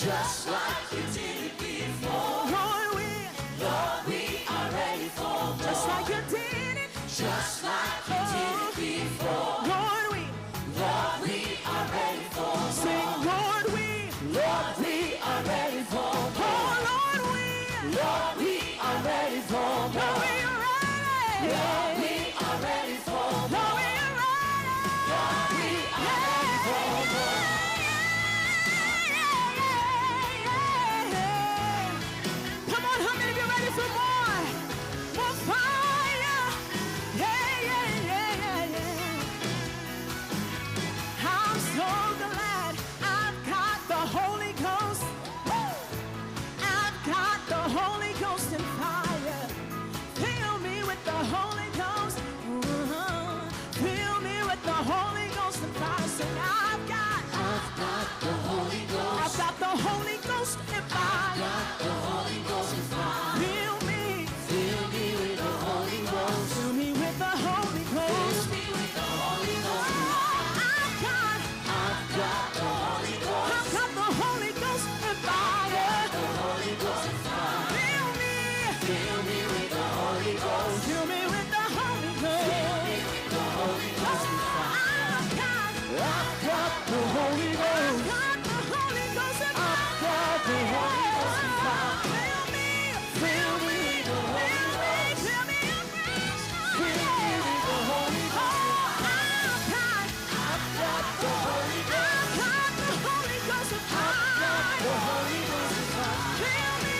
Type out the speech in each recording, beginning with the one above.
just like you did it before. Lord, we are ready for more. Just like you did it. Just like you did it before. Lord, we are ready for more. Sing, Lord, we are ready for more. Oh, Lord, we are ready for more. Lord, we are ready. Lord, we are ready for more. Lord, we are ready. Lord, we are ready for more. Come on, how many of you ready for more? More fire. Yeah, yeah, yeah, yeah, yeah. I'm so glad I've got the Holy Ghost. Woo! I've got the Holy Ghost and fire. Fill me with the Holy Ghost. Fill me with the Holy Ghost and fire. Sing, I've got the Holy Ghost. I've got the Holy Ghost and fire. I've got the Holy Ghost and fire. Fill me with the Holy Ghost. Fill me with the Holy Ghost. Fill me with the Holy Ghost. I've got the Holy Ghost. I've got the Holy Ghost and fire. The Holy Ghost and fire. Fill me with the Holy Ghost. Fill me with the Holy Ghost. Fill me with the Holy Ghost and fire. I've got the Holy Ghost. I've got the Holy Ghost and fire. I've got the Holy Ghost and fire. Fill me with the Holy Ghost. Fill me afresh. Fill me with the Holy Ghost. I've got the Holy Ghost. I've got the Holy Ghost and fire. I've got the Holy Ghost and fire. Fill me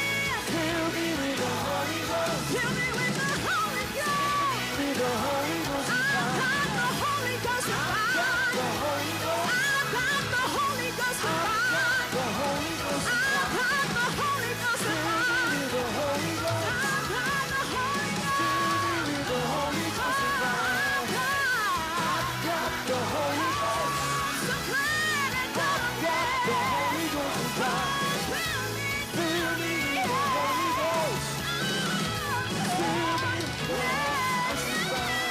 with the Holy Ghost. Fill me with the Holy Ghost. With the Holy Ghost and fire. I've got the Holy Ghost and fire. I've got the Holy Ghost. I've got the Holy Ghost and fire. The Holy Ghost and fire. I've got the Holy Ghost and fire. With the Holy Ghost. I've got the Holy Ghost. With the Holy Ghost and fire. I've got the Holy Ghost. So glad I got the Holy Ghost and fire. Fill me with the Holy Ghost. Fill me with the Holy Ghost and fire.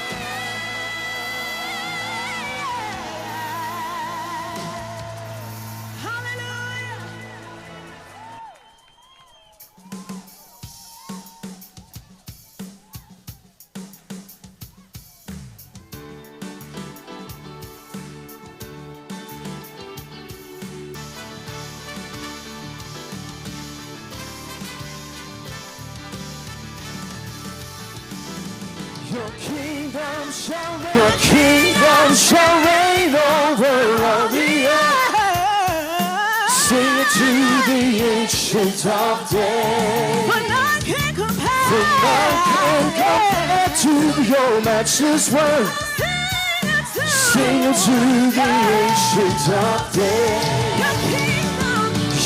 Hallelujah. Your kingdom shall reign. Your kingdom shall reign over all the earth. Sing it to the ancient of days. For none can compare. For none can compare to your matchless word. Sing it to the ancient of days.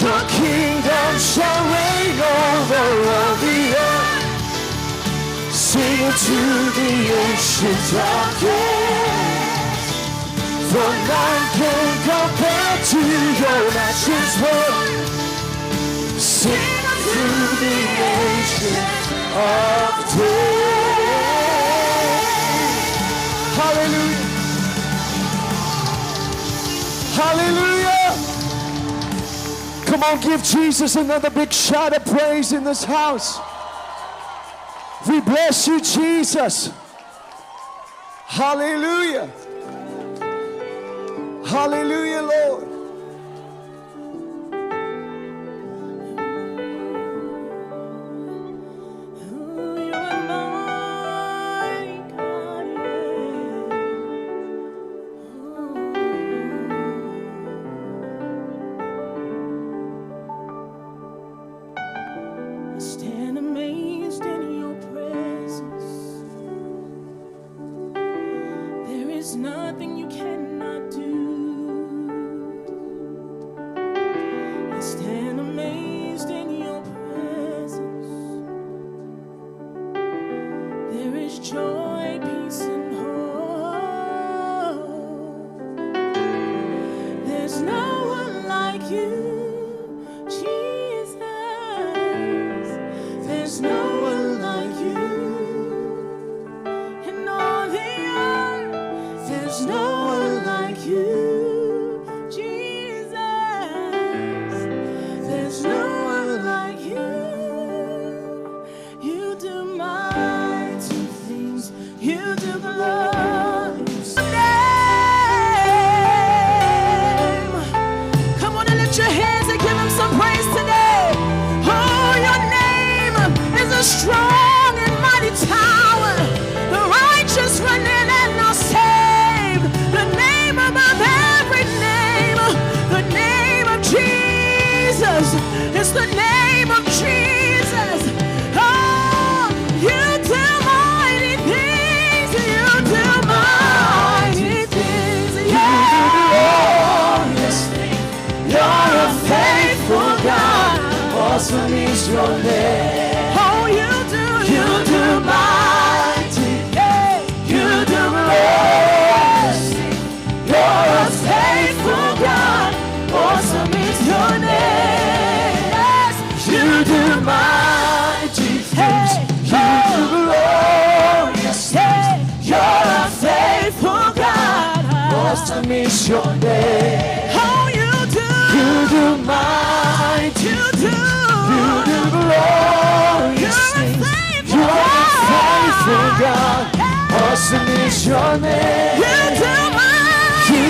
Your kingdom shall reign over all the earth. Sing it to the ancient of days. For none can compare to your matchless word. Sing it to the ancient of days. Hallelujah. Hallelujah. Come on, give Jesus another big shout of praise in this house. We bless you, Jesus. Hallelujah. Hallelujah, Lord. Stand amazed in your presence. There is nothing you cannot do. I stand amazed in your presence. There is joy, peace, and hope. There's no one like you. There's no one like you in all the earth. There's no one like you, Jesus. a strong and mighty tower. The righteous run in and are saved. The name above every name. The name of Jesus. It's the name of Jesus. Oh, you do mighty things. You do mighty things. Yeah. You're a faithful God. Awesome is your name. Oh, you do mighty. Yeah. You do glorious. You're a faithful God. Awesome is your name. Yes. You do mighty things. You do glorious things. You're a faithful God. Awesome is your name. Oh, you do mighty. You do glorious things. You're a faithful God. Awesome is your name. You do mighty.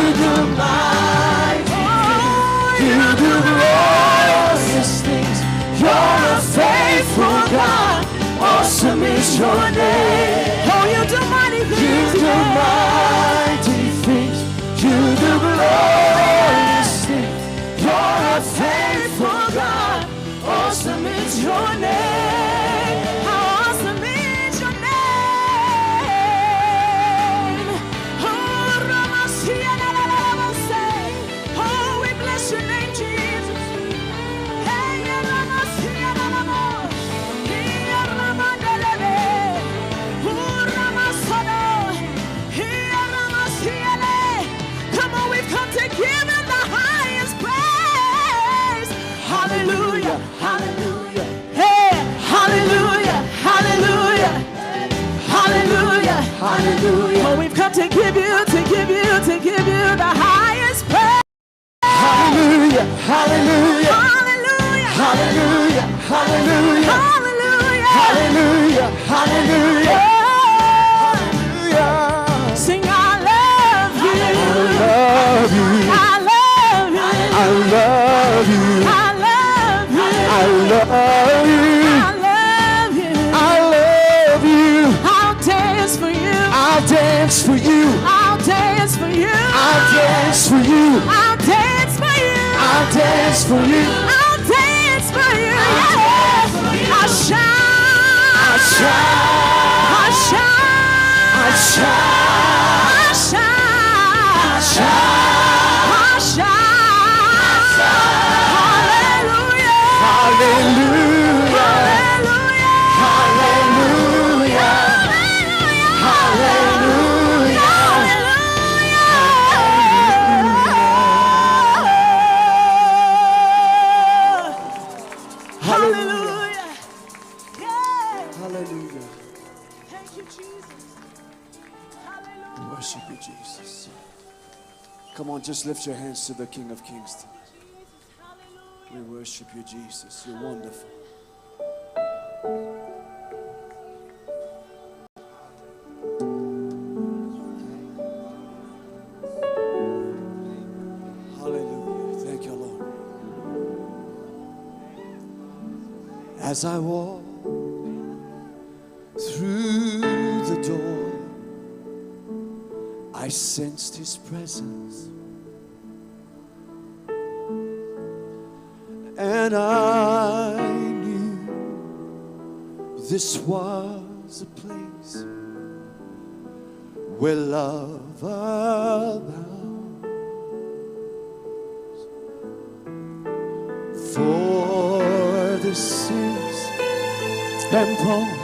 You do glorious things. You're a faithful God. Awesome is your name. Oh, you do mighty things. You do mighty things. You do glorious things. You're a faithful God. Awesome is your name. How awesome is your name. Oh, Ramasia, oh, we bless your name, Jesus. Hey, Ramasia, here Ramadelele, oh, Ramasano, here Ramasiele. Come on, we've come to give him the highest praise. Hallelujah, hallelujah. Hey, hallelujah, hallelujah. Hallelujah, hallelujah. Oh, we've come to give you the highest praise. Hallelujah, hallelujah. Hallelujah, hallelujah, hallelujah. Hallelujah, hallelujah, hallelujah. Sing, I love you. I love you. I love you. I love you. I love you. I love you. I love you. I'll dance for you. I'll dance for you. I'll dance for you. I'll dance for you. I'll dance for you. I'll dance for you. I'll dance for you. I'll shine. I'll shine. I'll shine. I'll shine. I'll shine. I'll shine. Hallelujah. Hallelujah. Hallelujah. Hallelujah. Hallelujah. Hallelujah. Hallelujah. Thank you, Jesus. Hallelujah. Worship you, Jesus. Come on, just lift your hands to the King of Kings tonight. We worship you, Jesus. You're wonderful. Hallelujah. Thank you, Lord. As I walk through the door, I sensed His presence, and I knew this was a place where love abounds. For the sins and power,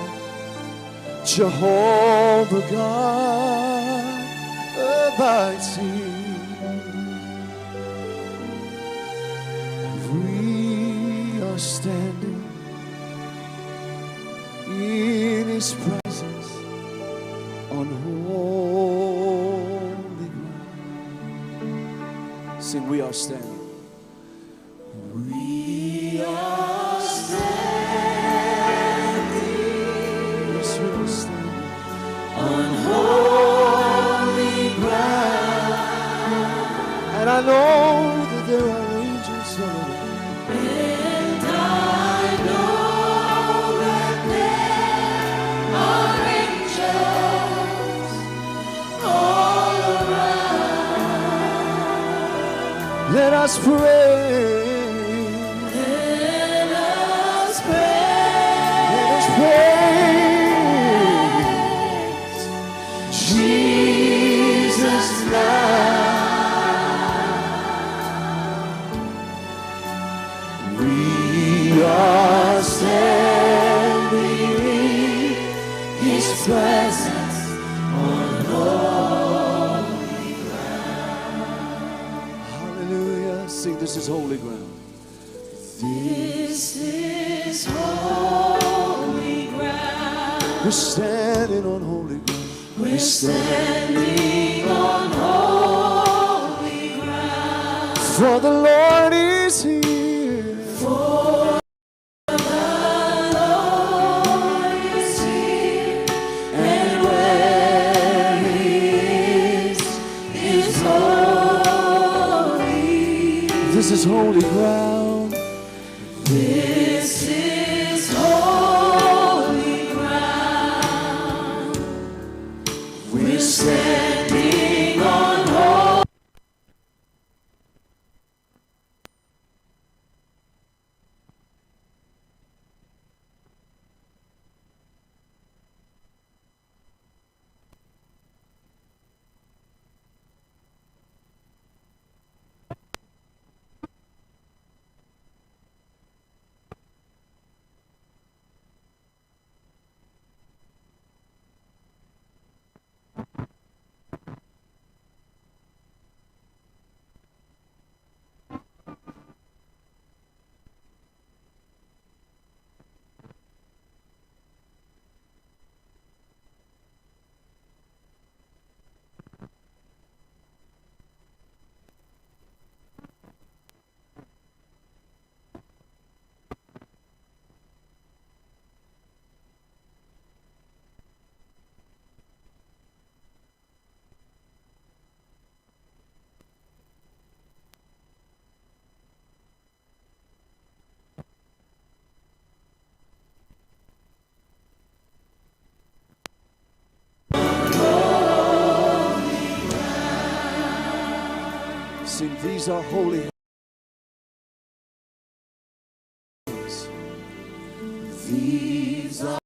Jehovah God abides here. Standing in His presence on holy ground. Sing, we are standing. We are standing. Yes, we are standing on holy ground. And I know that there are angels all around. And I know that there Let us pray. Let us pray. Let us praise Jesus now. We are standing in His presence on holy ground. Hallelujah. Sing, this is holy ground. This is holy ground. We're standing on holy ground. We're standing on holy ground. For the Lord is here. For the Lord is here, and where He is holy. This is holy ground. This is holy ground. We're standing on holy. Sing, these are holy hands. These are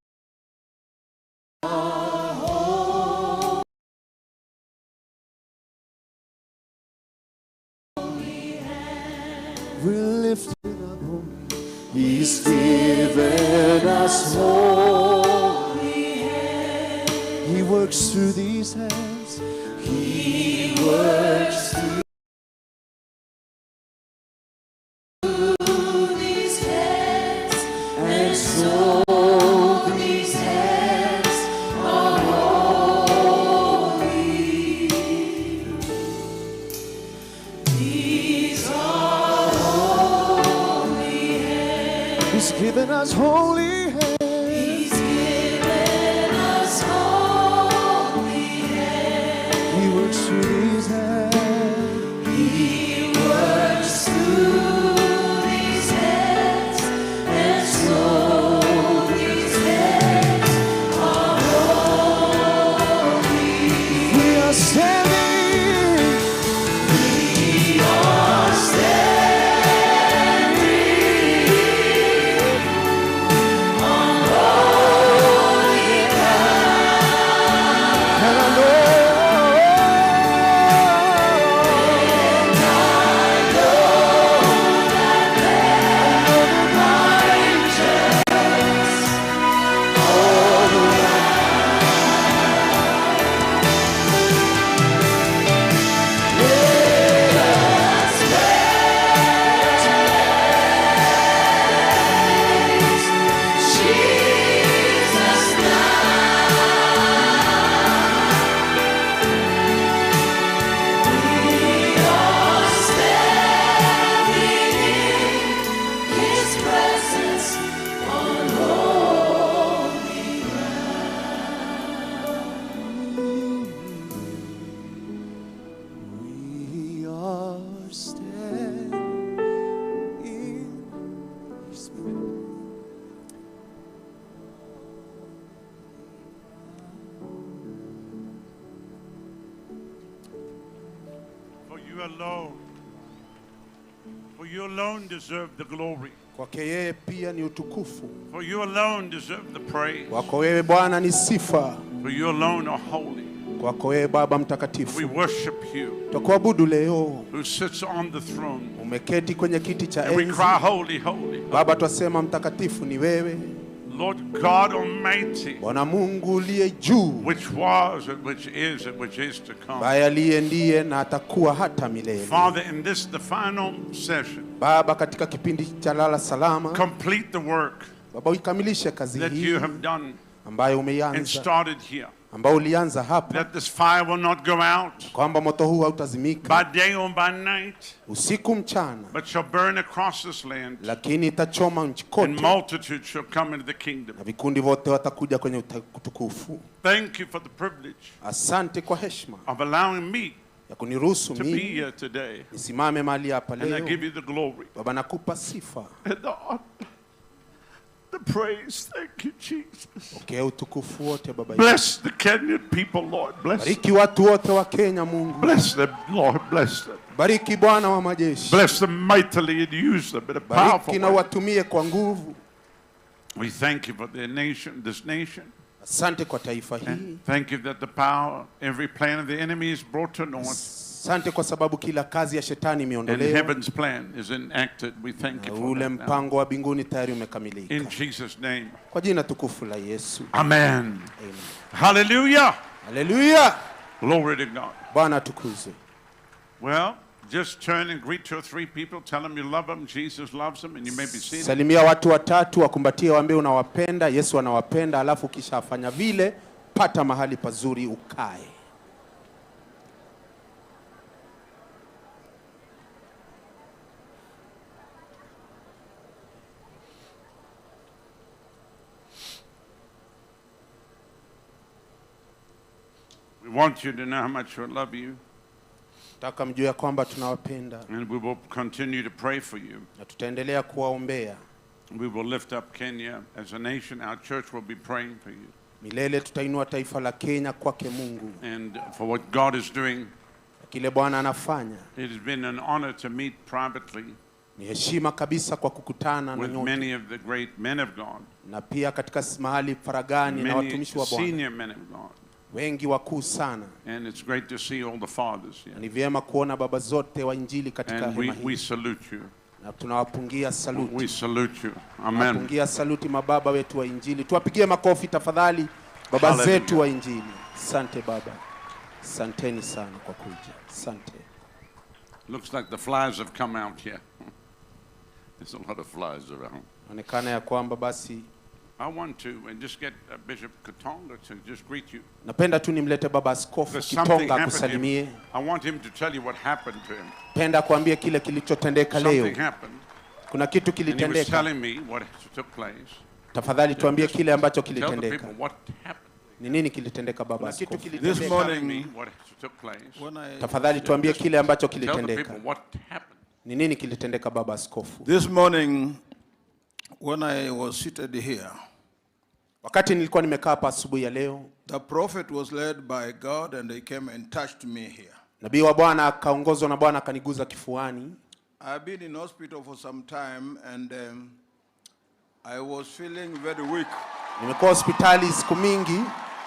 holy hands. We're lifting up holy. He's given us holy hands. He works through these hands. He works through these hands, and so these hands are holy. These are holy hands. He's given us holy hands. He's given us holy hands. He works through these hands. He works through these hands, and so these hands are holy. We are standing. We are standing on holy ground. And I know For you alone For you alone deserve the glory. Kwake yeye pia ni utukufu. For you alone deserve the praise. Kwako wewe Bwana ni sifa. For you alone are holy. Kwako wewe Baba mtakatifu. We worship you. Tukuabudu leo. Who sits on the throne. Umeketi kwenye kiti cha enzi. And we cry holy, holy. Baba twasema mtakatifu ni wewe. Lord God Almighty, Bwana Mungu uliye juu, which was and which is and which is to come. Baba aliye ndiye na atakuwa hata milele. Father, in this the final session, Baba katika kipindi cha lala salama, complete the work Baba ukamilishe kazi that hii you have done ambayo umeanza and started here. Ambao ulianza hapa, that this fire will not go out kwamba moto huu hautazimika by day or by night, usiku mchana, but shall burn across this land, lakini itachoma nchi kote, and multitudes shall come into the kingdom. Na vikundi vote watakuja kwenye utukufu. Thank you for the privilege, asante kwa heshima, of allowing me ya kuniruhusu to be mimi here today, nisimame mahali hapa leo. and I give you the glory. Baba nakupa sifa and the honor, the praise. Thank you, Jesus. Okay, utukufu wote Baba. Bless the Kenyan people, Lord. Bless them. Bariki watu wote wa Kenya, Mungu. Bless them, Lord. Bless them. Bariki Bwana wa majeshi. Bless them mightily and use them in a powerful way. Bariki na watumie kwa nguvu. We thank you for the nation, this nation. Asante kwa taifa hii. And thank you that the power, every plan of the enemy is brought to naught. Asante kwa sababu kila kazi ya shetani imeondolewa. And heaven's plan is enacted. We thank you for ule mpango wa mbinguni tayari umekamilika. In Jesus' name. Kwa jina tukufu la Yesu. Amen. Amen. Hallelujah. Hallelujah. Glory to God. Bwana tukuzwe. Well, just turn and greet 2 or 3 people. Tell them you love them. Jesus loves them, and you may be seated. Salimia watu watatu, wakumbatie, waambie unawapenda, Yesu anawapenda, alafu kisha afanya vile, pata mahali pazuri ukae. We want you to know how much we love you. Nataka mjue ya kwamba tunawapenda. And we will continue to pray for you. Na tutaendelea kuwaombea. We will lift up Kenya as a nation. Our church will be praying for you. Milele tutainua taifa la Kenya kwake Mungu. And for what God is doing. Kile Bwana anafanya. It has been an honor to meet privately. Ni heshima kabisa kwa kukutana na with many of the great men of God. Na pia katika mahali faragani na watumishi wa Bwana. Senior men of God. Wengi wakuu sana. And it's great to see all the fathers here. Ni vyema kuona baba zote wa injili katika hema hii. And we salute you. Na tunawapungia saluti. We salute you. Amen. Tunawapungia saluti mababa wetu wa injili. Tuwapigie makofi tafadhali baba zetu wa injili. Asante baba. Asanteni sana kwa kuja. Asante. Looks like the flies have come out here. There's a lot of flies around. Onekana ya kwamba basi I want to just get Bishop Katonga to just greet you. Napenda tu nimlete baba askofu Kitonga akusalimie. I want him to tell you what happened to him. Penda kuambia kile kilichotendeka leo. Something happened. Kuna kitu kilitendeka. He was telling me what took place. Tafadhali tuambie kile ambacho kilitendeka. Tell the people what happened. Ni nini kilitendeka baba askofu? This morning what took place. Tafadhali tuambie kile ambacho kilitendeka. Tell the people what happened. Ni nini kilitendeka baba askofu? This morning when I was seated here, wakati nilikuwa nimekaa hapa asubuhi ya leo, the prophet was led by God and he came and touched me here. Nabii wa Bwana akaongozwa na Bwana akaniguza kifuani. I've been in hospital for some time and I was feeling very weak. Nimekuwa hospitali siku mingi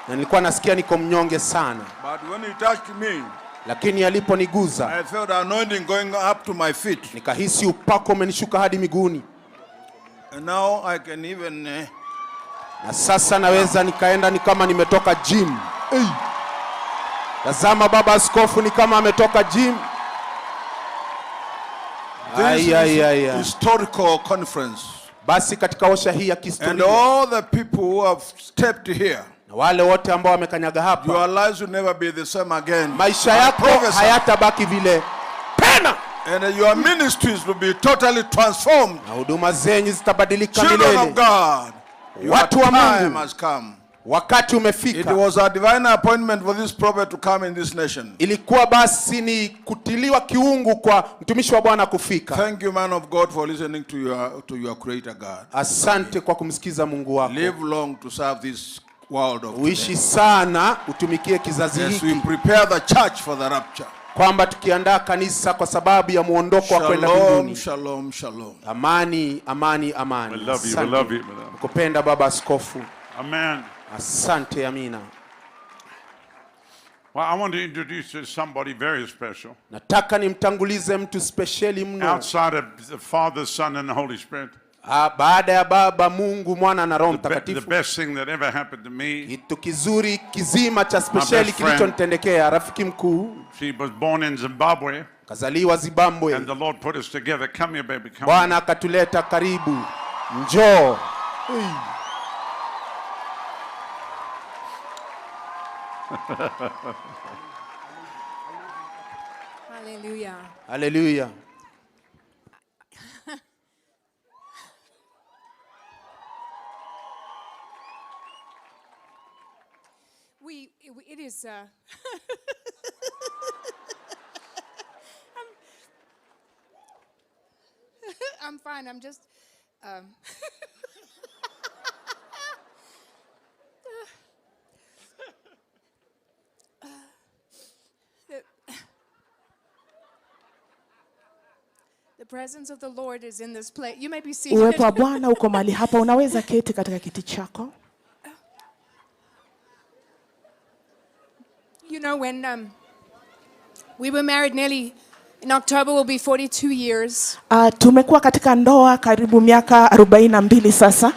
na nilikuwa nasikia niko mnyonge sana. But when he touched me, lakini aliponiguza, I felt anointing going up to my feet. Nikahisi upako umenishuka hadi miguuni. And now I can even na sasa naweza nikaenda ni kama nimetoka gym. Tazama baba askofu ni kama ametoka gym. This is historical conference. Basi katika osha hii ya kihistoria. And all the people who have stepped here, na wale wote ambao wamekanyaga hapa, your lives will never be the same again. Maisha yako hayatabaki vile tena. And your ministries will be totally transformed. Na huduma zenyu zitabadilika milele. Children of God, watu wa Mungu has come. Wakati umefika. It was a divine appointment for this prophet to come in this nation. Ilikuwa basi ni kutiliwa kiungu kwa mtumishi wa Bwana kufika. Thank you, man of God, for listening to your creator God. Asante kwa kumsikiza Mungu wako. Live long to serve this world of Uishi sana utumikie kizazi hiki. As we prepare the church for the rapture. kwamba tukiandaa kanisa kwa sababu ya muondoko wa kwenda mbinguni. Shalom, shalom. Amani, amani, amani. We love you, we love you. Kupenda baba askofu. Amen. Asante, amina. Well, I want to introduce you to somebody very special. Nataka nimtangulize mtu speciali mno. Outside of the Father, Son, and the Holy Spirit. Baada ya Baba, Mungu, Mwana na Roho Mtakatifu. The best thing that ever happened to me. Kitu kizuri kizima cha speciali kilichonitendekea, rafiki mkuu. She was born in Zimbabwe. Kazaliwa Zimbabwe. And the Lord put us together. Come here, baby, come. Bwana akatuleta karibu. Njoo. Hallelujah. Hallelujah. It is I'm fine. I'm just the presence of the Lord is in this place. You may be seated. Uwepo wa Bwana uko mahali hapa, unaweza keti katika kiti chako. You know, when we were married nearly in October will be 42 years. Tumekuwa katika ndoa karibu miaka 42 sasa.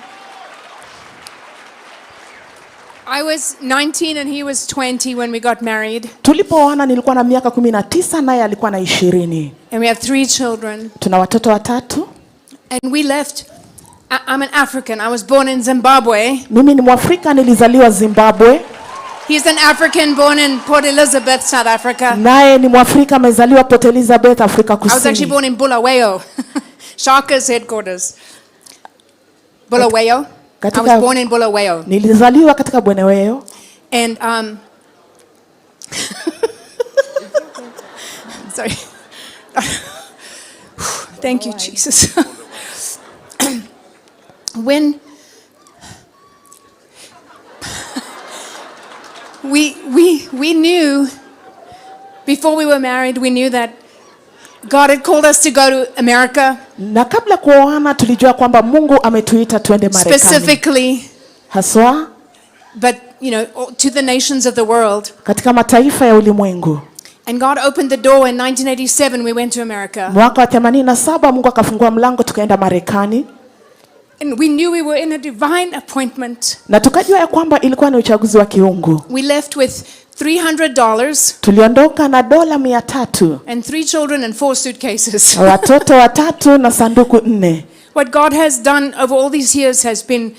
I was 19 and he was 20 when we got married. Tulipooana nilikuwa na miaka 19 naye alikuwa na 20. And we have 3 children. Tuna watoto watatu. And we left. I'm an African. I was born in Zimbabwe. Mimi ni Mwafrika, nilizaliwa Zimbabwe. He's an African born in Port Elizabeth, South Africa. Naye ni Mwafrika amezaliwa Port Elizabeth, Afrika Kusini. I was actually born in NYAYO. Shaka's headquarters. NYAYO. I was born in NYAYO. Nilizaliwa katika NYAYO. And sorry. Thank you, Jesus. When we knew before we were married, we knew that God had called us to go to America. Na kabla kuoana tulijua kwamba Mungu ametuita twende Marekani. Specifically, haswa, but you know, to the nations of the world. Katika mataifa ya ulimwengu. And God opened the door in 1987. We went to America. Mwaka wa 87 Mungu akafungua mlango tukaenda Marekani. And we knew we were in a divine appointment. Na tukajua ya kwamba ilikuwa ni uchaguzi wa kiungu. We left with $300. Tuliondoka na $300. And 3 children and 4 suitcases. Watoto watatu na sanduku 4. What God has done over all these years has been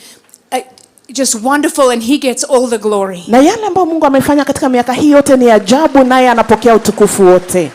just wonderful, and he gets all the glory. Na yale ambayo Mungu amefanya katika miaka hii yote ni ajabu, naye anapokea utukufu wote.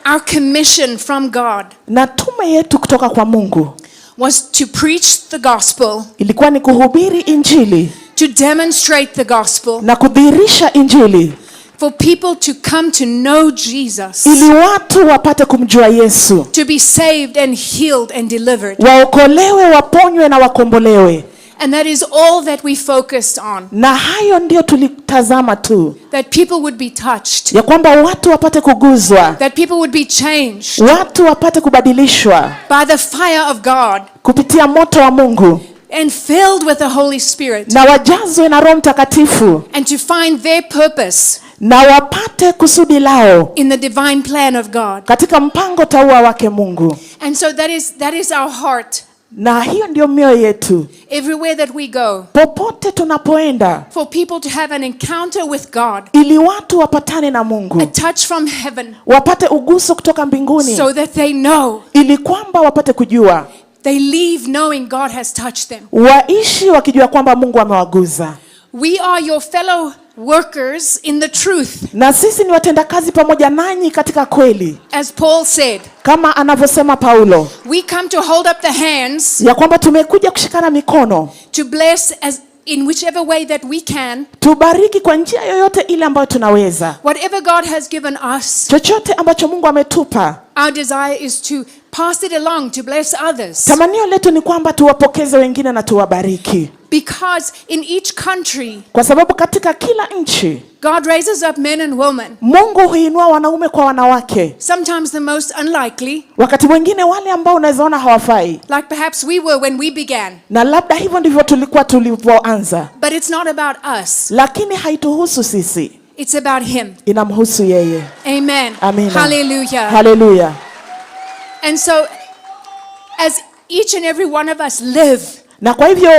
Our commission from God na tume yetu kutoka kwa Mungu was to preach the gospel, ilikuwa ni kuhubiri injili, to demonstrate the gospel, na kudhihirisha injili, for people to come to know Jesus, ili watu wapate kumjua Yesu, to be saved and healed and delivered, waokolewe, waponywe na wakombolewe. And that is all that we focused on. Na hayo ndio tulitazama tu. That people would be touched. Ya kwamba watu wapate kuguzwa. That people would be changed. Watu wapate kubadilishwa. By the fire of God. Kupitia moto wa Mungu. And filled with the Holy Spirit. Na wajazwe na Roho Mtakatifu. And to find their purpose. Na wapate kusudi lao. In the divine plan of God. Katika mpango taua wake Mungu. And so that is our heart. Na hiyo ndio mioyo yetu. Everywhere that we go. Popote tunapoenda. For people to have an encounter with God. Ili watu wapatane na Mungu. A touch from heaven. Wapate uguso kutoka mbinguni. So that they know. Ili kwamba wapate kujua. They leave knowing God has touched them. Waishi wakijua kwamba Mungu amewaguza. We are your fellow workers in the truth. Na sisi ni watendakazi pamoja nanyi katika kweli. As Paul said. Kama anavyosema Paulo. We come to hold up the hands. Ya kwamba tumekuja kushikana mikono. To bless as in whichever way that we can. Tubariki kwa njia yoyote ile ambayo tunaweza. Whatever God has given us. Chochote ambacho Mungu ametupa. Our desire is to pass it along to bless others. Tamanio letu ni kwamba tuwapokeze wengine na tuwabariki. Because in each country, Kwa sababu katika kila nchi, God raises up men and women. Mungu huinua wanaume kwa wanawake. Sometimes the most unlikely. Wakati mwingine wale ambao unaweza ona hawafai. Like perhaps we were when we began. Na labda hivyo ndivyo tulikuwa tulipoanza. But it's not about us. Lakini haituhusu sisi. It's about him. Inamhusu yeye. Amen. Amen. Hallelujah. Hallelujah. And so as each and every one of us live, na kwa hivyo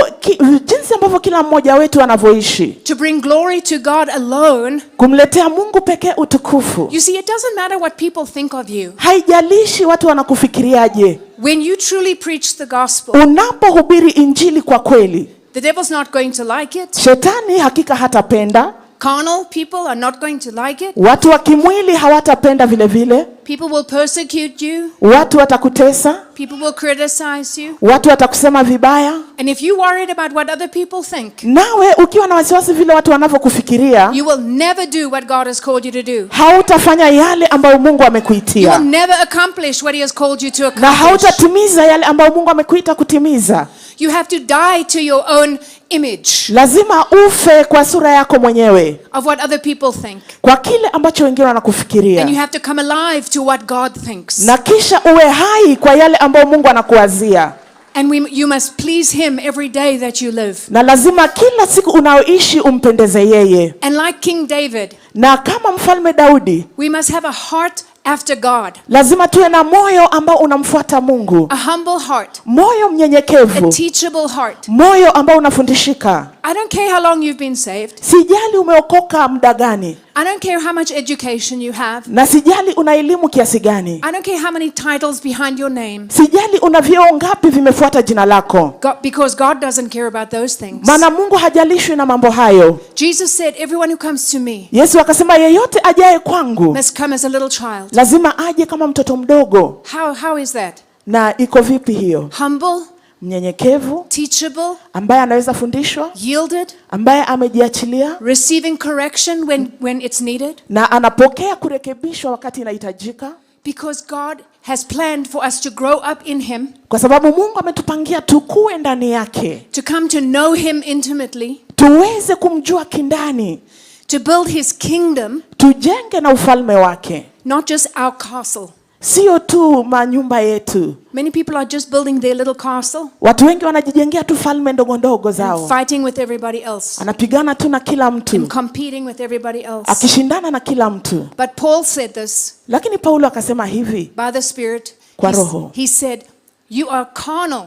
jinsi ambavyo kila mmoja wetu anavyoishi, to bring glory to God alone, kumletea Mungu pekee utukufu. You see, it doesn't matter what people think of you. Haijalishi watu wanakufikiriaje. When you truly preach the gospel, unapohubiri injili kwa kweli, the devil's not going to like it. Shetani hakika hatapenda. Carnal people are not going to like it. Watu wa kimwili hawatapenda vile vile. People will persecute you. Watu watakutesa. People will criticize you. Watu watakusema vibaya. And if you worried about what other people think, nawe ukiwa na wasiwasi vile watu wanavyokufikiria, you will never do what God has called you to do. Hautafanya yale ambayo Mungu amekuitia. You will never accomplish what he has called you to accomplish. Na hautatimiza yale ambayo Mungu amekuita kutimiza. You have to die to your own image. Lazima ufe kwa sura yako mwenyewe. Of what other people think. Kwa kile ambacho wengine wanakufikiria. And you have to come alive to what God thinks. Na kisha uwe hai kwa yale ambayo Mungu anakuwazia. And you must please him every day that you live. Na lazima kila siku unaoishi umpendeze yeye. And like King David, na kama mfalme Daudi, we must have a heart after God. Lazima tuwe na moyo ambao unamfuata Mungu. A humble heart. Moyo mnyenyekevu. A teachable heart. Moyo ambao unafundishika. I don't care how long you've been saved. Sijali umeokoka muda gani. I don't care how much education you have. Na sijali una elimu kiasi gani. I don't care how many titles behind your name. Sijali una vyeo ngapi vimefuata jina lako. Because God doesn't care about those things. Maana Mungu hajalishwi na mambo hayo. Jesus said, everyone who comes to me, Yesu akasema yeyote ajaye kwangu, must come as a little child. Lazima aje kama mtoto mdogo. How is that? Na iko vipi hiyo? Humble, mnyenyekevu, teachable, ambaye anaweza fundishwa, yielded, ambaye amejiachilia, receiving correction when it's needed, na anapokea kurekebishwa wakati inahitajika. Because God has planned for us to grow up in him. Kwa sababu Mungu ametupangia tukue ndani yake. To come to know him intimately. Tuweze kumjua kindani. To build his kingdom. Tujenge na ufalme wake. Not just our castle. Sio tu manyumba yetu. Many people are just building their little castle. Watu wengi wanajijengea tu falme ndogo ndogo zao. Fighting with everybody else. Anapigana tu na kila mtu. And competing with everybody else. Akishindana na kila mtu. But Paul said this. Lakini Paulo akasema hivi. By the Spirit. Kwa roho. He said, you are carnal.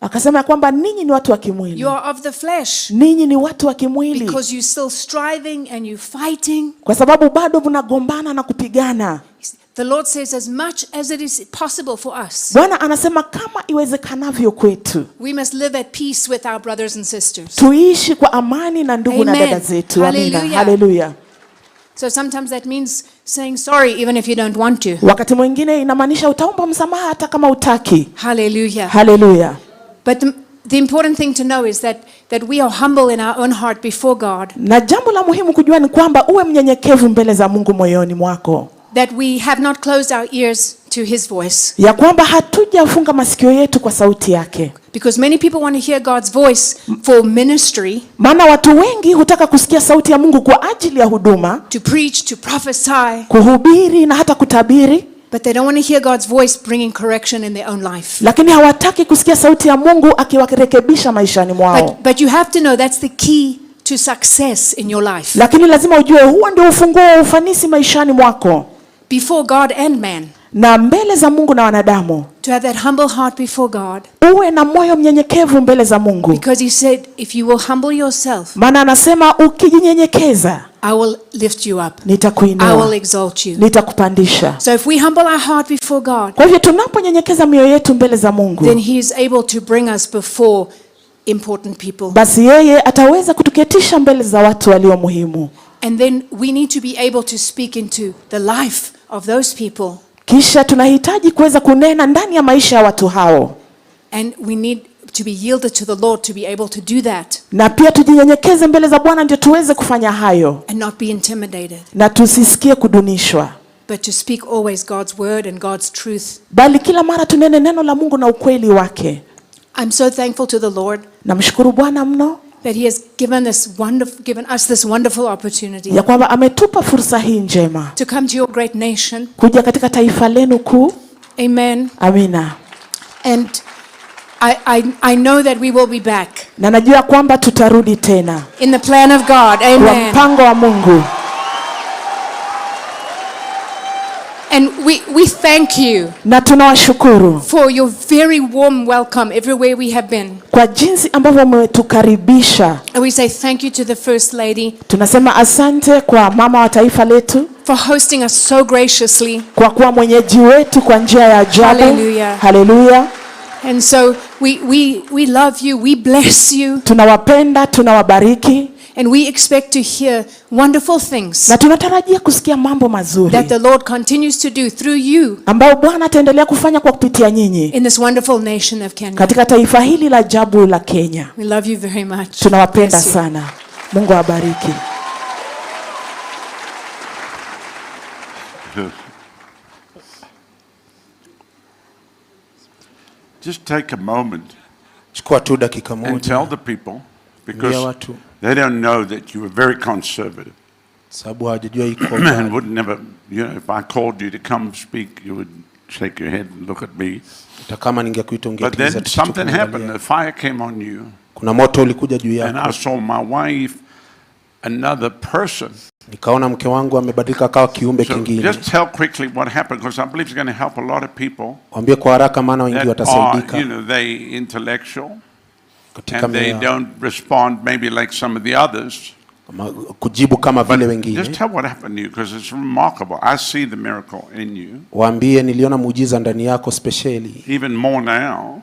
Akasema kwamba ninyi ni watu wa kimwili. You are of the flesh. Ninyi ni watu wa kimwili. Because you still striving and you fighting. Kwa sababu bado mnagombana na kupigana. The Lord says as much as it is possible for us. Bwana anasema kama iwezekanavyo kwetu. We must live at peace with our brothers and sisters. Tuishi kwa amani na ndugu na dada zetu. Amina. Hallelujah. So sometimes that means saying sorry even if you don't want to. Wakati mwingine inamaanisha utaomba msamaha hata kama utaki. Hallelujah. Hallelujah. But the important thing to know is that we are humble in our own heart before God. Na jambo la muhimu kujua ni kwamba uwe mnyenyekevu mbele za Mungu moyoni mwako. That we have not closed our ears to his voice. Ya kwamba hatujafunga masikio yetu kwa sauti yake. Because many people want to hear God's voice for ministry. Maana watu wengi hutaka kusikia sauti ya Mungu kwa ajili ya huduma. To preach, to prophesy. Kuhubiri na hata kutabiri. But they don't want to hear God's voice bringing correction in their own life. Lakini hawataki kusikia sauti ya Mungu akiwarekebisha maishani mwao. But you have to know that's the key to success in your life. Lakini lazima ujue huo ndio ufunguo wa ufanisi maishani mwako. Before God and man. Na mbele za Mungu na wanadamu. To have that humble heart before God. Uwe na moyo mnyenyekevu mbele za Mungu. Because he said if you will humble yourself. Maana anasema ukijinyenyekeza, I will lift you up. Nitakuinua. I will exalt you. Nitakupandisha. So if we humble our heart before God. Kwa hivyo tunaponyenyekeza mioyo yetu mbele za Mungu. Then he is able to bring us before important people. Basi yeye ataweza kutuketisha mbele za watu walio muhimu. And then we need to be able to speak into the life of those people. Kisha tunahitaji kuweza kunena ndani ya maisha ya watu hao. And we need to be yielded to the Lord to be able to do that. Na pia tujinyenyekeze mbele za Bwana ndio tuweze kufanya hayo. And not be intimidated. Na tusisikie kudunishwa. but to speak always God's word and God's truth. bali kila mara tunene neno la Mungu na ukweli wake. I'm so thankful to the Lord Namshukuru Bwana mno that He has given us this wonderful opportunity ya kwamba ametupa fursa hii njema to come to your great nation. kuja katika taifa lenu kuu. Amen. Amina. And I know that we will be back Na najua kwamba tutarudi tena in the plan of God. kwa Amen. mpango wa Mungu. And we thank you Na tunawashukuru for your very warm welcome everywhere we have been. kwa jinsi ambavyo mmetukaribisha. And we say thank you to the First Lady Tunasema asante kwa mama wa taifa letu for hosting us so graciously. kwa kuwa mwenyeji wetu kwa njia ya ajabu. Hallelujah. Haleluya. And so we love you, we bless you, Tunawapenda, tunawabariki and we expect to hear wonderful things na tunatarajia kusikia mambo mazuri that the Lord continues to do through you ambao Bwana ataendelea kufanya kwa kupitia nyinyi in this wonderful nation of Kenya. katika taifa hili la ajabu la Kenya. We love you very much. Tunawapenda Bless you. sana. Mungu awabariki. Just take a moment Chukua tu dakika and tell moja the people, Ambia because watu they don't know that you were very conservative sababu hawajajua iko and mbali. would never, if I called you to come speak, you would shake your head and look at me. Hata kama ningekuita But ungetuliza then tu something happened. kuangalia. The fire came on you, Kuna moto ulikuja juu and I yako. saw my wife, another person. Nikaona mke wangu amebadilika akawa kiumbe So kingine. just tell quickly what happened, because I believe it's going to help a lot of people Waambie kwa haraka maana wengi that are, watasaidika they intellectual katika and they don't respond maybe like some of the others. kujibu kama vile wengine. Just tell what happened to you, because it's remarkable. I see the miracle in you. Waambie niliona muujiza ndani yako specially. Even more now,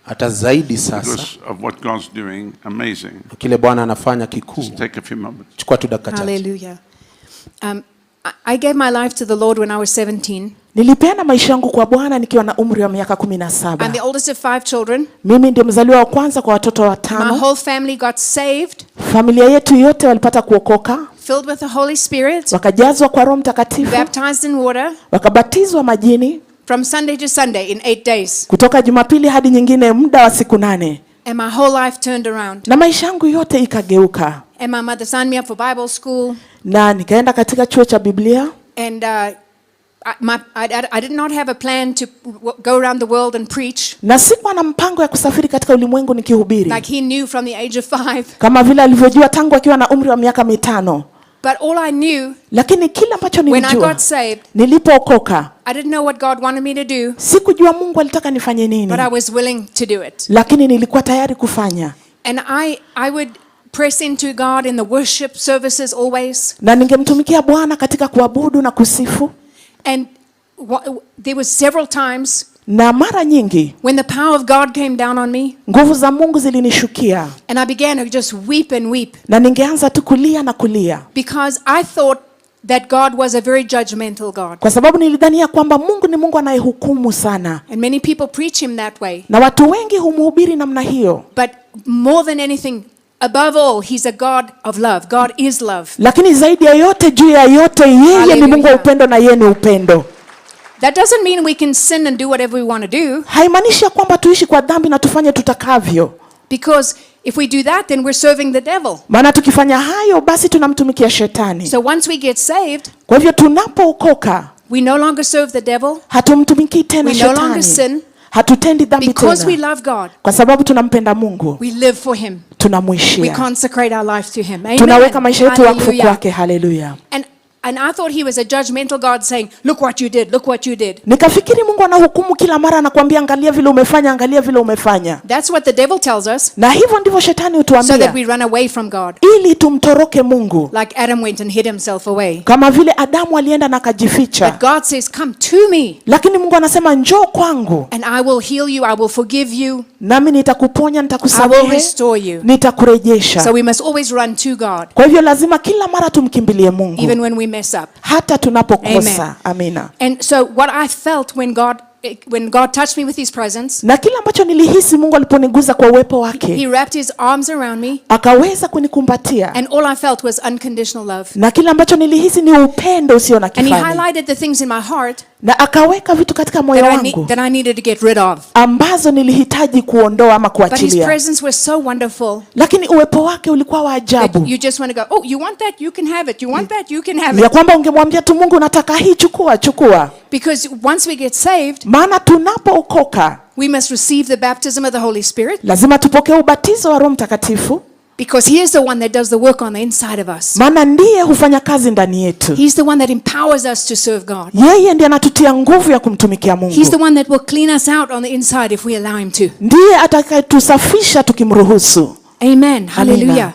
Hata zaidi sasa because of what God's doing, amazing. kile Bwana anafanya kikuu. Just take a few moments. Chukua tu dakika chache. Hallelujah. I gave my life to the Lord when I was 17. Nilipeana maisha yangu kwa Bwana nikiwa na umri wa miaka I'm the 17. oldest of 5 children. Mimi ndio mzaliwa wa kwanza kwa watoto My watano. whole family got saved, Familia yetu yote walipata kuokoka, filled with the Holy Spirit, wakajazwa kwa Roho Mtakatifu, baptized in water, wakabatizwa majini from Sunday to Sunday in 8 days. kutoka Jumapili hadi nyingine muda wa siku 8. And my whole life turned around. Na maisha yangu yote ikageuka. And my mother signed me up for Bible school. Na nikaenda katika chuo cha Biblia. And I did not have a plan to go around the world and preach, Na sikuwa na mpango ya kusafiri katika ulimwengu nikihubiri. like he knew from the age of 5. Kama vile alivyojua tangu akiwa na umri wa miaka 5. But all I knew Lakini kile ambacho when I nilijua got saved, nilipookoka, I didn't know what God wanted me to do, sikujua Mungu alitaka nifanye nini. but I was willing to do it. Lakini nilikuwa tayari kufanya. And I would press into God in the worship services always. Na ningemtumikia Bwana katika kuabudu na kusifu. And there was several times Na mara nyingi when the power of God came down on me, nguvu za Mungu zilinishukia. and I began to just weep and weep, Na ningeanza tu kulia na kulia. because I thought that God was a very judgmental God. Kwa sababu nilidhania kwamba Mungu ni Mungu anayehukumu sana. And many people preach him that way. Na watu wengi humhubiri namna hiyo. But more than anything, above all, he's a God of love. God is love. Lakini zaidi ya yote, juu ya yote, yeye ni Hallelujah. Mungu wa upendo na yeye ni upendo. That doesn't mean we can sin and do whatever we want to do, Haimaanishi kwamba tuishi kwa dhambi na tufanye tutakavyo. because if we do that, then we're serving the devil. Maana tukifanya hayo basi tunamtumikia shetani. So once we get saved, Kwa hivyo tunapookoka, we no longer serve the devil, hatumtumikii tena we no longer shetani. sin, Hatutendi dhambi because we tena. love God. Kwa sababu tunampenda Mungu, We live for him. We tunamwishia. consecrate our life to him. Amen. Tunaweka maisha yetu wakfu Hallelujah. kwake. Haleluya. And I thought he was a judgmental God saying, look what you did, look what you did. Nikafikiri Mungu anahukumu kila mara, anakuambia angalia vile umefanya, angalia vile umefanya. That's what the devil tells us, Na hivyo ndivyo shetani so hutuambia, that we run away from God. ili tumtoroke Mungu. Like Adam went and hid himself away. Kama vile Adamu alienda na But akajificha. God says, come to me, Lakini Mungu anasema njoo kwangu, and I will heal you, I will forgive you, nami nitakuponya, I will nitakusamehe, restore you. nitakurejesha. So we must always run to God, Kwa hivyo lazima kila mara tumkimbilie Mungu, even when we mess up. hata tunapokosa. Amina. And so what I felt when God when God touched me with his presence, na kila ambacho nilihisi Mungu aliponiguza kwa uwepo wake, he wrapped his arms around me, akaweza kunikumbatia, and all I felt was unconditional love. na kila ambacho nilihisi ni upendo usio na And he kifani, highlighted the things in my heart na akaweka vitu katika moyo wangu that I needed to get rid of. ambazo nilihitaji kuondoa ama But his kuachilia, presence was so wonderful lakini uwepo wake ulikuwa wa that ajabu, you just want to go, oh, you want that? You can have it. You want that? You can have ya it. kwamba ungemwambia tu Mungu, nataka hii, chukua. Because once we get saved, Maana tunapookoka we must receive the baptism of the Holy Spirit, lazima tupokee ubatizo wa Roho Mtakatifu, because he is the one that does the work on the inside of us. maana ndiye hufanya kazi ndani yetu. He's the one that empowers us to serve God. Yeye ndiye anatutia nguvu ya kumtumikia Mungu. He's the one that will clean us out on the inside if we allow him to. Ndiye atakayetusafisha tukimruhusu. Amen. Hallelujah.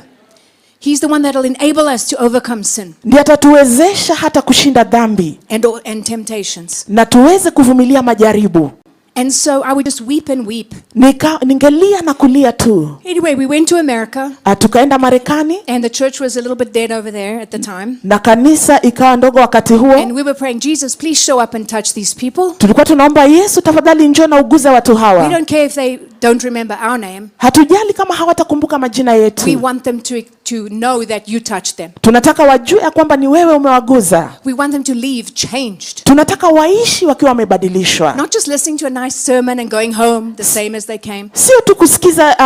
He's the one that will enable us to overcome sin Ndiye atatuwezesha hata kushinda dhambi and temptations. na tuweze kuvumilia majaribu. And so I would just weep and weep. Ningelia na kulia tu. Anyway, we went to America, Tukaenda Marekani, and the church was a little bit dead over there at the time. na kanisa ikawa ndogo wakati And huo. we were praying, Jesus, please show up and touch these people. Tulikuwa tunaomba, Yesu tafadhali njoo na uguze watu We hawa. don't care if they don't remember our name. Hatujali kama hawatakumbuka majina We yetu. want them to know that you touched them. Tunataka wajue ya kwamba ni wewe umewaguza. We want them to leave changed. Tunataka waishi wakiwa wamebadilishwa. Not just listening to a nice sermon and going home the same as they came, Sio tu kusikiza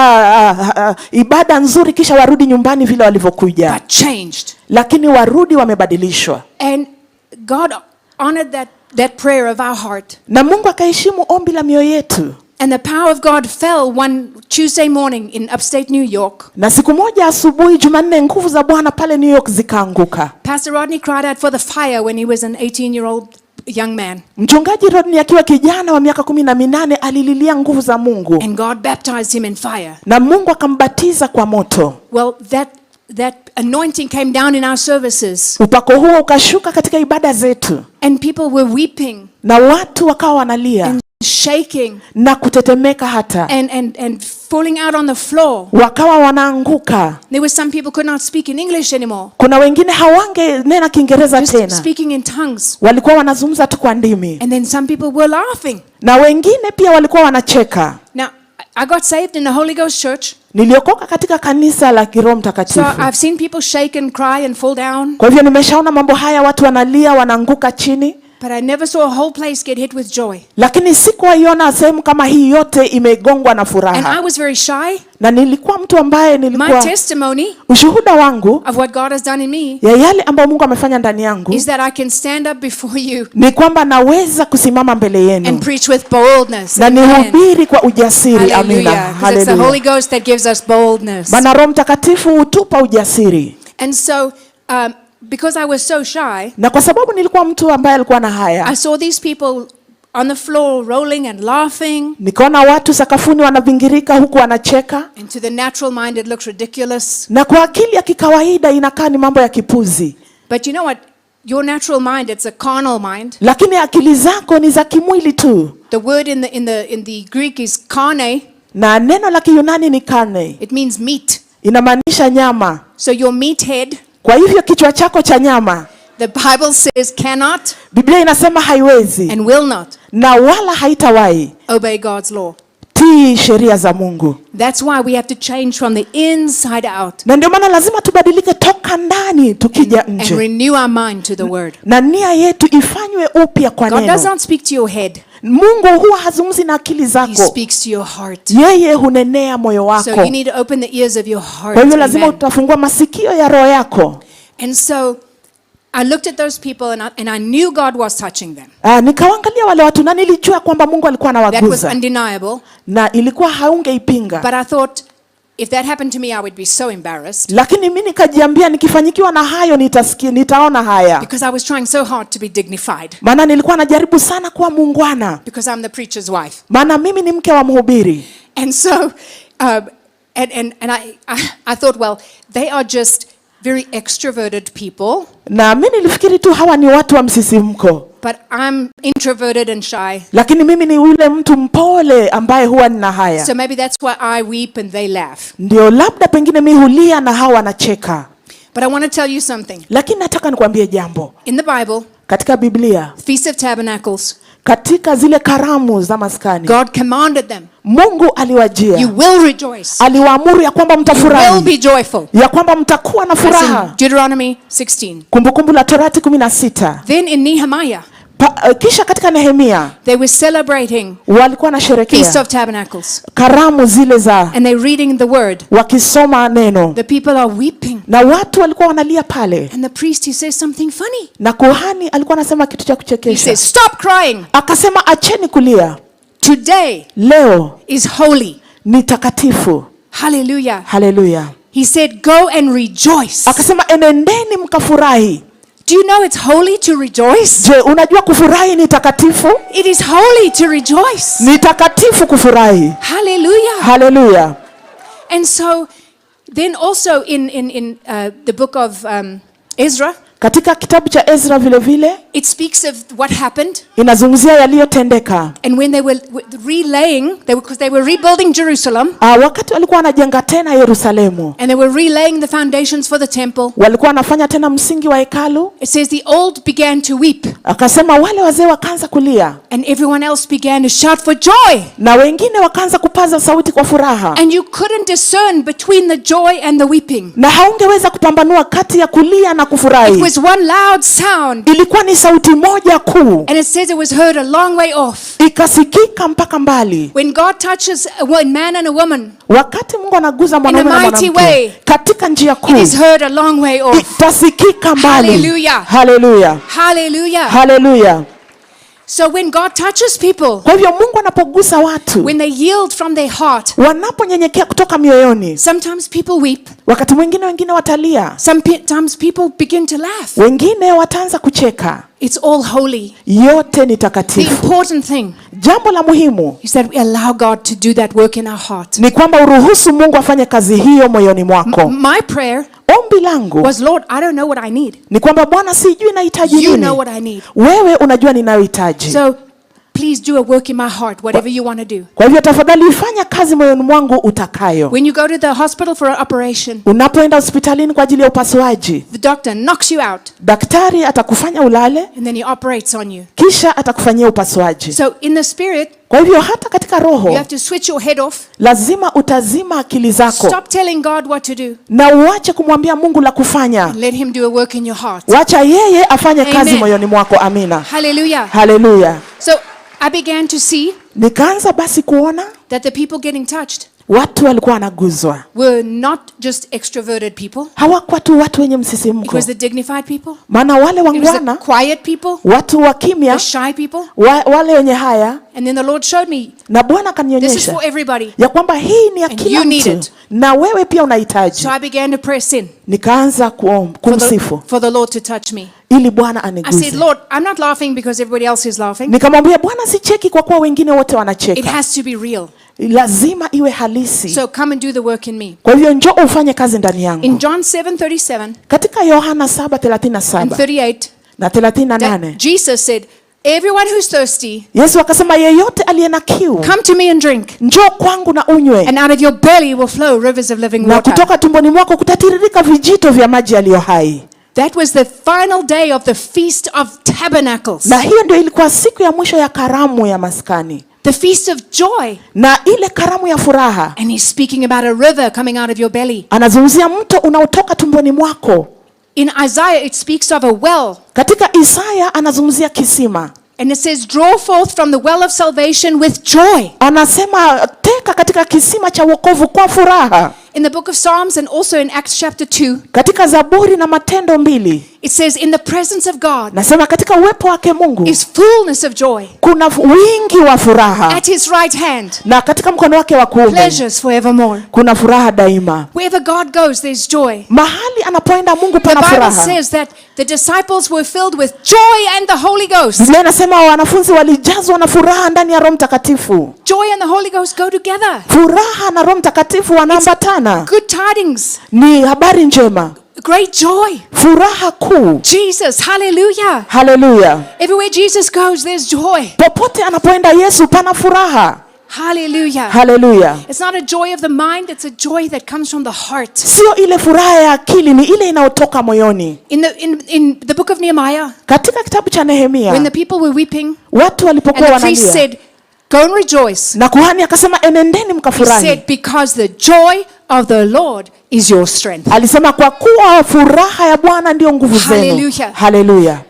ibada nzuri kisha warudi nyumbani vile walivyokuja, but changed. lakini warudi wamebadilishwa. And God honored that prayer of our heart. Na Mungu akaheshimu ombi la mioyo yetu. And the power of God fell one Tuesday morning in upstate New York. Na siku moja asubuhi Jumanne, nguvu za Bwana pale New York zikaanguka. Pastor Rodney cried out for the fire when he was an 18-year-old young man. Mchungaji Rodney akiwa kijana wa miaka 18 alililia nguvu za Mungu. And God baptized him in fire. Na Mungu akambatiza kwa moto. Well, that anointing came down in our services. Upako huo ukashuka katika ibada zetu. And people were weeping. Na watu wakawa wanalia. And shaking. Na kutetemeka hata. And falling out on the floor. Wakawa wanaanguka. There were some people could not speak in English anymore. Kuna wengine hawange nena Kiingereza tena. Speaking in tongues. Walikuwa wanazungumza tu kwa ndimi. And then some people were laughing. Na wengine pia walikuwa wanacheka. Now, I got saved in the Holy Ghost Church. Niliokoka katika kanisa la Kiroho Mtakatifu. So I've seen people shake and cry and fall down. Kwa hivyo nimeshaona mambo haya, watu wanalia, wanaanguka chini. But I never saw a whole place get hit with joy. Lakini sikuiona sehemu kama hii yote imegongwa na furaha. And I was very shy. Na nilikuwa mtu ambaye My testimony ushuhuda wangu of what God has done in me ya yale ambayo Mungu amefanya ndani yangu is that I can stand up before you ni kwamba naweza kusimama mbele yenu and preach with boldness. na nihubiri kwa ujasiri. Amina. Hallelujah. Because it's the Holy Ghost that gives us boldness. Maana Roho Mtakatifu hutupa ujasiri. And so because I was so shy, na kwa sababu nilikuwa mtu ambaye alikuwa na haya, I saw these people on the floor rolling and laughing. Nikaona watu sakafuni wanavingirika huku wanacheka. And to the natural mind it looks ridiculous. Na kwa akili ya kikawaida inakaa ni mambo ya kipuzi. But you know what? Your natural mind, it's a carnal mind. Lakini akili zako ni za kimwili tu. The word in the Greek is carne. Na neno la Kiyunani ni carne. It means meat. Inamaanisha nyama. So your meat head, kwa hivyo kichwa chako cha nyama, the Bible says cannot, Biblia inasema haiwezi and will not, na wala haitawahi obey God's law. tii sheria za Mungu. That's why we have to change from the inside out. Na ndio maana lazima tubadilike toka ndani tukija nje. And renew our mind to the word. Na nia yetu ifanywe upya kwa neno. God does not speak to your head. Mungu huwa hazungumzi na akili zako. He speaks to your heart. Yeye hunenea moyo wako. So you need to open the ears of your heart. Kwa hivyo lazima utafungua masikio ya roho yako. And so I looked at those people and I knew God was touching them. Nikaangalia wale watu na nilijua kwamba Mungu alikuwa anawaguza. That was undeniable. Na ilikuwa haungeipinga. But I thought if that happened to me I would be so embarrassed. Lakini mimi nikajiambia nikifanyikiwa na hayo nitaona haya. Because I was trying so hard to be dignified. Maana nilikuwa najaribu sana kuwa muungwana. Because I'm the preacher's wife. Maana mimi ni mke wa mhubiri. And so and I thought, well, they are just very extroverted people. Na mimi nilifikiri tu hawa ni watu wa msisimko. But I'm introverted and shy. Lakini mimi ni yule mtu mpole ambaye huwa nina haya. So maybe that's why I weep and they laugh. Ndio labda pengine mimi hulia na hawa wanacheka. But I want to tell you something. Lakini nataka nikwambie jambo. In the Bible, katika Biblia, Feast of Tabernacles, katika zile karamu za maskani, God commanded them, Mungu aliwajia, you will rejoice. aliwaamuru ya kwamba You will mtafurahi, be joyful. ya kwamba mtakuwa na That's in furaha. Deuteronomy 16. Kumbukumbu la Torati 16. Then in Nehemiah, Kisha katika Nehemia they were celebrating walikuwa na Feast sherekea of Tabernacles. karamu zile za And they're reading the word. wakisoma neno, The people are weeping. na watu walikuwa wanalia pale, And the priest, he says something funny. na kuhani alikuwa anasema kitu cha He kuchekesha. says, stop crying. Akasema acheni kulia, Today leo is holy. ni takatifu. Hallelujah. Haleluya. He said, go and rejoice. Akasema enendeni mkafurahi. Do you know it's holy to rejoice? Je, unajua kufurahi ni takatifu? It is holy to rejoice. Ni takatifu kufurahi. Hallelujah. Haleluya. And so then also in the book of Ezra, Katika kitabu cha Ezra vile vile it speaks of what happened. inazungumzia yaliyotendeka. And when they were because they were rebuilding Jerusalem, Wakati walikuwa wanajenga tena Yerusalemu, and they were relaying the foundations for the temple, walikuwa wanafanya tena msingi wa hekalu. it says the old began to weep, Akasema wale wazee wakaanza kulia, and everyone else began to shout for joy. na wengine wakaanza kupaza sauti kwa furaha, And you couldn't discern between the joy and the weeping. na haungeweza kupambanua kati ya kulia na It kufurahi. was one loud sound, Ilikuwa ni sauti moja kuu, and it says it was heard a long way off. ikasikika mpaka mbali. When God touches a man and a woman, Wakati Mungu anaguza mwanaume na mighty way, mwanamke katika njia it kuu, is heard a long way off. itasikika mbali. Hallelujah. Haleluya. Hallelujah. Haleluya. So when God touches people, Kwa hivyo Mungu anapogusa watu, when they yield from their heart, wanaponyenyekea kutoka mioyoni, sometimes people weep, wakati wengine watalia, sometimes people begin to laugh. wengine wataanza kucheka. It's all holy. Yote ni The takatifu. important thing Jambo la muhimu is that we allow God to do that work in our heart. ni kwamba uruhusu Mungu afanye kazi hiyo moyoni mwako. My prayer Ombi langu was, Lord, I don't know what I need. ni kwamba Bwana, sijui nahitaji You nini, know what I need. wewe unajua ninayohitaji. So please do a work in my heart, whatever you want to do. Kwa hivyo tafadhali ifanya kazi moyoni mwangu utakayo. When you go to the hospital for an operation, Unapoenda hospitalini kwa ajili ya upasuaji, the doctor knocks you out, daktari atakufanya ulale, and then he operates on you. kisha atakufanyia upasuaji. So in the spirit, Kwa hivyo hata katika you roho have to switch your head off. lazima utazima akili zako, Stop telling God what to do. na uache kumwambia Mungu la kufanya. Let him do a work in your heart. Wacha yeye afanye kazi Amen. moyoni mwako. Amina. Hallelujah. Haleluya. So I began to see Nikaanza basi kuona that the people getting touched watu walikuwa wanaguzwa. were not just extroverted people. Hawakuwa tu watu wenye It msisimko, was the dignified people. maana wale It was the wangwana, quiet people, watu wa kimya, the shy people. wale wenye haya. And then the Lord showed me, Na Bwana this is akanionyesha for everybody. ya kwamba hii ni ya And kila you need mtu, it. na wewe pia unahitaji. So I began to press in Nikaanza kumsifu for the Lord to touch me. ili Bwana I said, aniguze. Lord, I'm not laughing because everybody else is laughing. Nikamwambia Bwana, sicheki kwa kuwa wengine wote It wanacheka, has to be real. lazima iwe halisi. So come and do the work in me. Kwa hivyo njoo ufanye kazi ndani yangu. In John 7:37 Katika Yohana and 7:37 38, na 38, that Jesus said, everyone who's thirsty, Yesu akasema yeyote aliye na kiu come to me and drink. njoo kwangu na unywe, And out of your belly will flow rivers of living na water. kutoka tumboni mwako kutatiririka vijito vya maji yaliyo hai. That was the final day of the Feast of Tabernacles. Na hiyo ndio ilikuwa siku ya mwisho ya karamu ya maskani, The Feast of Joy. na ile karamu ya furaha. And he's speaking about a river coming out of your belly. Anazungumzia mto unaotoka tumboni mwako. In Isaiah, it speaks of a well. Katika Isaya anazungumzia kisima, And it says, draw forth from the well of salvation with joy. anasema teka katika kisima cha wokovu kwa furaha. In the book of Psalms and also in Acts chapter 2, Katika Zaburi na Matendo 2 it says, in the presence of God nasema katika uwepo wake Mungu is fullness of joy. kuna wingi wa furaha, At his right hand, na katika mkono wake wa kuume pleasures forevermore. kuna furaha daima. Wherever God goes, there's joy. Mahali anapoenda Mungu The pana Bible furaha. says that the disciples were filled with joy and the Holy Ghost. Biblia inasema wanafunzi walijazwa na furaha ndani ya Roho Mtakatifu. Joy and the Holy Ghost go together. Furaha na Roho Mtakatifu wanaambatana. Good tidings, Ni habari njema, great joy. furaha kuu. Jesus, hallelujah. Haleluya. Everywhere Jesus goes, there's joy. Popote anapoenda Yesu pana furaha. Hallelujah. Haleluya. It's not a joy of the mind, it's a joy that comes from the heart. Sio ile furaha ya akili, ni ile inayotoka moyoni. In the book of Nehemiah, Katika kitabu cha Nehemia, when the people were weeping, watu walipokuwa and the priest wanalia, said, go and rejoice. na kuhani akasema enendeni He mkafurahi. said, because the joy of the Lord is your strength. Alisema kwa kuwa furaha ya Bwana ndio nguvu zenu. Hallelujah. Haleluya.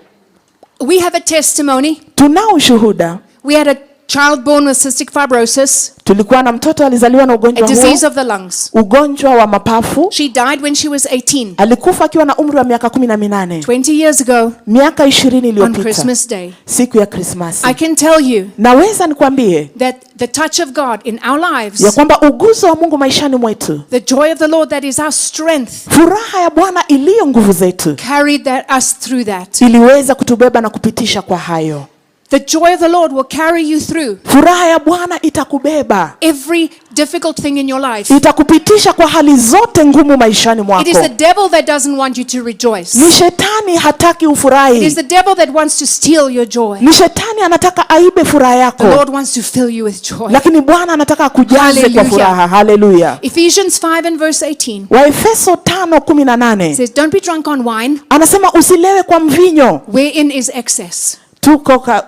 We have a testimony. Tunao ushuhuda. We had a child born with cystic fibrosis, Tulikuwa na mtoto alizaliwa na a ugonjwa disease huo, of the lungs. ugonjwa wa mapafu. She died when she was 18, Alikufa akiwa na umri wa miaka 18. 20 years ago Miaka 20 on iliyopita. Christmas Day. Siku ya Krismasi. I can tell you Naweza nikwambie that the touch of God in our ya lives, kwamba uguzo wa Mungu maishani mwetu, the joy of the Lord that is our strength, furaha ya Bwana iliyo nguvu zetu, carried us through that. iliweza kutubeba na kupitisha kwa hayo. The joy of the Lord will carry you through Furaha ya Bwana itakubeba, every difficult thing in your life. itakupitisha kwa hali zote ngumu maishani It mwako. is the devil that doesn't want you to rejoice. Ni shetani hataki It ufurahi. is the devil that wants to steal your joy. Ni shetani anataka aibe furaha The yako, Lord wants to fill you with joy. lakini Bwana anataka akujaze kwa Hallelujah. furaha. Haleluya. Ephesians 5 and verse 18 Waefeso 5:18 says, don't be drunk on wine, anasema usilewe kwa mvinyo. wherein is excess,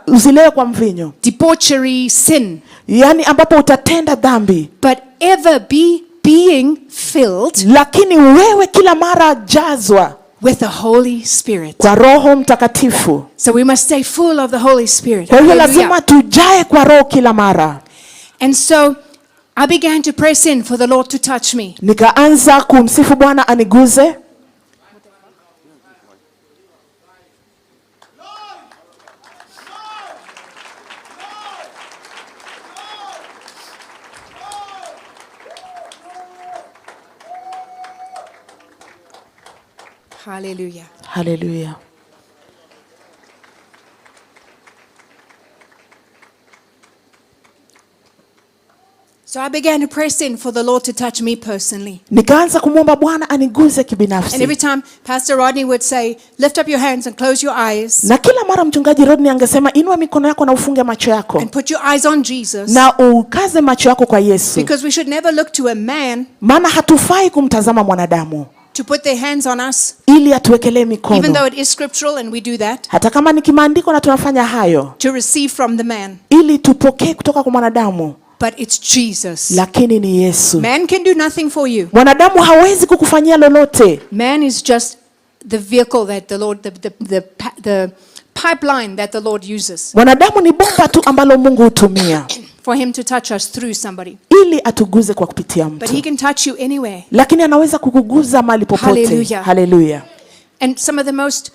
Usilewe kwa mvinyo, debauchery, sin, yani ambapo utatenda dhambi, but ever be being filled lakini wewe kila mara jazwa with the Holy Spirit. kwa Roho Mtakatifu. So we must stay full of the Holy Spirit. Kwa hiyo Hallelujah. lazima tujae kwa Roho kila mara. And so I began to press in for the Lord to touch me. Nikaanza kumsifu Bwana aniguze. Hallelujah. Haleluya. So I began to press in for the Lord to touch me personally. Nikaanza kumwomba Bwana aniguze And kibinafsi. every time Pastor Rodney would say, lift up your hands and close your eyes Na kila mara mchungaji Rodney angesema inua mikono yako na ufunge macho yako and put your eyes on Jesus. na ukaze macho yako kwa Yesu. Because we should never look to a man Maana hatufai kumtazama mwanadamu to put their hands on us, ili atuwekelee even mikono. though it is scriptural and we do that, Hata kama ni kimaandiko na tunafanya hayo to receive from the man. ili tupokee kutoka kwa mwanadamu, But it's Jesus. lakini ni Yesu. Man can do nothing for you. Mwanadamu hawezi kukufanyia lolote. Man is just the vehicle that the Lord, the pipeline that the Lord uses Mwanadamu ni bomba tu ambalo Mungu hutumia for him to touch us through somebody. ili atuguze kwa kupitia But mtu. he can touch you anywhere. Lakini anaweza kukuguza mahali popote. Hallelujah. Haleluya. And some of the most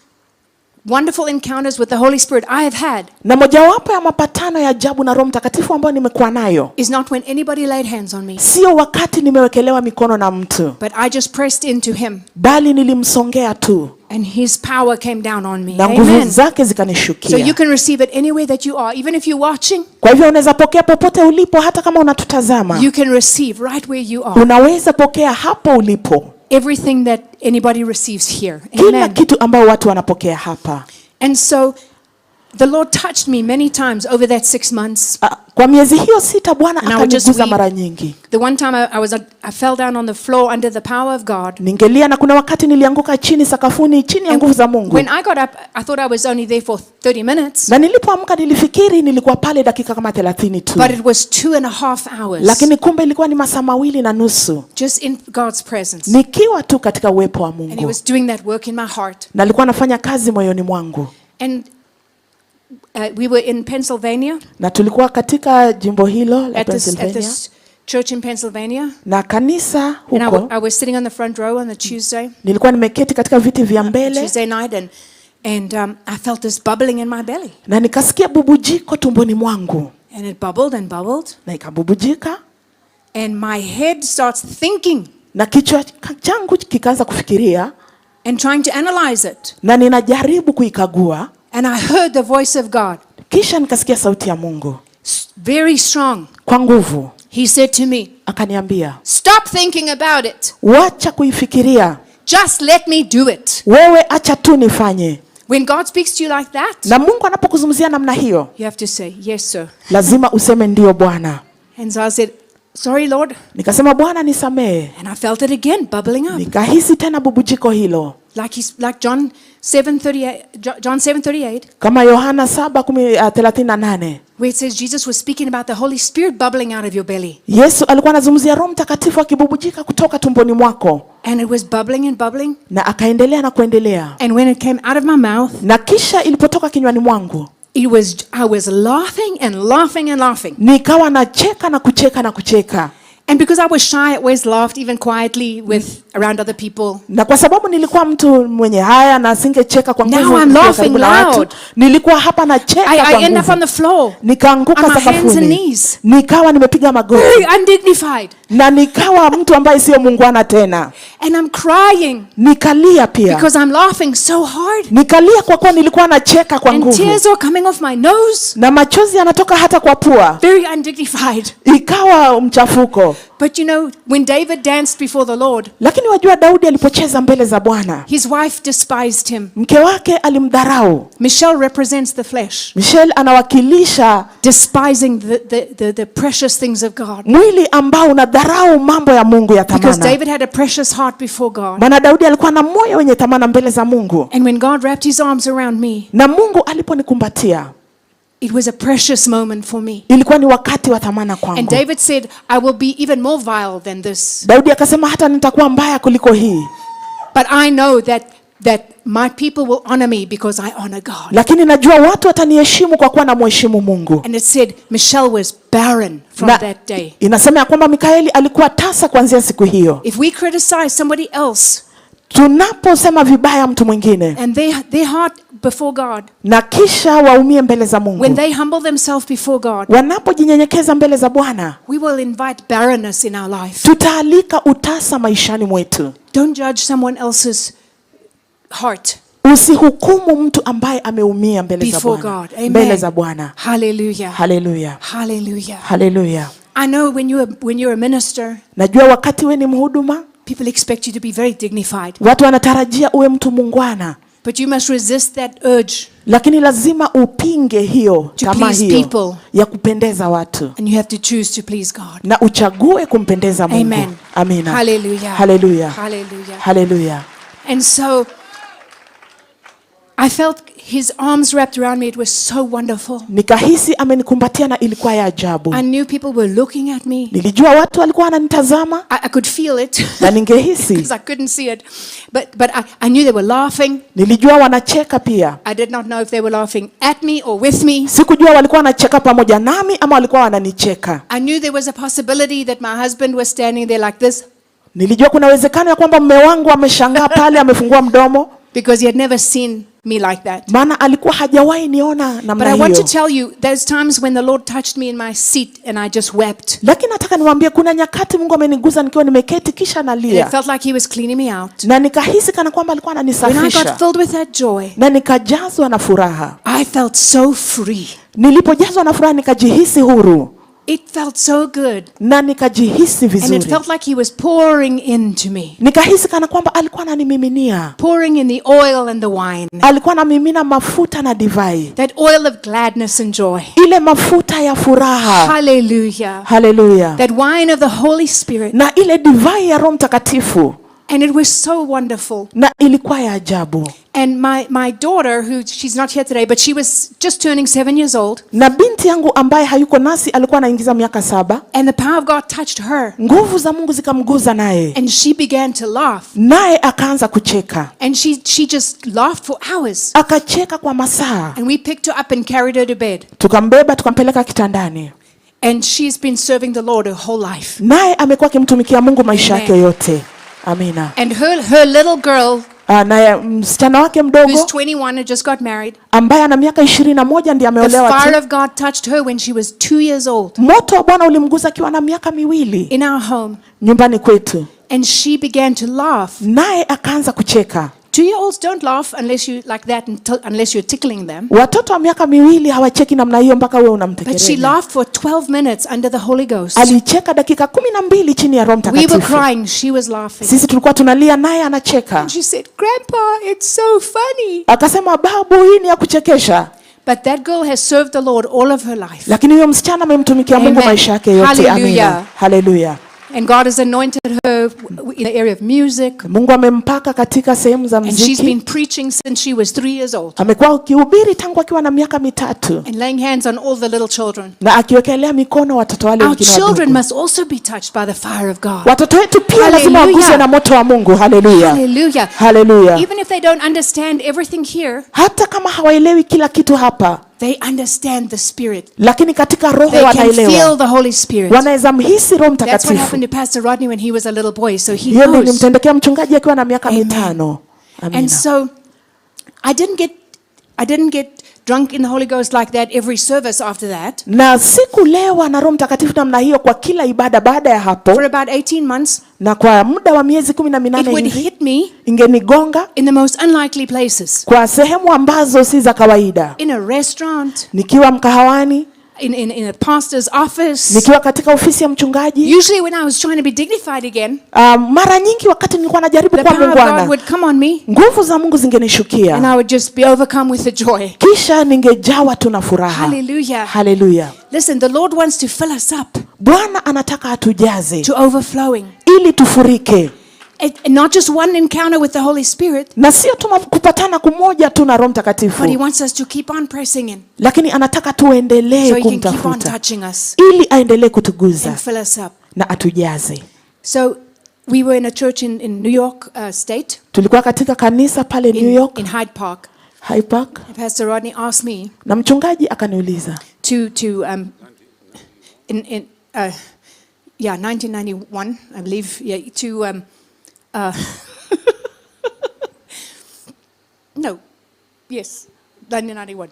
wonderful encounters with the Holy Spirit I have had Na mojawapo ya mapatano ya ajabu na Roho Mtakatifu ambayo nimekuwa nayo is not when anybody laid hands on me, sio wakati nimewekelewa mikono na mtu, but I just pressed into him bali nilimsongea tu and his power came down on me. na nguvu Amen. zake So you zikanishukia. can receive it anywhere that you are. Even if you're watching, Kwa hivyo unaweza pokea popote ulipo, hata kama unatutazama. you can receive right where you are. Unaweza pokea hapo ulipo Everything that anybody receives here. kila Amen. kitu ambao watu wanapokea hapa. And so the Lord touched me many times over that 6 months. Kwa miezi hiyo 6 Bwana And I would just akaniguza weep. mara nyingi. The one time I fell down on the floor under the power of God. Ningelia na kuna wakati nilianguka chini sakafuni chini ya nguvu za Mungu. When I got up, I thought I was only there for 30 minutes. Na nilipoamka nilifikiri nilikuwa pale dakika kama 30 tu. But it was 2.5 hours Lakini kumbe ilikuwa ni masaa 2.5 just in God's presence. nikiwa tu katika uwepo wa And He Mungu. was doing that work in my heart. Na alikuwa anafanya kazi moyoni mwangu. And we were in Pennsylvania, Na tulikuwa katika jimbo hilo la at Pennsylvania this church in Pennsylvania. na kanisa And huko. I was sitting on the front row on the Tuesday Nilikuwa nimeketi katika viti vya mbele night, and I felt this bubbling in my belly. na nikasikia bubujiko tumboni mwangu And it bubbled and bubbled. na ikabubujika And my head starts thinking na kichwa changu kikaanza kufikiria and trying to analyze it. na ninajaribu kuikagua. And I heard the voice of God, Kisha nikasikia sauti ya Mungu very strong. kwa nguvu, He said to me, akaniambia, stop thinking about it. wacha kuifikiria, Just let me do it. wewe acha tu nifanye. When God speaks to you like that, Na Mungu anapokuzungumzia namna hiyo, you have to say, yes, sir. lazima useme ndio Bwana. And so I said, sorry, Lord. Nikasema Bwana nisamehe. And I felt it again bubbling up. Nikahisi tena bubujiko hilo. Like John 7:38. Kama Yohana 7:38. Where it says Jesus was speaking about the Holy Spirit bubbling out of your belly. Yesu alikuwa anazungumzia Roho Mtakatifu akibubujika kutoka tumboni mwako. And it was bubbling and bubbling. Na akaendelea na kuendelea. And when it came out of my mouth, na kisha ilipotoka kinywani mwangu, I was laughing and laughing and laughing. Nikawa nacheka na kucheka na kucheka. And because I was shy, I always laughed even quietly around other people. Na kwa sababu nilikuwa mtu mwenye haya na singecheka kwa nguvu. Now I'm laughing loud. Nilikuwa hapa nacheka kwa nguvu. I end up on the floor. Nikaanguka sakafuni. Hands and knees. Nikawa nimepiga magoti. Very undignified. Na nikawa mtu ambaye sio muungwana tena. And I'm crying. Nikalia pia. Because I'm laughing so hard. Nikalia kwa kuwa nilikuwa nacheka kwa nguvu. And tears are coming off my nose. Na machozi yanatoka hata kwa pua. Very undignified. Ikawa mchafuko. But you know, when David danced before the Lord, lakini wajua Daudi alipocheza mbele za Bwana, his wife despised him. Mke wake alimdharau. Michelle represents the flesh. Michelle anawakilisha despising the precious things of God. Mwili ambao unadharau mambo ya Mungu ya thamani. Because David had a precious heart before God. Maana Daudi alikuwa na moyo wenye thamani mbele za Mungu. And when God wrapped his arms around me, na Mungu aliponikumbatia, it was a precious moment for me. Ilikuwa ni wakati wa thamani kwangu. And David said, I will be even more vile than this. Daudi akasema hata nitakuwa mbaya kuliko hii. But I know that my people will honor me because I honor God. Lakini najua watu wataniheshimu kwa kuwa namheshimu Mungu. And it said Michelle was barren from that day. Inasema ya kwamba Mikaeli alikuwa tasa kuanzia siku hiyo. If we criticize somebody else, tunaposema vibaya mtu mwingine, and their heart before God, na kisha waumie mbele za Mungu, when they humble themselves before God, wanapojinyenyekeza mbele za Bwana, we will invite barrenness in our life. Tutaalika utasa maishani mwetu. Don't judge someone else's heart. Usihukumu mtu ambaye ameumia mbele za Bwana. Mbele za Bwana. Hallelujah. Hallelujah. Hallelujah. Hallelujah. I know when you're a minister, najua wakati wewe ni mhuduma, people expect you to be very dignified. Watu wanatarajia uwe mtu muungwana. But you must resist that urge. Lakini lazima upinge hiyo tamaa hiyo ya kupendeza watu. And you have to choose to please God. Na uchague kumpendeza Mungu. Amen. Amina. Hallelujah. Hallelujah. Hallelujah. Hallelujah. And so I felt his arms wrapped around me. It was so wonderful. Nikahisi amenikumbatia na ilikuwa ya ajabu. I knew people were looking at me. Nilijua watu walikuwa wananitazama. I could feel it. Na ningehisi. Because I couldn't see it. But I knew they were laughing. Nilijua wanacheka pia. I did not know if they were laughing at me or with me. Sikujua walikuwa wanacheka pamoja nami ama walikuwa wananicheka. I knew there was a possibility that my husband was standing there like this. Nilijua kuna uwezekano ya kwamba mume wangu ameshangaa pale amefungua mdomo. Because he had never seen me like that. Maana alikuwa hajawahi niona namna hiyo. But I want to tell you, there's times when the Lord touched me in my seat and I just wept. Lakini nataka niwaambie kuna nyakati Mungu ameniguza nikiwa nimeketi kisha nalia. It felt like he was cleaning me out. Na nikahisi kana kwamba alikuwa ananisafisha. When I got filled with that joy, na nikajazwa na furaha. I felt so free. Nilipojazwa na furaha nikajihisi huru. It felt so good. Na nikajihisi vizuri. And it felt like he was pouring into me. Nikahisi kana kwamba alikuwa ananimiminia. Pouring in the oil and the wine. Alikuwa anamimina mafuta na divai. That oil of gladness and joy. Ile mafuta ya furaha. Hallelujah. Hallelujah. That wine of the Holy Spirit. Na ile divai ya Roho Mtakatifu. And it was so wonderful. Na ilikuwa ya ajabu. And my daughter, who she's not here today, but she was just turning 7 years old. Na binti yangu ambaye hayuko nasi alikuwa anaingiza miaka 7. And the power of God touched her. Nguvu za Mungu zikamguza naye. And she began to laugh. Naye akaanza kucheka. And she just laughed for hours. Akacheka kwa masaa. And we picked her up and carried her to bed. Tukambeba tukampeleka kitandani. And she's been serving the Lord her whole life. Naye amekuwa akimtumikia Mungu maisha yake yote. Amina. And her little girl, na msichana wake mdogo, who's 21 and just got married, ambaye ana miaka 21 ndiye ameolewa. The fire of God touched her when she was 2 years old. Moto wa Bwana ulimguza akiwa na miaka 2 in our home, nyumbani kwetu. And she began to laugh. Naye akaanza kucheka. 2-year-olds don't laugh unless you like that, unless you're tickling them. Watoto wa miaka 2 hawacheki namna hiyo mpaka wewe unamtekeleza. But she laughed for 12 minutes under the Holy Ghost. Alicheka dakika 12 chini ya Roho Mtakatifu. We were crying, she was laughing. Sisi tulikuwa tunalia naye anacheka. And she said, "Grandpa, it's so funny." Akasema, babu, hii ni ya kuchekesha. But that girl has served the Lord all of her life. Lakini huyo msichana amemtumikia Mungu Amen. maisha yake yote. Hallelujah. Amina. Hallelujah. And God has anointed her in the area of music. Mungu amempaka katika sehemu za And she's muziki. been preaching since she was 3 years old. Amekuwa akihubiri tangu akiwa na miaka 3 And laying hands on all the little children. na akiwekelea mikono watoto wale Our wengine children wadogo. must also be touched by the fire of God. Watoto wetu pia lazima Hallelujah. waguswe na moto wa Mungu. Hallelujah. Hallelujah. Hallelujah. Even if they don't understand everything here, Hata kama hawaelewi kila kitu hapa, they understand the Spirit. lakini katika roho They can feel wanaelewa. the Holy Spirit. Wanaweza mhisi Roho That's what Mtakatifu. happened to Pastor Rodney when he was a little boy. So he Hiyo knows. nilimtendekea mchungaji akiwa na miaka Amen. 5. And Amina. so I didn't get drunk in the Holy Ghost like that every service after that. Na sikulewa na Roho Mtakatifu namna hiyo kwa kila ibada baada ya hapo, For about 18 months, na kwa muda wa miezi it 18 would hivi hit me ingenigonga in the most unlikely places. kwa sehemu ambazo si za kawaida, In a restaurant, nikiwa mkahawani, in a pastor's office. nikiwa katika ofisi ya mchungaji. Usually when I was trying to be dignified again, Mara nyingi wakati nilikuwa najaribu the kuwa power of God mungwana, would come on me nguvu za Mungu and zingenishukia, I would just be overcome with the joy. kisha ningejawa tu na furaha. Hallelujah. Haleluya. Listen, the Lord wants to fill us up Bwana anataka atujaze to overflowing. ili tufurike, And not just one encounter with the Holy Spirit, na sio tu kupatana kumoja tu na Roho but He Mtakatifu, wants us to keep on pressing in lakini anataka tuendelee so He can keep on kumtafuta touching us ili aendelee kutuguza and fill us up. na atujaze. So we were in a church in New York State, Tulikuwa katika kanisa pale New York, in Hyde Park. Hyde Park, And Pastor Rodney asked me na mchungaji akaniuliza yeah, 1991, I believe, yeah, no, yes, 1991.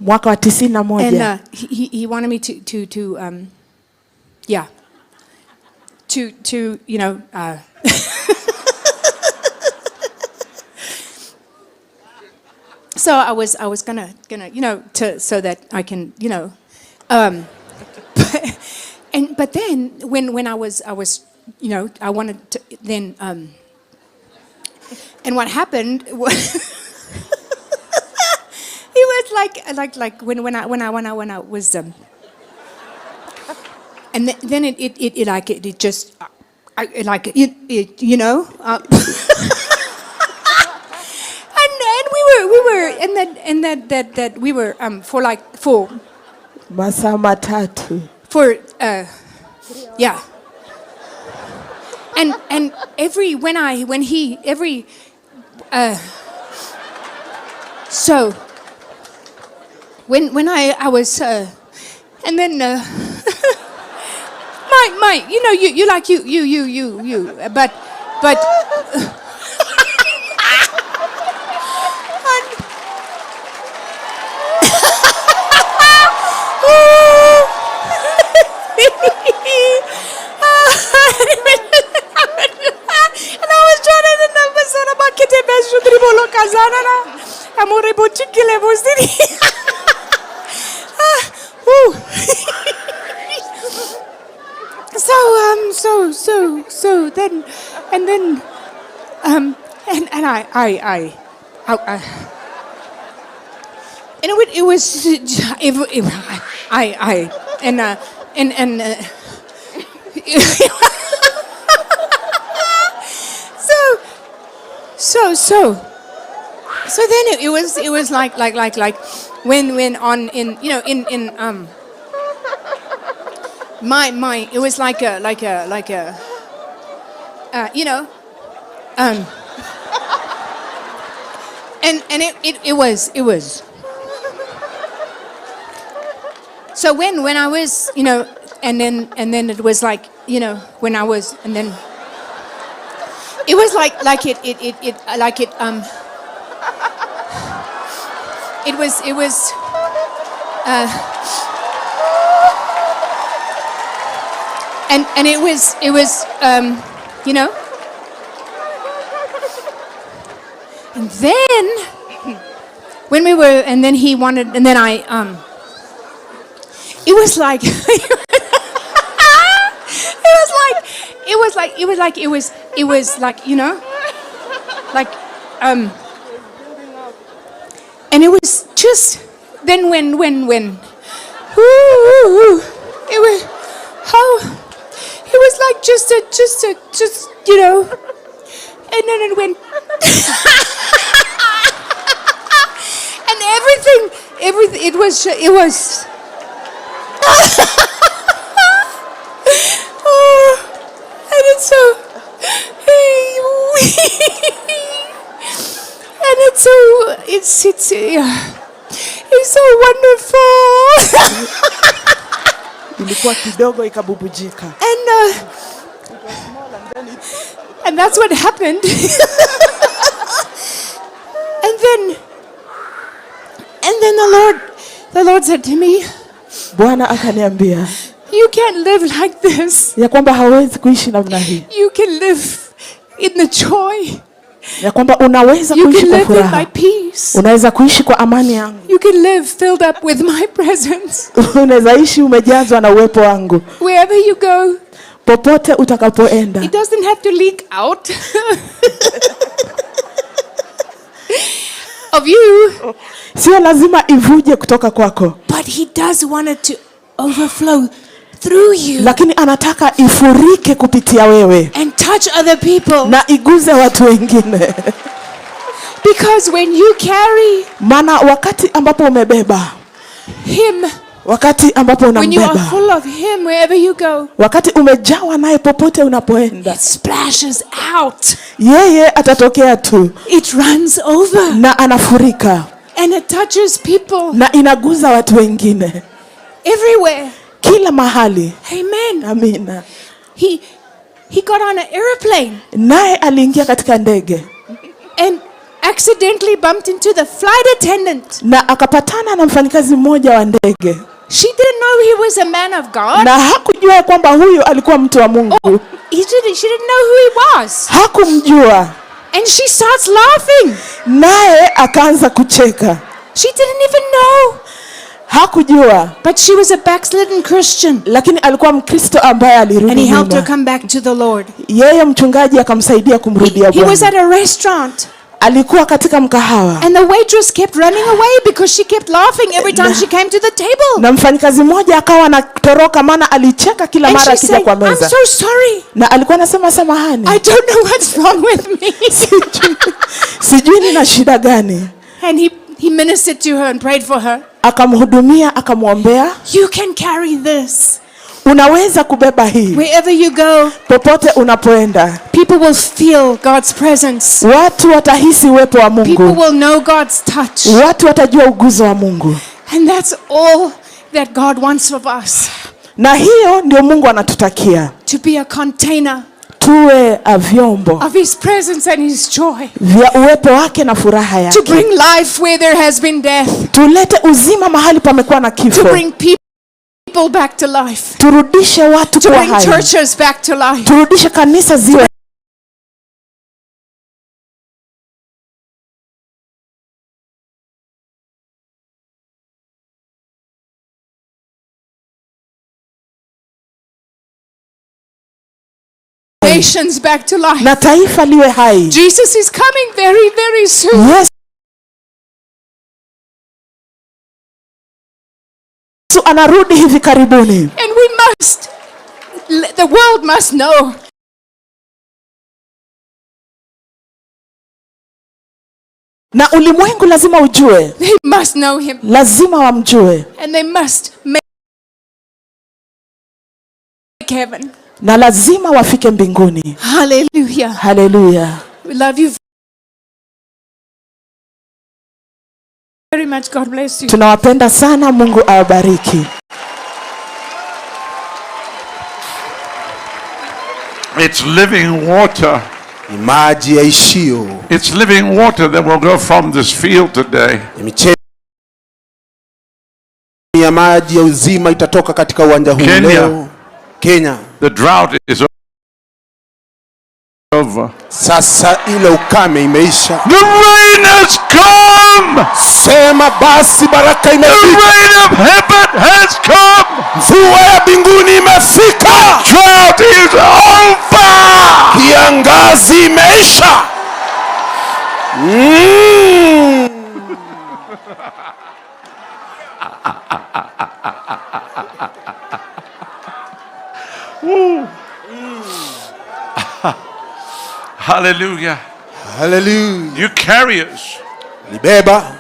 mwaka wa 91. And he wanted me to you know, so I was gonna, you know, so that I can, you know, but then when I was, you know, I wanted to then, and what happened was, it was like when I was, and then it like it just, like it you know. And we were that we were for Masaa matatu. yeah. And so when I was and then my you know you like you but and I was trying to remember sort of bakete besho tribolo kazana na amore bochikile bosiri. So then and then and I and it was I and so then it was like when on in you know in my it was like a you know and it was so when I was you know and then it was like you know when I was and then it was like it was and it was you know and then when we were and then he wanted and then I it was like it was like you know like and it was just then when, ooh, it was, it was like just, you know, and then it went, and everything, it was, oh, and it's so, and it's so wonderful. Ilikuwa kidogo ikabubujika. And that's what happened. and then the Lord said to me, Bwana akaniambia, you can't live like this. ya kwamba hawezi kuishi namna hii. You can live in the joy. Ya kwamba unaweza You kuishi can kwa live in my furaha. peace. Unaweza kuishi kwa amani yangu. You can live filled up with my presence. Unaweza ishi umejazwa na uwepo wangu. Wherever you go. Popote utakapoenda. It doesn't have to leak out of you. Sio lazima ivuje kutoka kwako. But he does want it to overflow through you. Lakini anataka ifurike kupitia wewe. And touch other people. Na iguze watu wengine. Because when you carry, maana wakati ambapo umebeba him, wakati ambapo when you are unambeba, full of him wherever you go, wakati umejawa naye popote unapoenda, it splashes out. Yeye atatokea tu. It runs over. Na anafurika. And it touches people. Na inaguza watu wengine. Everywhere. Kila mahali. Amen. Amina. He got on an airplane. Naye aliingia katika ndege. And accidentally bumped into the flight attendant. Na akapatana na mfanyikazi mmoja wa ndege. She didn't know he was a man of God. Na hakujua kwamba huyu alikuwa mtu wa Mungu. Oh, she didn't know who he was. Hakumjua. And she starts laughing. Naye akaanza kucheka. She didn't even know. Hakujua. But she was a backslidden Christian. Lakini alikuwa Mkristo ambaye alirudi nyuma. And he helped her come back to the Lord. Yeye mchungaji akamsaidia kumrudia Bwana. He was at a restaurant. Alikuwa katika mkahawa. And the waitress kept running away because she kept laughing every time she came to the table. Na mfanyikazi mmoja akawa anatoroka maana alicheka kila mara akija kwa meza. I'm so sorry. Na alikuwa anasema samahani. I don't know what's wrong with me. Sijui nina shida gani. And he ministered to her and prayed for her. Akamhudumia, akamwombea. You can carry this. Unaweza kubeba hii. Wherever you go, popote unapoenda, people will feel God's presence. Watu watahisi uwepo wa Mungu. People will know God's touch. Watu watajua uguzo wa Mungu. And that's all that God wants of us. Na hiyo ndio Mungu anatutakia. To be a container. Tuwe vyombo of his presence and his joy. Vya uwepo wake na furaha yake. To bring life where there has been death. Tulete uzima mahali pamekuwa na kifo. To bring people back to life. Turudishe watu to kuwa bring hai. Churches back to life. Turudishe kanisa ziwe nations back to life. Na taifa liwe hai. Jesus is coming very, very soon. Yes. So anarudi hivi karibuni. And we must, the world must know. Na ulimwengu lazima ujue. They must know him. Lazima wamjue. And they must make heaven. Na lazima wafike mbinguni. Hallelujah. Hallelujah. We love you very much. God bless you. Tunawapenda sana. Mungu awabariki. It's living water. Maji yaishio. It's living water that will go from this field today. Ya maji ya uzima itatoka katika uwanja huu leo. Kenya. The drought is over. Sasa ile ukame imeisha. The rain has come. Sema basi baraka imefika. The rain of heaven has come. Mvua ya mbinguni imefika. Drought is over. Kiangazi imeisha. Hallelujah. Hallelujah. You carriers. Libeba,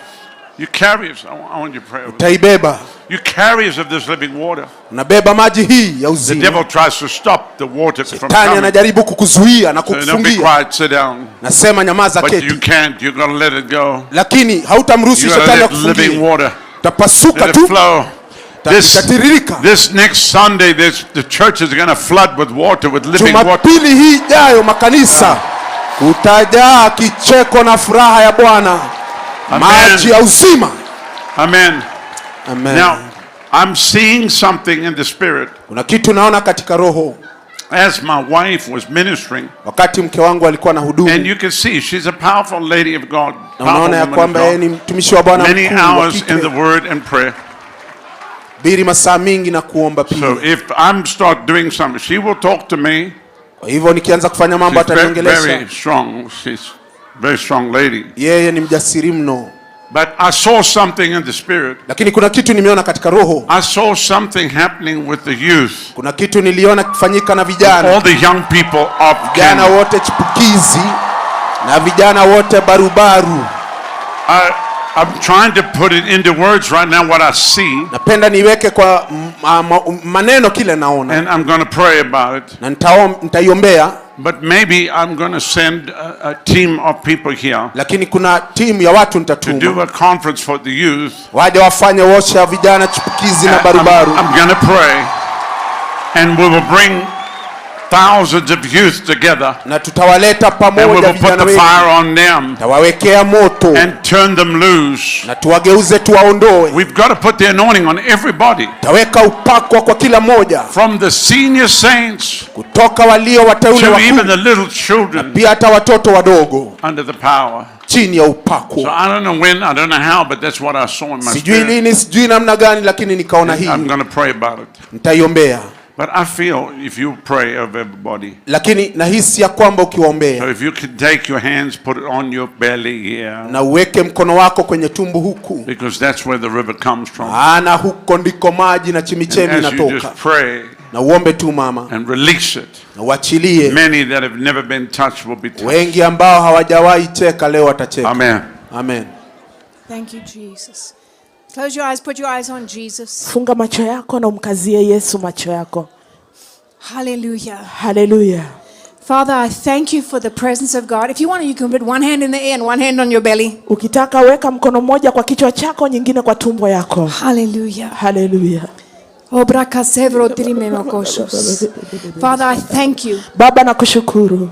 You carriers. I want you to pray over this. utaibeba. You carriers of this living water. Unabeba maji hii ya The uzima. devil tries to stop the water from Shetani coming. anajaribu kukuzuia na So don't be kukufungia. quiet, sit down. Nasema nyamaza, But you keti. can't. You're going to let it go. Lakini hautamruhusu You're going shetani to let living akufungie. water. Utapasuka Let it tu. flow. Itatiririka. This next Sunday, the church is going to flood with water, with living water. Jumapili hii ijayo makanisa utajaa kicheko na furaha ya Bwana. Maji ya uzima. Amen. Amen. Now, I'm seeing something in the spirit. Kuna kitu naona katika roho. As my wife was ministering, Wakati mke wangu alikuwa na hudumu. and you can see she's a powerful lady of God. Na unaona ya kwamba yeye ni mtumishi wa Bwana Many mkuu wa hours in the kike. word and prayer. Biri masaa mingi na kuomba pia. So if I'm start doing something, she will talk to me. Kwa hivyo nikianza kufanya mambo She's very, ataniongelesha. very strong. She's a very strong lady. Yeye ni mjasiri mno. But I saw something in the spirit. Lakini kuna kitu nimeona katika roho. I saw something happening with the youth. Kuna kitu niliona kifanyika na All vijana. the young people of Vijana Kenya. wote chipukizi na vijana wote barubaru. I'm trying to put it into words right now what I see. Napenda niweke kwa maneno kile naona. And I'm going to pray about it. Na nitaiombea. But maybe I'm going to send a team of people here Lakini kuna timu ya watu to nitatuma. do a conference for the youth. Waje wafanye washa vijana chipukizi na barubaru. I'm going to pray. And we will bring thousands of youth together. Na tutawaleta And we pamoja will put vijana the wengi. fire on them. Tawawekea moto. And turn them loose. Na tuwageuze tuwaondoe. We've got to put the anointing on everybody. Taweka upako kwa kila moja. From the senior saints Kutoka walio wateule to even wakuu. the little children Pia hata watoto wadogo. under the power. Chini ya upako. So I don't know when, I don't know how, but that's what I saw in my Sijui spirit. lini, sijui namna gani, lakini nikaona And hii. I'm going to pray about it. Nitaiombea. But I feel if you pray of everybody. Lakini nahisi ya kwamba ukiwaombea. So if you can take your hands, put it on your belly here. Na uweke mkono wako kwenye tumbo huku. Because that's where the river comes from. Maana huko ndiko maji na chemichemi And as you inatoka. just pray Na uombe tu mama. and release it. Na uachilie. Many that have never been touched will be touched. Wengi ambao hawajawahi cheka leo watacheka. Amen. Amen. Thank you, Jesus. Close your eyes, put your eyes on Jesus. Funga macho yako na umkazie Yesu macho yako. Hallelujah. Hallelujah. Father, I thank you for the presence of God. If you want, you can put one hand in the air and one hand on your belly. Ukitaka weka mkono mmoja kwa kichwa chako, nyingine kwa tumbo yako. Hallelujah. Hallelujah. Father, I thank you Baba nakushukuru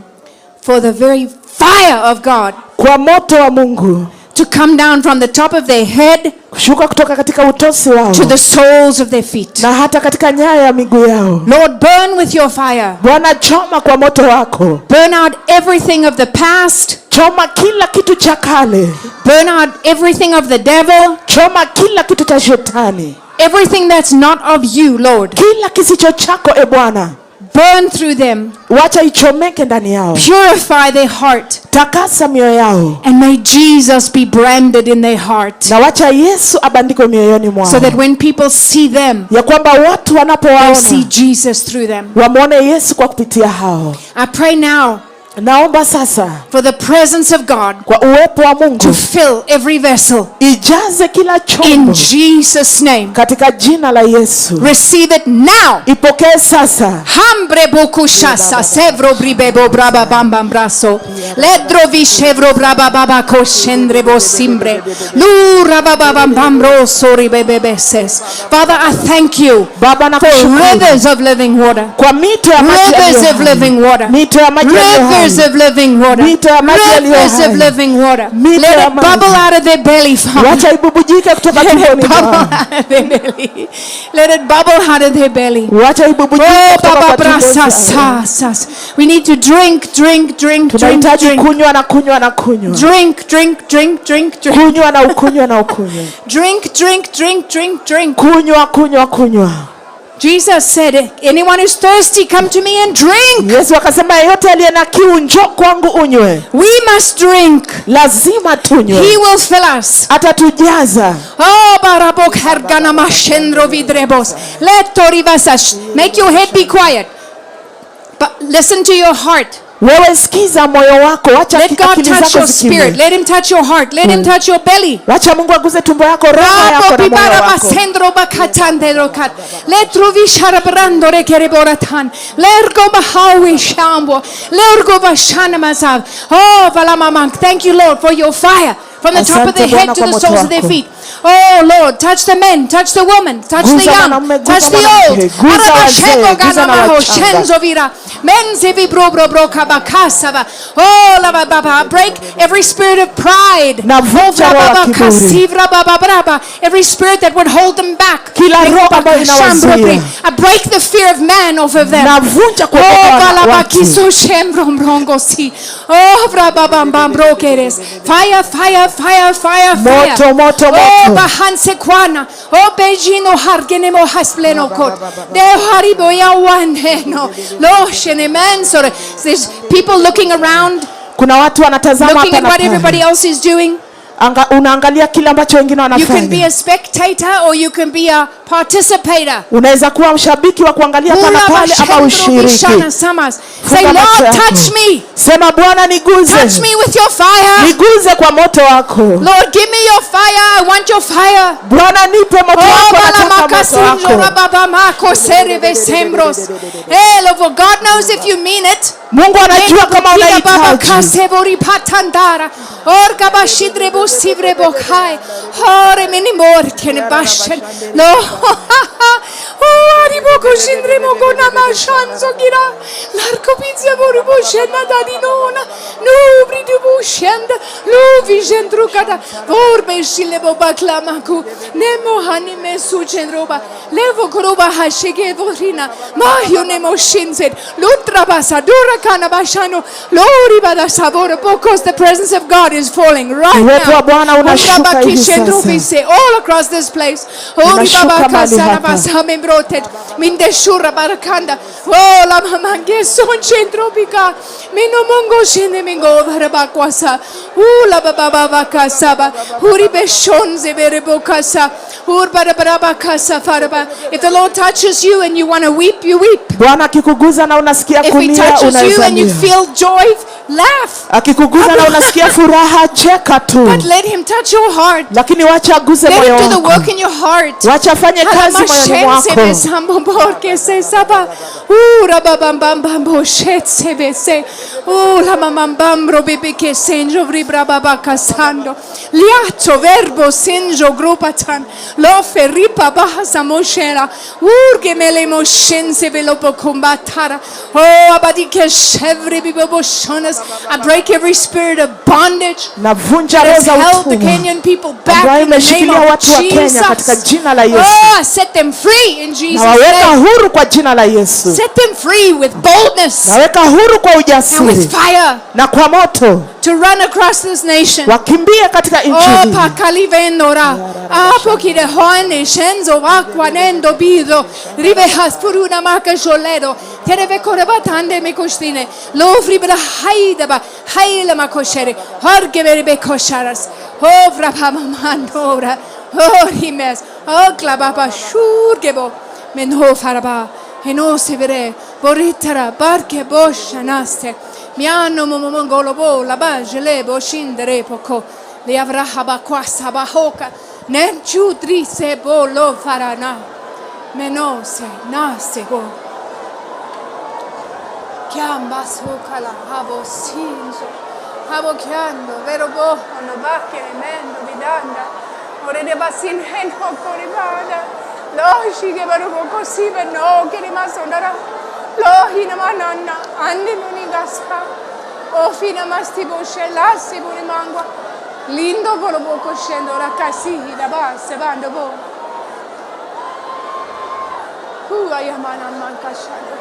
for the very fire of God kwa moto wa Mungu to come down from the top of their head kushuka kutoka katika utosi wao to the soles of their feet. na hata katika nyaya ya miguu yao. Lord, burn with your fire. Bwana, choma kwa moto wako. Burn out everything of the past. Choma kila kitu cha kale. Burn out everything of the devil. Choma kila kitu cha shetani. Everything that's not of you, Lord. Kila kisicho chako, e Bwana. Burn through them. Wacha ichomeke ndani yao. Purify their heart. Takasa mioyo yao. And may Jesus be branded in their heart. Na wacha Yesu abandikwe mioyoni mwao. So that when people see them, ya kwamba watu they wanapowaona see Jesus through them. wamwone Yesu kwa kupitia hao. I pray now Naomba sasa for the presence of God kwa uwepo wa to Mungu fill every vessel. ijaze kila In chombo Jesus' name. katika jina la Yesu. Receive it now. Ipokee sasa. Hambre boku shasa sevro bribebo braba bambam braso ledro vishevro braba baba koshendre bosimbre lu raba baba bambro sori bebebeses. Father, I thank you Baba for nakushukuru rivers of living water. kwa mito ya maji Rivers yaliyo of hai. living water. Mito ya maji yaliyo hai. Rivers of living water. Mito ya maji yaliyo Rivers hai. of living water. Mito Let ya it maji. bubble out of their belly, Father. Wacha ibubujike kutoka Let tumboni it bubble mwao. out of their belly. Let it bubble out of their belly. Wacha ibubujike Oh, kutoka Baba kwa tumbo brasa zao. sas. We need to drink. Tunahitaji kunywa na kunywa na kunywa. Drink. Kunywa na ukunywa na ukunywa. Drink. Kunywa. Jesus said, anyone who's thirsty, come to me and drink. Yesu akasema yeyote aliye na kiu njoo kwangu unywe. We must drink. Lazima tunywe. He will fill us. Atatujaza. Oh, barabok hergana mashendro vidrebos. Let torivasas. Make your head be quiet. But listen to your heart. Wewe sikiza moyo wako, wacha Let God akili touch zako your spirit. zikimwe. Let him touch your heart. Let him touch your belly. Wacha Mungu aguze tumbo yako, roho yako na moyo wako. Sendro bakatandero kat. Let ruvi sharabrando rekereboratan. Lergo bahawi shambo. Lergo bashana mazav. Oh, valamamang. Thank you, Lord, for your fire. From the top of their head to the soles of their feet. Oh Lord, touch the men, touch the women, touch the young, touch the old. Oh, break every spirit of pride. Every spirit that would hold them back. I break the fear of man off of them. Fire, fire, fire, fire, fire. Oh, bahanse kwana. Oh, bejino hargenemo haspleno kot. De haribo ya waneno. Lo shene mensore. There's people looking around, Kuna watu wanatazama looking hapa at na what pale. everybody else is doing. Unaangalia kile ambacho wengine You can be wanafanya. a spectator or you can be a participator. Unaweza kuwa mshabiki wa kuangalia hapa na pale ama ushiriki. Say, Funga macho Lord, yako. touch me. Sema Bwana niguze. Touch me with your fire. Niguze kwa moto wako. Lord, give me your fire. I want your fire. Bwana nipe moto wako, nataka moto wako. God knows if you mean it. Mungu anajua kama unahitaji. Because the presence of God is falling right Uwepo wa Bwana now. unashuka hivi sasa. All across this place. Unashuka mahali hapa. Mindeshura barakanda. Oh, la mamange son centro pica. Mino mongo shine mingo varabakwasa. La baba bakasaba. Huri beshon zeberebokasa. Hur barabarabakasa faraba. If the Lord touches you and you want to weep, you weep. Bwana akikuguza na unasikia If he kulia, touches you unaweza and you lia. feel joy, laugh. Akikuguza na unasikia furaha, cheka tu. But let him touch your heart. Lakini wacha aguse Let moyo him do the wako. work in your heart. Wacha afanye kazi moyoni mwako. Liato verbo senjo grupatan lo ferripa bahasa moshera urge mele moshense velopo combatara oh abadike chevre bibobo shonas. I break every spirit of bondage Navunja that roho has za held the utumwa Kenyan people back ambayo in the name imeshikilia of watu wa Kenya katika Jesus. jina la Yesu. Oh, set them free in Jesus' Nawaweka name. huru kwa jina la Yesu. Set them free with boldness Naweka huru kwa and with ujasiri fire na kwa moto. to run across this nation. Wakimbie katika nchi Oh, hii. pakalivendora. Apo kide hoane shenzo wakwanendo bido. Rive haspuruna maka joledo. Tereve korebatande me kostine. Lofri bra haidaba. Haila makoshere. Horge berebe kosharas. Oh, vrapama mandora. Oh, himes. Oh, klababa shurgebo. Menho faraba. Heno severe. Boritara barke boshanaste. Miano momongolobo la bage lebo shindere poco. Le avrahaba quasa bahoka. Nenchu drise bolo farana. Menose nasego. Chiamba socala habo sinzo. Habo chiando vero bo no bacche mendo vidanda. Ore de basin heno coribada. Lo shige vero così no che rimasto andare. Lo hina mananna andi nuni gaspa o fina masti bosce lassi buni mangua lindo volo bocco scendo la casi da basse bando bo ayamana manca shado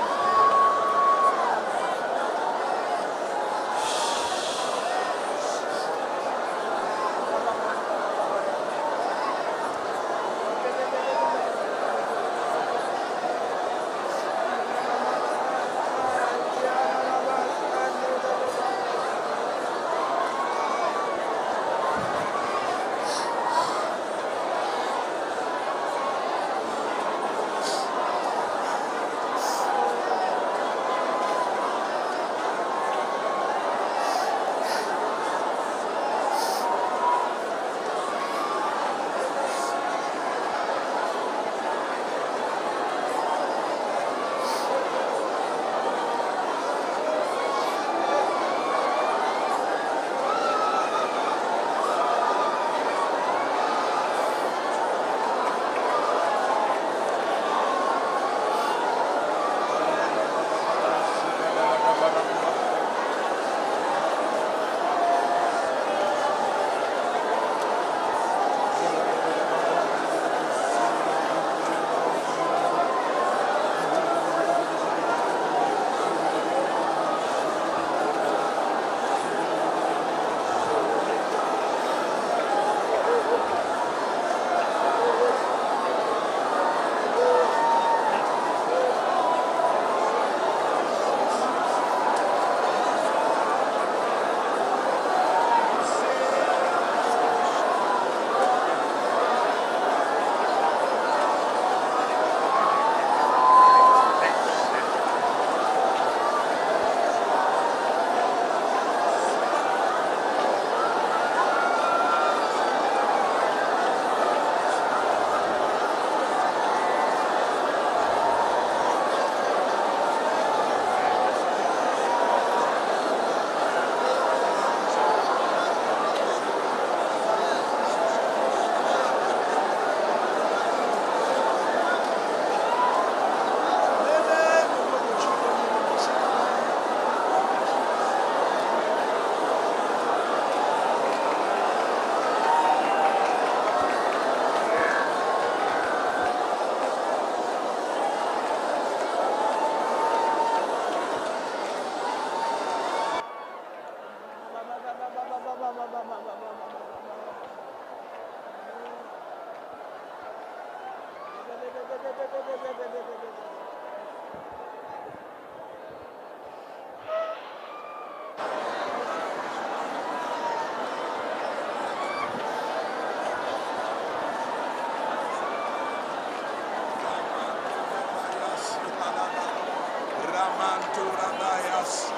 Jesus.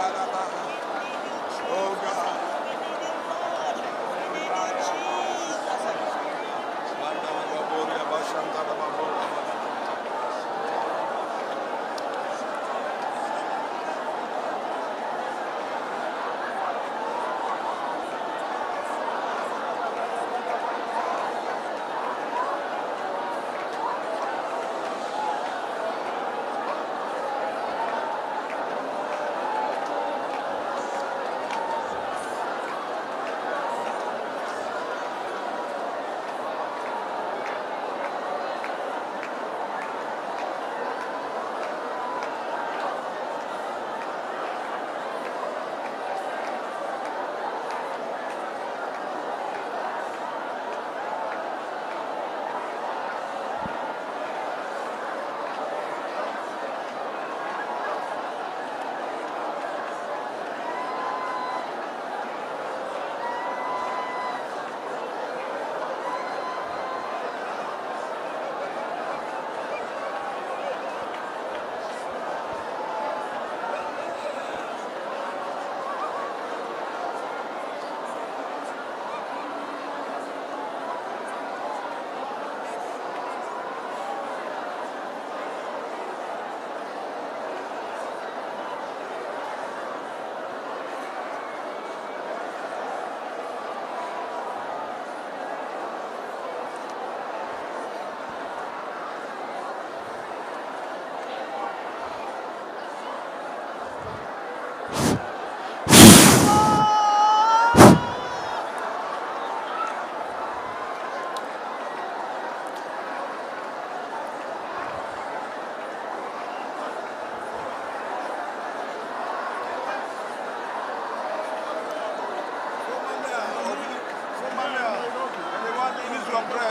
Oh God.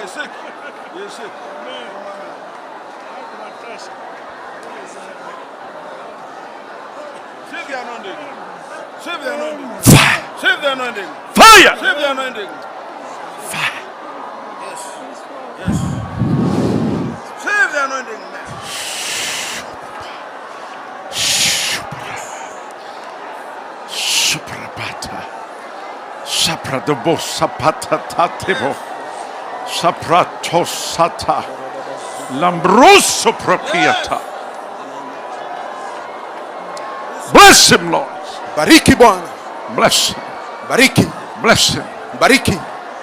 Sick. You're sick. Save the anointing. Save the anointing. Fire. Save the anointing. Fire. Save the anointing. Fire. Yes. Yes. Save the anointing. Suprapata. Sapradobo sapata tatebo. Sapratosata. Lambroso propriata. Bless him, Lord. Bariki Bwana. Bless him. Bariki. Bless him. Bariki.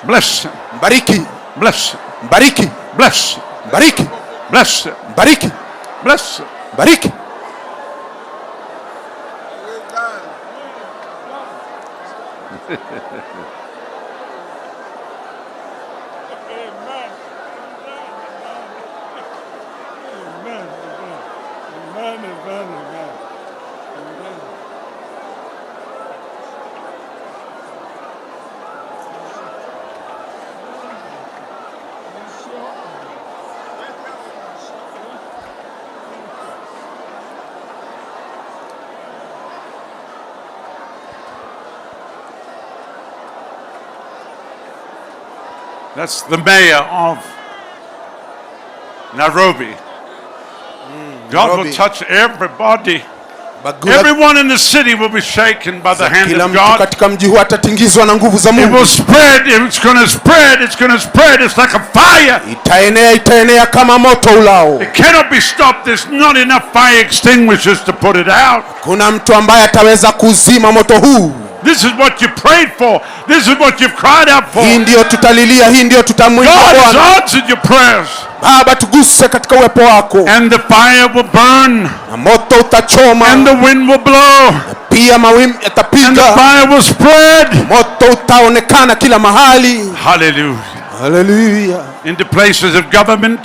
Bless him. Bariki. Bless him. Bariki. Bless him. Bariki. Bless him. Bariki. Bless him. Bariki. That's the mayor of Nairobi. God Nairobi. will touch everybody. Bagula, Everyone in the city will be shaken by the hand kila of mtu God. katika mji huu atatingizwa na nguvu za It Mungu. will spread. It's going to spread. It's going to spread. It's like a fire. Itaenea kama moto ulao. It cannot be stopped. There's not enough fire extinguishers to put it out. Kuna mtu ambaye ataweza kuzima moto huu. This is what you prayed for. This is what you've cried out for. Hii ndio tutalilia, hii ndio tutamwita God has Bwana. answered your prayers. Baba, tuguse katika uwepo wako. And the fire will burn. Na moto utachoma. And the wind will blow. Pia mawimbi yatapiga. And the fire will spread. Moto utaonekana kila mahali. Hallelujah. Hallelujah. Into places of government.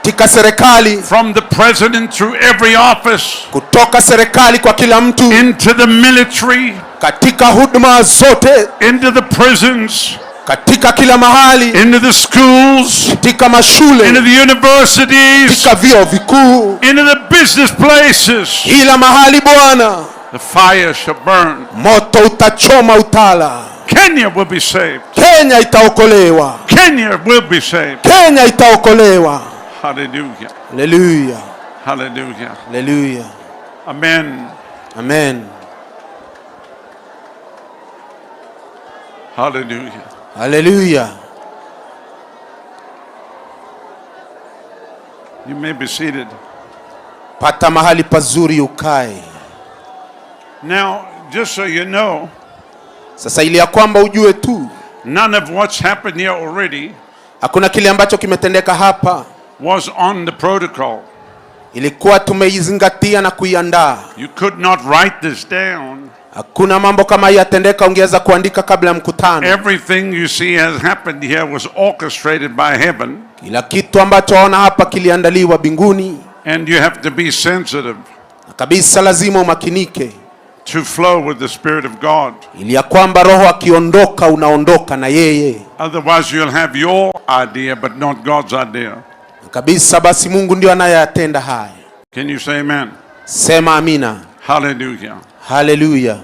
Katika serikali. From the president through every office. Kutoka serikali kwa kila mtu. Into the military. Katika huduma zote. Into the prisons. Katika kila mahali. Into the schools. Katika mashule. Into the universities. Katika vyuo vikuu. Into the business places. Kila mahali Bwana. The fire shall burn. Moto utachoma utala. Kenya will be saved. Kenya itaokolewa. Kenya will be saved. Kenya itaokolewa. Hallelujah. Hallelujah. Hallelujah. Hallelujah. Amen. Amen. Hallelujah. Hallelujah. You may be seated. Pata mahali pazuri ukae. Now, just so you know, Sasa ili ya kwamba ujue tu, none of what's happened here already hakuna kile ambacho kimetendeka hapa was on the protocol. ilikuwa tumeizingatia na kuiandaa. You could not write this down. Hakuna mambo kama yatendeka ungeweza kuandika kabla ya mkutano. Everything you see has happened here was orchestrated by heaven. Kila kitu ambacho waona hapa kiliandaliwa mbinguni. And you have to be sensitive Na kabisa lazima umakinike to flow with the Spirit of God. ili ya kwamba roho akiondoka unaondoka na yeye. Otherwise you'll have your idea but not God's idea. Na kabisa basi Mungu ndio anayeyatenda haya. Can you say amen? Sema amina. Hallelujah. Hallelujah.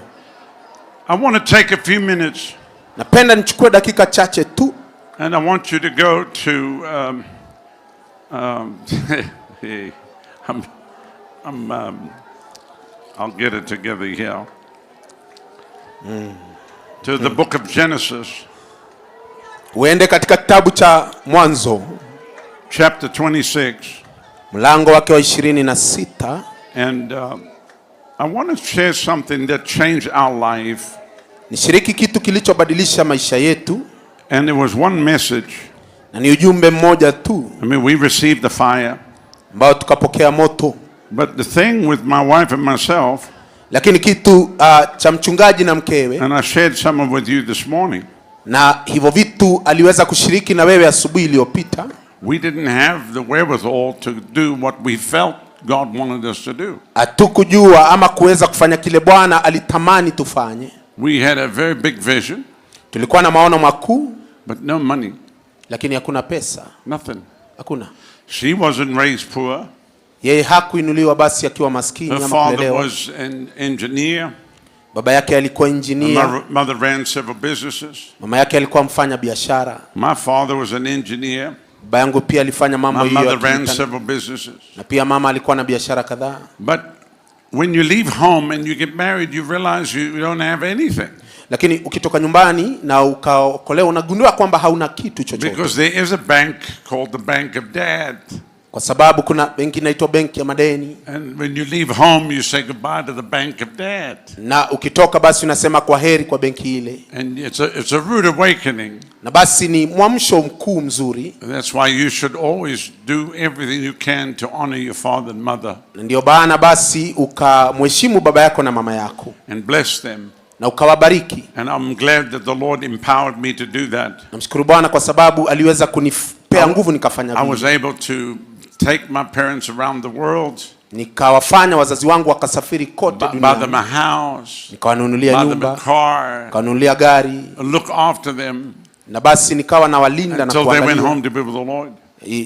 I want to take a few minutes Napenda nichukue dakika chache tu and I want you to go to I'll get it together here. To the book of Genesis, uende katika kitabu cha Mwanzo chapter 26. mlango wake wa 26. And I want to share something that changed our life. Nishiriki kitu kilichobadilisha maisha yetu, And it was one message. na ni ujumbe mmoja tu I mean, we received the fire. ambao tukapokea moto. But the thing with my wife and myself, Lakini kitu cha mchungaji na mkewe, and I shared some of it with you this morning, na hivyo vitu aliweza kushiriki na wewe asubuhi iliyopita. we didn't have the wherewithal to do what we felt God wanted us to do. Hatukujua ama kuweza kufanya kile Bwana alitamani tufanye. We had a very big vision, Tulikuwa na maono makuu, but no money, lakini hakuna pesa. nothing. Hakuna. She wasn't raised poor. Yeye hakuinuliwa basi akiwa maskini Her ama father kulelewa. was an engineer. Baba yake alikuwa Her injinia, mother ran several businesses. mama yake alikuwa mfanya biashara. My father was an engineer. Baba yangu pia alifanya mambo My hiyo ya mother ran kimita- several businesses. na pia mama alikuwa na biashara kadhaa. But when you leave home and you get married, you realize you don't have anything. Lakini ukitoka nyumbani na ukaokolewa unagundua kwamba hauna kitu chochote. Because there is a bank called the Bank of Dad. Kwa sababu kuna benki inaitwa benki ya madeni, And when you leave home, you say goodbye to the Bank of Dad. na ukitoka basi unasema kwa heri kwa benki ile. And it's a rude awakening. Na basi ni mwamsho mkuu mzuri, That's why you should always do everything you can to honor your father and mother na ndio bana basi ukamheshimu baba yako na mama yako and bless them. na ukawabariki. And I'm glad that the Lord empowered me to do that. Namshukuru Bwana kwa sababu aliweza kunipea nguvu nikafanya I was vile. able to take my parents around the world, Nikawafanya wazazi wangu wakasafiri kote buy them a duniani. house, Nikawanunulia buy them a nyumba, car, nikawanunulia gari, look after them na basi nikawa nawalinda na until they went kuangalia. home to be with the Lord.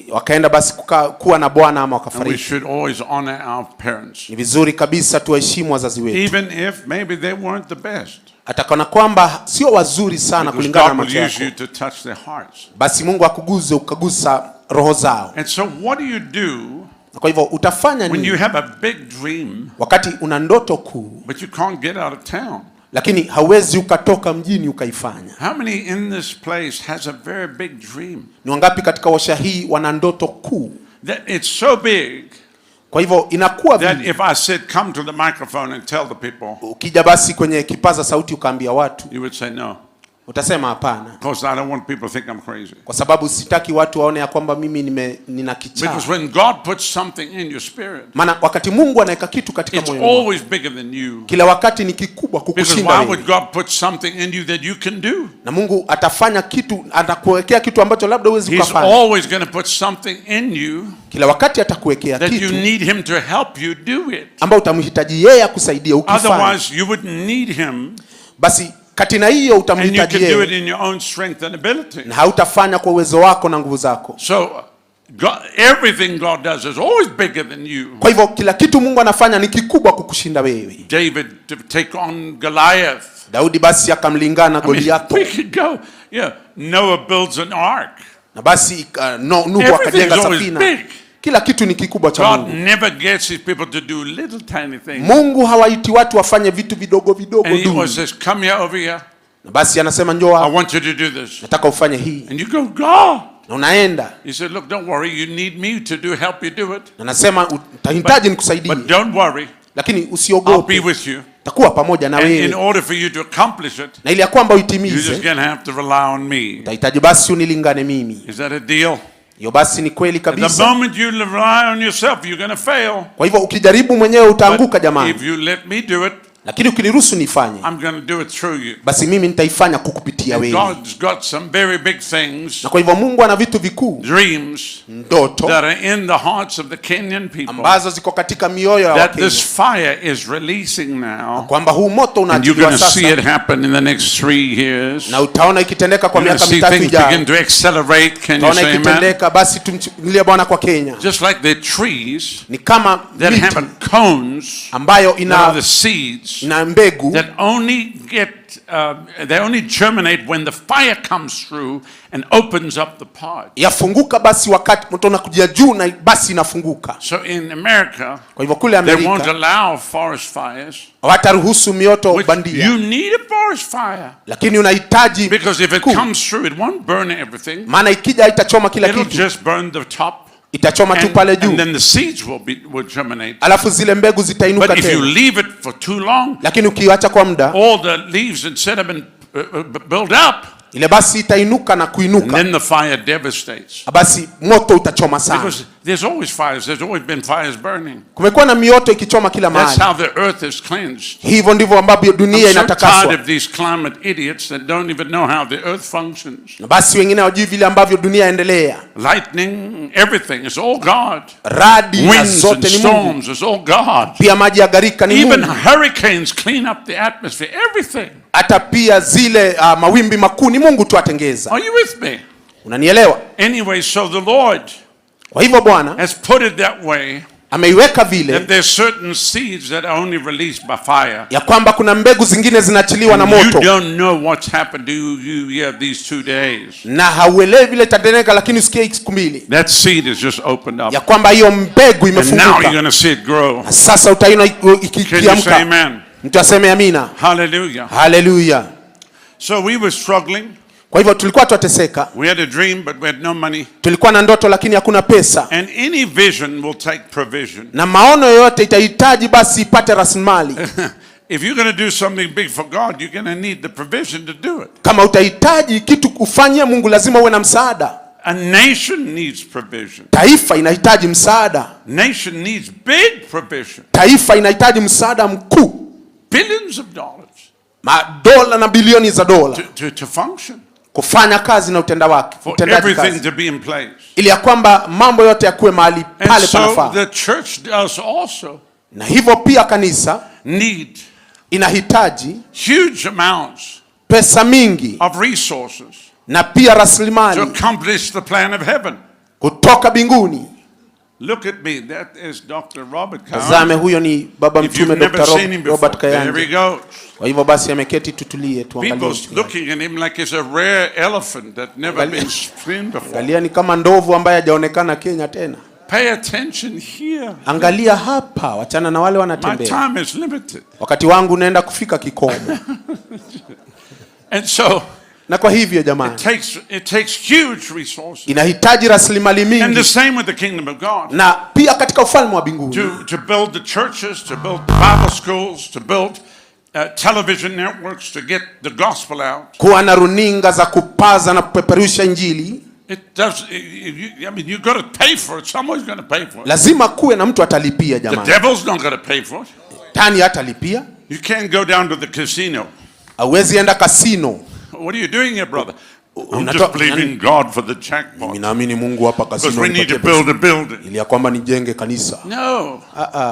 Wakaenda basi kuwa na Bwana ama And we wakafariki. should always honor our parents, Ni vizuri kabisa tuheshimu wazazi wetu, even if maybe they weren't the best. hata kana kwamba sio wazuri sana Because kulingana na God macho will use yako. you to touch their hearts. Basi Mungu akuguze ukagusa roho zao. And so what do you do Kwa hivyo utafanya when you nini have a big dream, wakati una ndoto kuu but you can't get out of town? lakini hauwezi ukatoka mjini ukaifanya? How many in this place has a very big dream? Ni wangapi katika washa hii wana ndoto kuu? That it's so big Kwa hivyo inakuwa that vile, if I said, come to the microphone and tell the people, ukija basi kwenye kipaza sauti ukaambia watu, you would say no. utasema hapana, Because I don't want people to think I'm crazy. kwa sababu sitaki watu waone ya kwamba mimi nina kichaa. Because when God puts something in your spirit, Maana wakati Mungu anaweka kitu katika it's moyo wako, always bigger than you. kila wakati ni kikubwa Because kukushinda why wewe. would God put something in you that you can do? Na Mungu atafanya kitu, atakuwekea kitu ambacho labda huwezi He's kufanya. always going to put something in you Kila wakati atakuwekea that you kitu need Him to help you do it. ambao utamhitaji yeye akusaidia ukifanya. Otherwise, you wouldn't need Him, Basi katina hiyo and you utamhitaji can do it yeye in your own strength and ability. na hautafanya kwa uwezo wako na nguvu zako. So, God, everything God does is always bigger than you. Kwa hivyo kila kitu Mungu anafanya ni kikubwa kukushinda wewe. David to take on Goliath. Daudi basi akamlingana I mean, Goliathi, we could go. Yeah, Noah builds an ark. na basi Nuhu Everything's akajenga always safina. big. Kila kitu ni kikubwa cha God Mungu. never gets His people to do little tiny things. Mungu hawaiti watu wafanye vitu vidogo vidogo And He tu. was just come here over here. Basi anasema njoo I hapa, want you to do this. nataka ufanye hii. And you go, God. Na unaenda. He said, look, don't worry. You need me to help you do it. Na anasema utahitaji nikusaidie. But don't worry. Lakini I'll usiogope. be with you. Takuwa pamoja na And in wewe. order for you to accomplish it, Na ili ya kwamba you're just uitimize, going to have to rely on me. utahitaji basi unilingane mimi. Is that a deal? Hiyo basi ni kweli At the kabisa. moment you rely on yourself, you're going to fail. Kwa hivyo ukijaribu mwenyewe utaanguka But jamani. if you let me do it, Lakini ukiniruhusu nifanye, I'm going to do it through you. basi mimi nitaifanya kukupitia wewe. God's got some very big things, Na kwa hivyo Mungu ana vitu vikuu, dreams, ndoto that are in the hearts of the Kenyan people, ambazo ziko katika mioyo ya that Wakenya, this fire is releasing now. kwamba huu moto And you're going unaachiliwa to see it sasa, happen in the next 3 years. na utaona ikitendeka kwa You're going miaka to see mitatu things ijayo. begin to accelerate. Can you Utaona say amen? ikitendeka, basi tumchukulie Bwana kwa Kenya. Just like the trees Ni kama that miti have cones ambayo that are the ina seeds mbegu that only get they only germinate when the fire comes through and opens up the pod. yafunguka basi wakati moto unakujia juu, na basi inafunguka. So in America, Kwa hivyo kule they won't Amerika allow forest fires. hawataruhusu mioto Which bandia, you need a forest fire, lakini unahitaji because if it kuu. comes through, it won't burn everything. Maana ikija haitachoma kila It'll kitu, just burn the top, itachoma tu and, pale and juu, then the seeds will germinate. alafu zile mbegu zitainuka But if you tena. leave it for too long, Lakini ukiacha kwa muda, all the leaves instead have been built up, ile basi itainuka na and kuinuka, then the fire devastates. basi moto utachoma sana. Because there's always fires. There's always been fires burning. Kumekuwa na mioto ikichoma kila That's mahali. how the earth is cleansed. Hivyo ndivyo ambavyo dunia I'm so tired inatakaswa. of these climate idiots that don't even know how the earth functions. Na basi wengine hawajui vile ambavyo dunia yaendelea. Lightning, everything, it's all God. Radi na Winds and zote ni Mungu. storms, it's all God. Pia maji ya gharika ni Even Mungu. hurricanes clean up the atmosphere, everything. Hata pia zile mawimbi makuu ni Mungu tu atengeza. Are you with me? Unanielewa? Anyway, so the Lord Kwa hivyo Bwana has put it that way, ameiweka vile that there's certain seeds that are only released by fire. ya kwamba kuna mbegu zingine zinaachiliwa na And you moto, don't know what's happened to you here these 2 days. na hauelewi vile itateneka, lakini usikie siku mbili That seed is just opened up. ya kwamba hiyo mbegu And now you're imefunguka. going to see it grow. Sasa utaiona Can you say ikiamka. amen? Mtu aseme amina. Hallelujah. Haleluya. So we were struggling. Kwa hivyo tulikuwa twateseka, We had a dream, but we had no money. tulikuwa na ndoto lakini hakuna pesa, And any vision will take provision. na maono yoyote itahitaji basi ipate rasilimali. If you're going to do something big for God, you're going to need the provision to do it. Kama utahitaji kitu kufanyia Mungu, lazima uwe na msaada. A nation needs provision. Taifa inahitaji msaada. Nation needs big provision. Taifa inahitaji msaada mkuu, Billions of dollars madola na bilioni za dola to function. kufanya kazi na For utendaji everything kazi, to be in place. ili ya kwamba mambo yote yakuwe mahali And pale so panafaa. the church does also Na hivyo pia kanisa need inahitaji huge amounts pesa mingi of resources na pia to rasilimali accomplish the plan of heaven. kutoka mbinguni. Look at me. That is Dr. Robert Tazame, Cowan. huyo ni baba If you've mtume never Dr. seen him Robert before, there he Kayanja. goes. Kwa hivyo basi ameketi, tutulie tuangalie. People's looking at him like he's a rare elephant that never been seen before. Angalia, ni kama ndovu ambaye hajaonekana Kenya tena. Pay attention here. Angalia hapa, wachana na wale My wanatembea. time is limited. Wakati wangu unaenda kufika kikomo. And so Na kwa hivyo jamani, it takes huge resources. inahitaji rasilimali And the mingi, same with the kingdom of God. na pia katika ufalme wa mbinguni, To build the churches, to build the Bible schools, to build television networks, to get the gospel out. kuwa na runinga za kupaza na kupeperusha Injili. It does. I mean, you got to pay for it. Someone's going to pay for it. Lazima kuwe na mtu atalipia The jamani. devil's not going to pay for it. Tani atalipia. You can't go down to the casino. Hauwezi enda kasino. What are you doing here, brother? I'm Unatoka- just believing God for the jackpot. Mimi naamini Mungu hapa Because kasino we need to nipatie build a pesa, building. ili ya kwamba nijenge kanisa. No.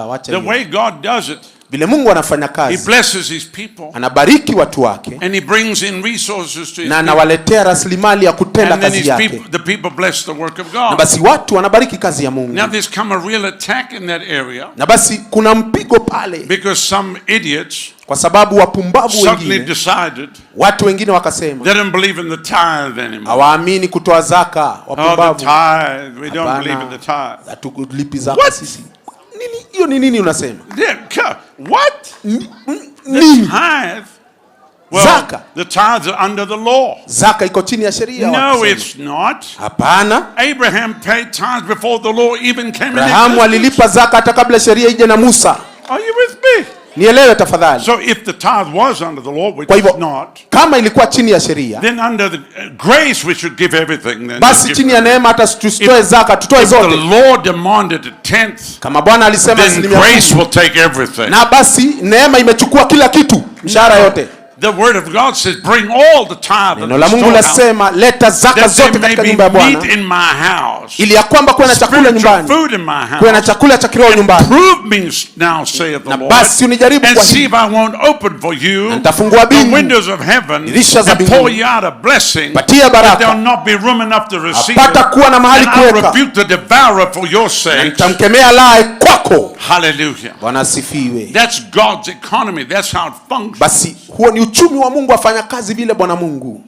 Wacha The hiyo. way God does it, Vile Mungu anafanya He kazi, blesses His people anabariki watu wake and He brings in resources to His na people. anawaletea rasilimali ya kutenda And then kazi yake, the people bless the work of na God. basi watu wanabariki kazi ya Mungu. Now there's come a real attack in that area Na basi kuna mpigo pale, because some idiots kwa sababu wapumbavu suddenly wengine, decided watu wengine wakasema they don't believe in the tithe anymore. hawaamini kutoa zaka. Oh, the Wapumbavu, tithe. We don't Hapana, believe in the tithe. hatulipi zaka sisi. Nini hiyo? Ni nini unasema? Yeah, what? The Nini? tithe. Well, Zaka. the tithes are under the law. Zaka iko chini ya sheria. No, it's not. Hapana. Abraham paid tithes before the law even came in. Abrahamu alilipa zaka hata kabla sheria ije na Musa. Are you with me? Nielewe tafadhali. So if the tithe was under the law, which is not, kama ilikuwa chini ya sheria, then under the grace we should give everything. Then basi chini ya neema hata tusitoe zaka, tutoe zote. If the Lord demanded a tenth, kama Bwana alisema then grace will take everything. Na basi neema imechukua kila kitu, mshahara yote. The word of God says, bring all the tithe. Neno la Mungu lasema leta zaka zote katika nyumba ya Bwana, ili ya kwamba kuwe na chakula nyumbani, kuwe na chakula cha kiroho nyumbani. Prove me now, saith the Lord, basi unijaribu and kwa see if I won't open for you nitafungua the windows of heaven and pour you out a blessing that there will not be room enough to receive it. And I rebuke the devourer for your sake. Nitamkemea laye kwako. Hallelujah. Bwana asifiwe. That's God's economy. That's how it functions. Basi huo ni uchumi wa Mungu, afanya kazi vile Bwana Mungu.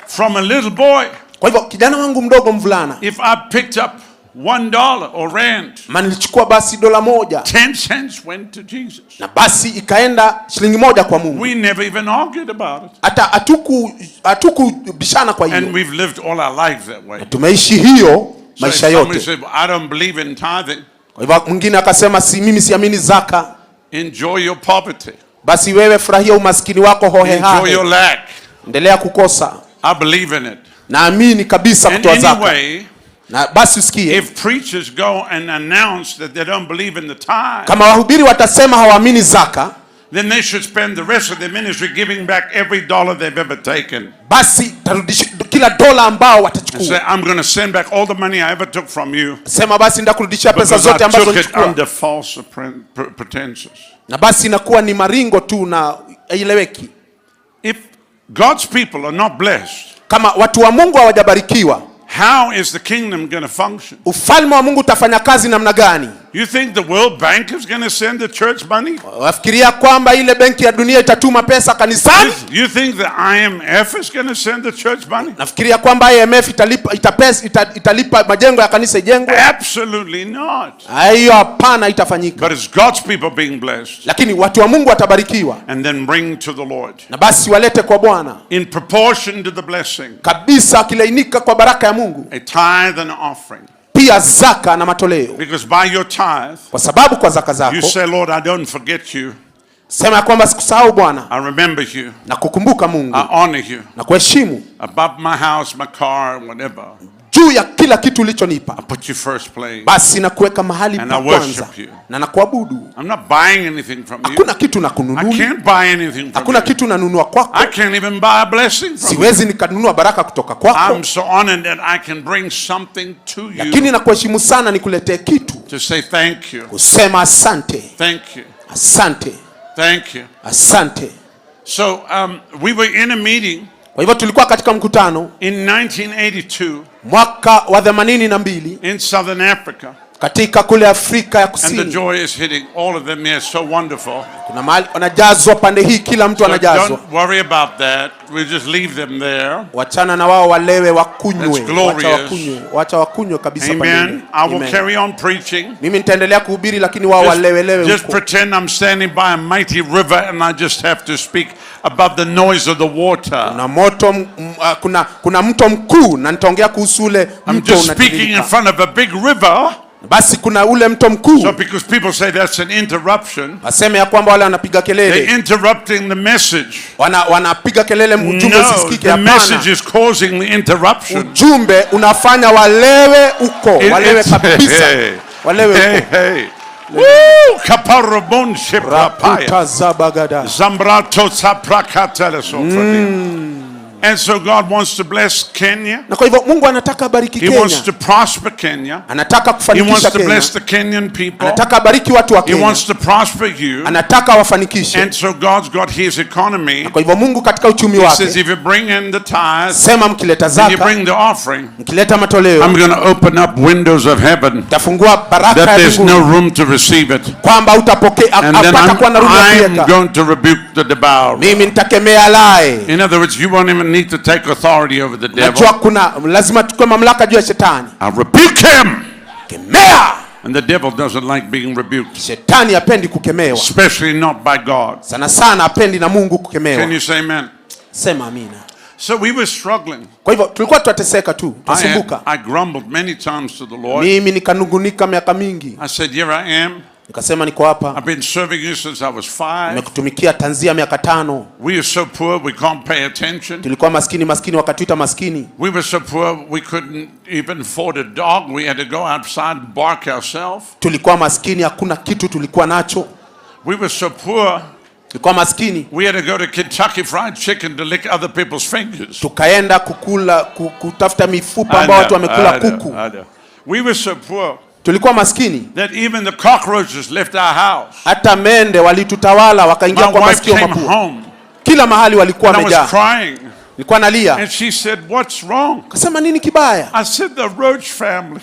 From a little boy, kwa hivyo kijana wangu mdogo mvulana, if I picked up $1 or rand, nilichukua basi dola moja, 10 cents went to Jesus. Na basi ikaenda shilingi moja kwa Mungu. We never even argued about it. Hata hatukubishana kwa hiyo. And we've lived all our lives that way. Tumeishi hiyo maisha yote. Said, I don't believe in tithing. Kwa hivyo mwingine akasema mimi siamini zaka. Enjoy your poverty. Basi wewe furahia umaskini wako hohehahe. Enjoy your lack. Endelea kukosa. I believe in it. Naamini kabisa kutoa zaka. Anyway, na basi usikie, if preachers go and announce that they don't believe in the tithe, kama wahubiri watasema hawaamini zaka, then they should spend the rest of their ministry giving back every dollar they've ever taken. Basi tarudisha kila dola ambao watachukua. Say, I'm going to send back all the money I ever took from you. Sema basi ndakurudishia pesa zote ambazo nilichukua under false pretenses. Na basi inakuwa ni maringo tu na haieleweki. If God's people are not blessed, kama watu wa Mungu hawajabarikiwa, how is the kingdom going to function? Ufalme wa Mungu utafanya kazi namna gani? You think the World Bank is going to send the church money? Wafikiria kwamba ile benki ya dunia itatuma pesa kanisani? You think the IMF is going to send the church money? Nafikiria kwamba IMF italipa majengo ya kanisa ijengwe? Absolutely not. Hiyo hapana itafanyika. But it's God's people being blessed. Lakini watu wa Mungu watabarikiwa. And then bring to the Lord. Na basi walete kwa Bwana. In proportion to the blessing. Kabisa kilainika kwa baraka ya Mungu. A tithe and offering. Pia zaka na matoleo. Because by your tithe, kwa sababu kwa zaka zako, you say, Lord, I don't forget you. Sema ya kwamba sikusahau Bwana. I remember you. Na kukumbuka Mungu. I honor you. Na kuheshimu. Above my house, my car, whatever. Juu ya kila kitu ulichonipa. I put you first place. Basi na kuweka mahali pa kwanza. Na nakuabudu. I'm not buying anything from you. Hakuna kitu na kununua. I can't buy anything from you. Hakuna kitu nanunua kwako. I can't even buy a blessing from you. Siwezi nikanunua baraka kutoka kwako. I'm so honored that I can bring something to you. Lakini nakuheshimu sana nikuletee kitu. To say thank you. Kusema asante. Thank you. Asante. Thank you. Asante. So we were in a meeting. Kwa hivyo tulikuwa katika mkutano in 1982 mwaka wa 82 in Southern Africa. Katika kule Afrika ya Kusini. And the joy is hitting all of them. They're so wonderful. Kuna mahali wanajazwa pande hii, kila mtu anajazwa. Don't worry about that. We just leave them there. Wachana na wao walewe wakunywe. Wacha wakunywe kabisa pande hii. Amen. I will carry on preaching. Mimi nitaendelea kuhubiri lakini wao walewelewe huko. Just pretend I'm standing by a mighty river and I just have to speak about the noise of the water. Kuna mto mkuu na nitaongea kuhusu ule mto unatiririka. I'm just speaking in front of a big river. Basi kuna ule mto mkuu. So because people say that's an interruption. Waseme ya kwamba wale wanapiga kelele. They're interrupting the message. Wanapiga kelele ujumbe usisikike. Hapana. The message is causing the interruption. Ujumbe unafanya walewe uko. Walewe kabisa. Walewe uko. Woo! Kaparobon sheprapaya. Zambrato saprakatele sofredi. And so God wants to bless Kenya. Na kwa hivyo Mungu anataka abariki Kenya. He wants to prosper Kenya. Anataka kufanikisha Kenya. He wants to bless the Kenyan people. Anataka abariki watu wa Kenya. He wants to prosper you. Anataka wafanikishe. And so God's got his economy. Na kwa hivyo Mungu katika uchumi wake. He says if you bring in the tithe, sema mkileta zaka, you bring the offering, mkileta matoleo, I'm going to open up windows of heaven. Tafungua baraka ya That there's no room to receive it. Kwamba utapokea hapatakuwa na room ya kuweka. I'm going to rebuke the devourer. Mimi nitakemea laye. In other words, you won't even need to take authority over the devil. Najua kuna lazima tukue mamlaka juu ya shetani. I rebuke him. Kemea. And the devil doesn't like being rebuked. Shetani hapendi kukemewa. Especially not by God. Sana sana hapendi na Mungu kukemewa. Can you say amen? Sema amina. So we were struggling. Kwa hivyo tulikuwa tunateseka tu, tusumbuka. I grumbled many times to the Lord. Mimi nikanungunika miaka mingi. I said, here I am. Nikasema niko hapa. I've been serving you since I was 5. Nimekutumikia tanzia miaka 5. We are so poor we can't pay attention. Tulikuwa maskini wakatuita maskini. We were so poor we couldn't even afford a dog. We had to go outside and bark ourselves. Tulikuwa maskini, hakuna kitu tulikuwa nacho. We were so poor. Tulikuwa maskini. We had to go to Kentucky Fried Chicken to lick other people's fingers. Tukaenda kutafuta mifupa ambao watu wamekula kuku. We were so poor. Tulikuwa maskini that even the cockroaches left our house. Hata mende walitutawala wakaingia kwa masikio mapua. Kila mahali walikuwa wamejaa. Nilikuwa nalia. And she said, what's wrong? Kasema nini kibaya? I said, the Roach family.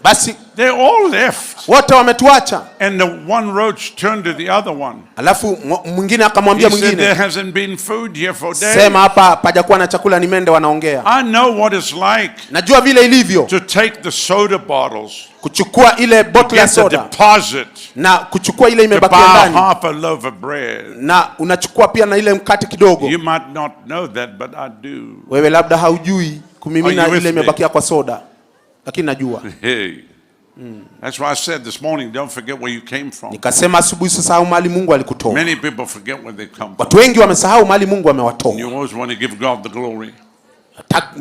Basi they all left. Wote wametuacha. And the one roach turned to the other one. Alafu mwingine akamwambia mwingine. There hasn't been food here for days. Sema hapa pajakuwa na chakula, ni mende wanaongea. I know what it's like. Najua vile ilivyo. To take the soda bottles. Kuchukua ile bottle ya soda. Deposit. Na kuchukua ile imebakia ndani. Half a loaf of bread. Na unachukua pia na ile mkate kidogo. You might not know that, but I do. Wewe labda haujui kumimina ile imebakia kwa soda. Lakini najua. Hey. That's why I said this morning, don't forget where you came from. Nikasema asubuhi usisahau mahali Mungu alikutoa. Many people forget where they come from. Watu wengi wamesahau mahali Mungu amewatoa. You always want to give God the glory.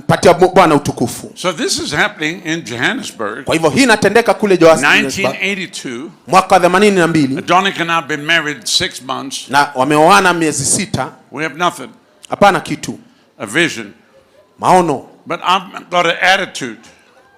Patia Bwana utukufu. So this is happening in Johannesburg. Kwa hivyo hii inatendeka kule Johannesburg. 1982. Mwaka 82. Donica and I have been married 6 months. Na wameoana miezi 6. We have nothing. Hapana kitu. A vision. Maono. But I've got an attitude.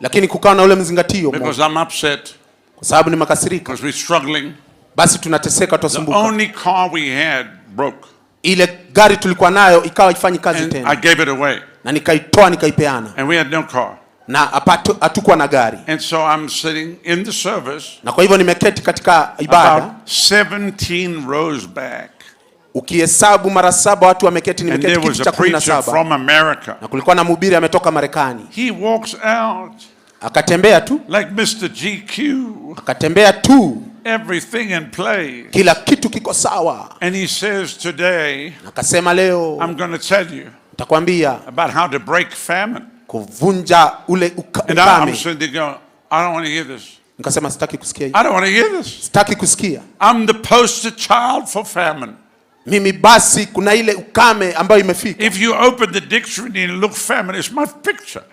Lakini kukawa na ule mzingatio. Because I'm upset. Kwa sababu nimekasirika. Because we're struggling. Basi tunateseka, tusumbuka. The only car we had broke. Ile gari tulikuwa nayo ikawa haifanyi kazi tena. I gave it away. Na nikaitoa nikaipeana. And we had no car. Na hatukuwa na gari. And so I'm sitting in the service. Na kwa hivyo nimeketi katika ibada. About 17 rows back. Ukihesabu mara 7 watu wameketi, nimeketi kiti cha 17. From America. Na kulikuwa na mhubiri ametoka Marekani. He walks out. Akatembea tu. Like Mr. GQ. Akatembea tu. Everything in place. Kila kitu kiko sawa. And he says today. Akasema leo. I'm going to tell you. Nitakwambia. About how to break famine. Kuvunja ule ukame. And I'm sitting there going, I don't want to hear this. Nikasema sitaki kusikia hii. I don't want to hear this. Sitaki kusikia. I'm the poster child for famine. Mimi basi kuna ile ukame ambayo imefika. If you open the dictionary and look famine, it's my picture.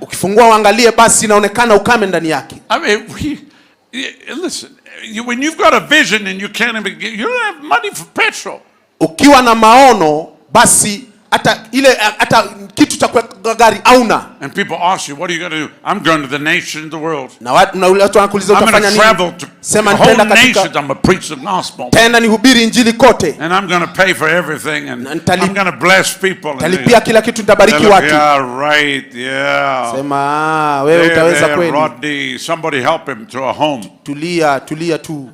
Ukifungua uangalie basi inaonekana ukame ndani yake. I mean, listen, when you've got a vision and you can't even get, you don't have money for petrol. Ukiwa na maono basi hata kitu cha gari hauna. And people ask you, what are you going to do? I'm going to the nation of the world. Na watu wanakuuliza utafanya nini? Sema nitaenda katika. I'm going to preach the gospel. Tena nihubiri injili kote. And I'm going to pay for everything and I'm going to bless people. Talipia kila kitu, nitabariki watu. Yeah, right. Yeah. Sema wewe utaweza kweli. Rodney, somebody help him to a home. Tulia tu.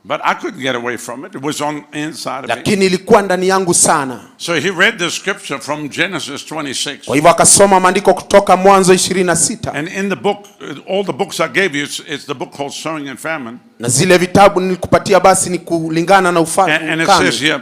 But I couldn't get away from it. It was on inside of me. Lakini ilikuwa ndani yangu sana. So he read the scripture from Genesis 26. Kwa hivyo akasoma maandiko kutoka Mwanzo 26. And in the book, all the books I gave you, it's the book called Sowing and Famine. Na zile vitabu nilikupatia basi ni kulingana na ufalme. And it says here,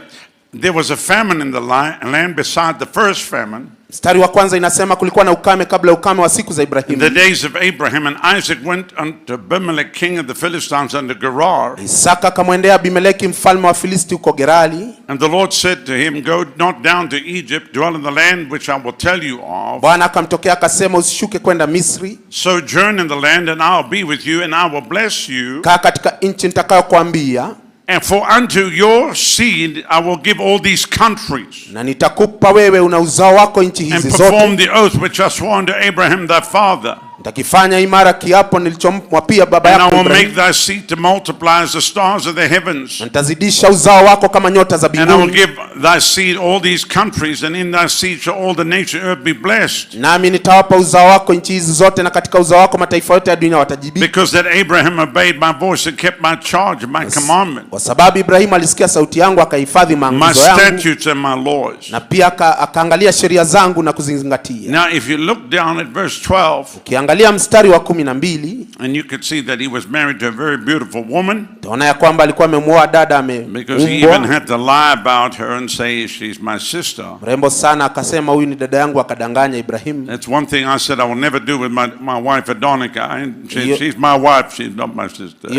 there was a famine in the land beside the first famine. Mstari wa kwanza inasema kulikuwa na ukame kabla ukame wa siku za Ibrahimu. In the days of Abraham, and Isaac went unto Abimelech king of the Philistines unto Gerar. Isaka akamwendea Abimeleki mfalme wa Filisti huko Gerari. And the Lord said to him, go not down to Egypt, dwell in the land which I will tell you of. Bwana akamtokea akasema usishuke kwenda Misri. Sojourn in the land and I'll be with you and I will bless you. Kaa katika nchi nitakayokuambia. And for unto your seed I will give all these countries. Na nitakupa wewe una uzao wako nchi hizi zote. And perform the oath which I swore unto Abraham thy father. Nitakifanya imara kiapo nilichomwapia baba yako Ibrahim. And I will make thy seed to multiply as the stars of the heavens. Nitazidisha uzao wako kama nyota za mbinguni. And I will give thy seed all these countries, and in thy seed shall all the nation earth be blessed. Nami nitawapa uzao wako nchi hizi zote, na katika uzao wako mataifa yote ya dunia watajibika. Because that Abraham obeyed my voice and kept my charge and my commandment. Kwa sababu Ibrahim alisikia sauti yangu akahifadhi maagizo yangu. My statutes and my laws. Na pia akaangalia sheria zangu na kuzingatia. Now if you look down at verse 12. Ukiangalia mstari wa 12, and you could see that he was married to a very beautiful woman. Tunaona ya kwamba alikuwa amemuoa dada Because he even had to lie about her and say she's my sister. Mrembo sana, akasema huyu ni dada yangu, akadanganya Ibrahim. That's one thing I said I will never do with my wife Adonica. She's my wife, she's not my sister.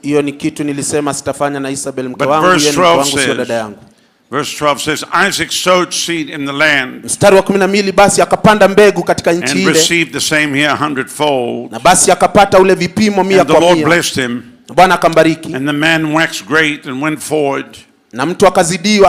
Hiyo ni kitu nilisema sitafanya na Isabel mke wangu, yeye ni mke wangu, sio dada yangu. Verse 12 says, Isaac sowed seed in the land. Mstari wa 12, basi akapanda mbegu katika nchi ile. And received the same here 100-fold. Na basi akapata ule vipimo 100 kwa 100. And the Lord blessed him. Bwana akambariki. And the man waxed great and went forward. Na mtu akazidi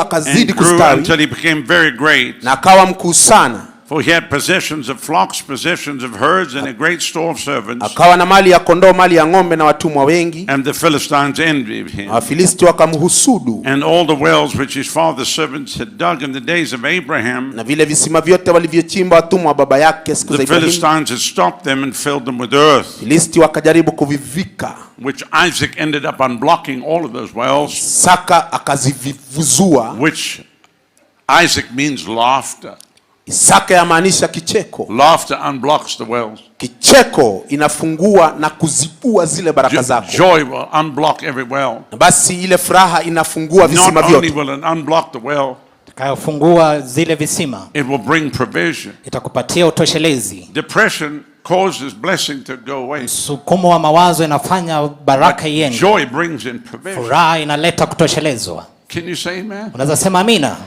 kustawi. Until he became very great. Na akawa mkuu sana. For he had possessions of flocks, possessions of herds, and a great store of servants. Akawa na mali ya kondoo, mali ya ng'ombe na watumwa wengi. And the Philistines envied him. Wafilisti wakamhusudu. And all the wells which his father's servants had dug in the days of Abraham. Na vile visima vyote walivyochimba watumwa wa baba yake siku za Ibrahim. The Philistines had stopped them and filled them with earth. Filisti wakajaribu kuvivika. Which Isaac ended up unblocking all of those wells. Saka akazivivuzua. Which Isaac means laughter. Isaka yamaanisha kicheko. Laughter unblocks the wells. Kicheko inafungua na kuzibua zile baraka zako. Joy will unblock every well. Basi ile furaha inafungua visima vyote. Not only will it unblock the well, itakayofungua zile visima, it will bring provision. Itakupatia utoshelezi. Depression causes blessing to go away. Msukumo wa mawazo inafanya baraka iende. Joy brings in provision. Furaha inaleta kutoshelezwa. Can you say amen? Unaweza sema amina?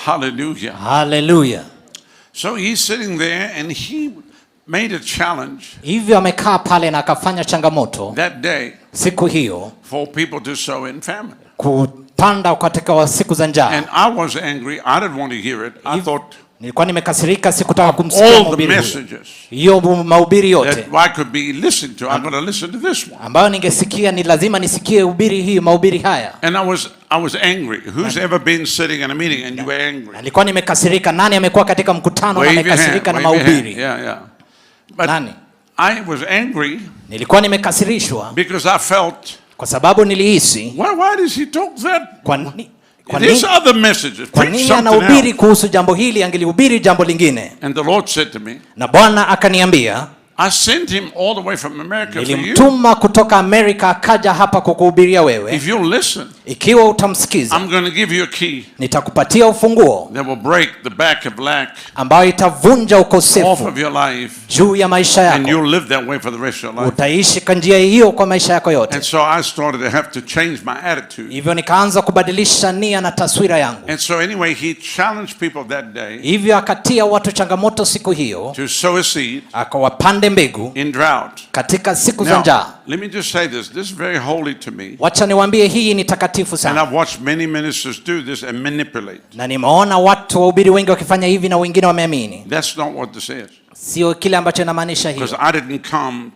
Hallelujah. Hallelujah. So he's sitting there and he made a challenge. Hivyo amekaa pale na akafanya changamoto that day siku hiyo for people to sow in famine. Kupanda katika siku za njaa. And I was angry. I didn't want to hear it. I thought nilikuwa nimekasirika, sikutaka kumsikia mhubiri. Hiyo mahubiri yote that I could be listening to, I'm going to listen to this one. Ambayo ningesikia ni lazima nisikie hubiri hii, mahubiri haya. And I was angry. Who's ever been sitting in a meeting and you were angry? Nilikuwa nimekasirika. Nani amekuwa katika mkutano na amekasirika na mahubiri? Yeah. But nani? I was angry. Nilikuwa nimekasirishwa because I felt, kwa sababu nilihisi, why does he talk that? Kwa nini anahubiri kuhusu jambo hili, angelihubiri jambo lingine? And the Lord said to me, na Bwana akaniambia, I sent him all the way from America for you. Nilimtuma kutoka Amerika akaja hapa kukuhubiria wewe. If you listen, ikiwa utamsikiza, I'm going to give you a key. Nitakupatia ufunguo that will break the back of lack ambayo itavunja ukosefu off of your life. Juu ya maisha yako. And you'll live that way for the rest of your life. Utaishi kwa njia hiyo kwa maisha yako yote. And so I started to have to change my attitude. Hivyo nikaanza kubadilisha nia na taswira yangu. And so anyway, he challenged people that day. Hivyo akatia watu changamoto siku hiyo. To sow a seed. Akawapande mbegu in drought. Katika siku za njaa. Let me just say this. This is very holy to me. Wacha niwaambie hii ni takatifu sana. And I've watched many ministers do this and manipulate. Na nimeona watu wahubiri wengi wakifanya hivi na wengine wameamini. That's not what this is. Sio kile ambacho inamaanisha hiyo. Because I didn't come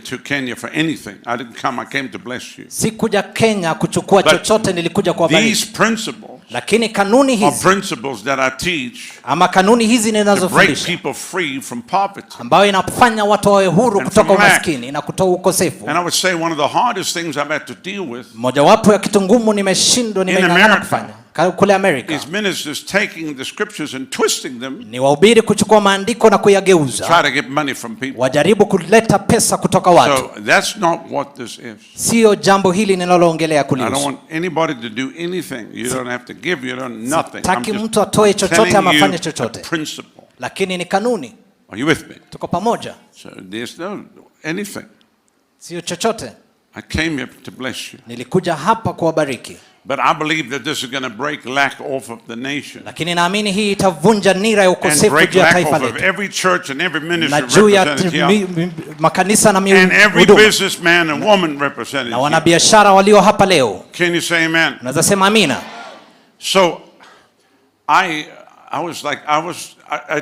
to Kenya for anything. I didn't come. I came to bless you. Sikuja Kenya kuchukua chochote, nilikuja kuwabariki. These principles, lakini kanuni hizi, principles that I teach, ama kanuni hizi ninazofundisha, break people free from poverty, ambayo inafanya watu wawe huru kutoka umaskini na kutoka ukosefu. And I would say one of the hardest things I've had to deal with, mojawapo ya kitu ngumu nimeng'ang'ana kufanya kule America, is ministers taking the scriptures and twisting them, ni wahubiri kuchukua maandiko na kuyageuza, try to get money from people, wajaribu kuleta pesa kutoka watu. So that's not what this is. Sio jambo hili ninaloongelea kulihusu. I don't want anybody to do anything. You don't have to give, you don't nothing. Taki mtu atoe chochote ama afanye chochote. Principle. Lakini ni kanuni. Are you with me? Tuko pamoja. So there's no anything. Sio chochote. I came here to bless you. Nilikuja hapa kuwabariki. But I believe that this is going to break lack off of the nation. Lakini naamini hii itavunja nira ya ukosefu juu ya taifa letu. Every church and every ministry na juu ya makanisa na and every businessman and woman represented. Na wanabiashara walio hapa leo. Can you say amen? Unaweza sema amina. So I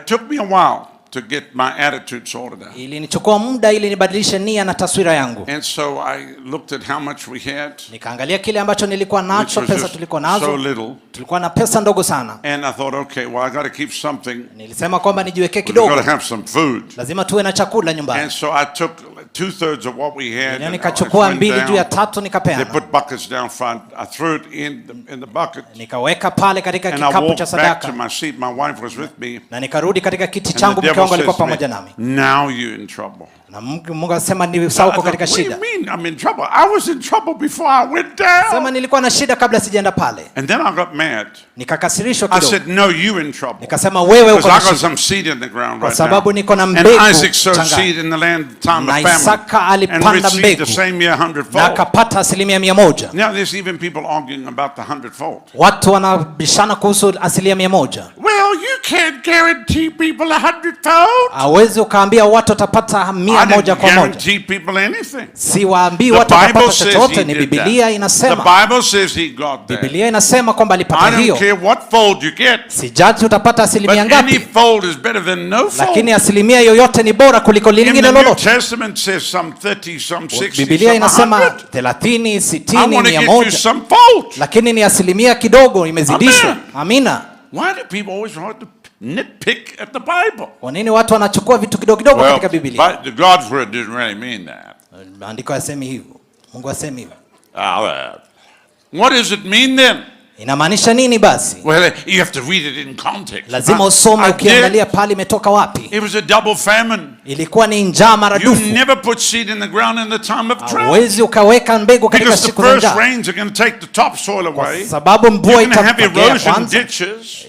took me a while to get my attitude sorted out. Ilinichukua muda ili nibadilishe nia na taswira yangu. And so I looked at how much we had. Nikaangalia kile ambacho nilikuwa nacho, pesa tulikuwa nazo. So little. Tulikuwa na pesa ndogo sana. And I thought, okay, well I got to keep something. Nilisema kwamba nijiwekee kidogo. We got to have some food. Lazima tuwe na chakula nyumbani. And so I took 2/3 of what we had. Yani nikachukua 2 juu ya 3 They nikapeana. put buckets down front. I threw it in the bucket. Nikaweka pale katika And I kikapu cha walked back sadaka. to my seat. My wife was with me. Na nikarudi katika kiti And changu, the mke devil wangu alikuwa says to pamoja me, nami. now you're in trouble. Na Mungu anasema ni sauko katika What do you shida. mean I'm in trouble? I was in trouble before I went down. Sema nilikuwa na shida kabla sijaenda pale. And then I got mad. Nikakasirishwa I kidogo. said, no, you're in trouble. Nikasema wewe uko Because na I got shida. some seed in the ground Kwa right now. sababu niko na And mbegu Isaac sowed changa. seed in the land time Na of famine. Isaka And alipanda received mbegu. the same year Na 100-fold. akapata 100%. Now there's even people arguing about the 100-fold. Watu wanabishana kuhusu 100%. Well, you can't guarantee people 100-fold. Hawezi ukaambia watu watapata I 100 didn't kwa moja. guarantee people anything. Siwaambii The watu watapata Bible says chochote, he ni did Biblia that. inasema. The Bible says he got that. Biblia inasema kwamba I alipata don't hiyo. care what fold you get. Sijaji utapata But 100 any ngapi, fold is better than no fold. lakini 100 yoyote ni bora kuliko In lingine the New lolote. Testament says some 30, some 60, Biblia some inasema 100. 30, I 60, want to get you 100, some fold. lakini ni 100 kidogo imezidishwa. Amen. Amina. Why do people always want to nitpick at the Bible? Kwa nini watu wanachukua vitu kidogo kidogo katika Biblia? But the God's word didn't really mean that. Maandiko yasemi hivyo. Mungu asemi hivyo. What does it mean then? Inamaanisha nini basi? Well, you have to read it in context. Lazima usome I ukiangalia did. pale imetoka wapi. It was a double famine. Ilikuwa ni njaa You maradufu. never put seed in the ground in the time of drought. Hauwezi ukaweka mbegu katika Because the siku za first njaa, rains are going to take the topsoil kwa away. sababu mvua You're going to have itafagia erosion kwanza. ditches.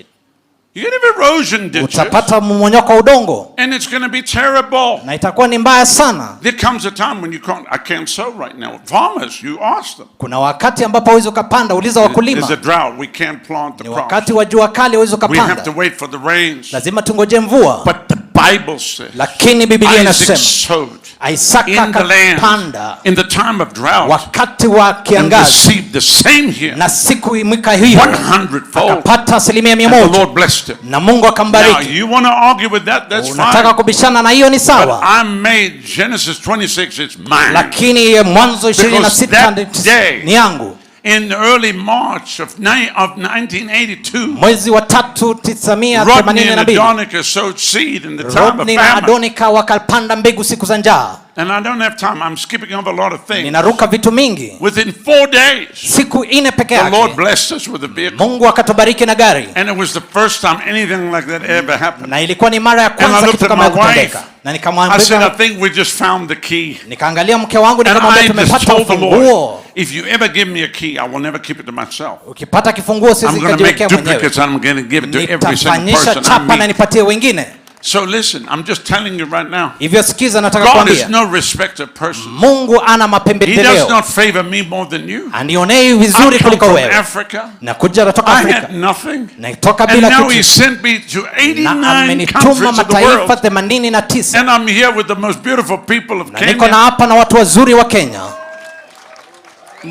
You're going to have erosion ditches. Utapata mmonyoko wa udongo And it's going to be terrible. na itakuwa ni mbaya sana. There comes a time when I can't sow right now. Farmers, you ask them. Kuna wakati ambapo hauwezi ukapanda, uliza There's a wakulima. drought. We can't plant the Ni crops. wakati wa jua kali hauwezi We have ukapanda, to wait for the rains. lazima tungoje mvua. But the Bible says Lakini Biblia Isaac inasema sowed Isaka in the land akapanda in the time of drought wakati wa and kiangazi, received the same year na siku mwaka hiyo 100-fold. akapata 100%. And the Lord blessed him. Na Mungu Now akambariki. you want to argue with that? That's Unataka fine. kubishana na hiyo ni But sawa, I made Genesis 26. It's mine. lakini Mwanzo 26 that day- ni yangu. In early March of 1982, Mwezi wa 3 Rodney and 1982, Adonica sowed seed in the time of Rodney na famine. Adonika wakapanda mbegu siku za njaa. And I don't have time. I'm skipping over a lot of things. Ninaruka vitu mingi. Within 4 days, Siku 4 peke the Lord yake blessed us with a vehicle. Mungu akatubariki na gari, And it was the first time anything like that ever happened. na ilikuwa ni mara ya And I kwanza looked kitu at kama my hiyo kutendeka. wife. Na I said, I nikamwambia, think we just found the key. nikaangalia mke wangu And nikamwambia I just tumepata told the Lord, ufunguo. if you ever give me a key, I will never keep it to myself. Ukipata kifunguo I'm siwezi going to make kujiwekea mwenyewe, duplicates and I'm going to give it to every single nitafanyisha person chapa I na meet. nipatie wengine. So listen, I'm just telling you right now. Hivyo sikiza, nataka God is kuambia no respecter of persons. Mungu ana He does mapendeleo, not favor me more than you. anionei I vizuri come kuliko from wewe. Africa. Nakuja natoka I Afrika, had nothing. natoka And bila now He kitu, sent me to na 89 amenituma countries of the mataifa world. 89, And I'm here with the most beautiful people of na niko na Kenya, hapa na watu wazuri wa Kenya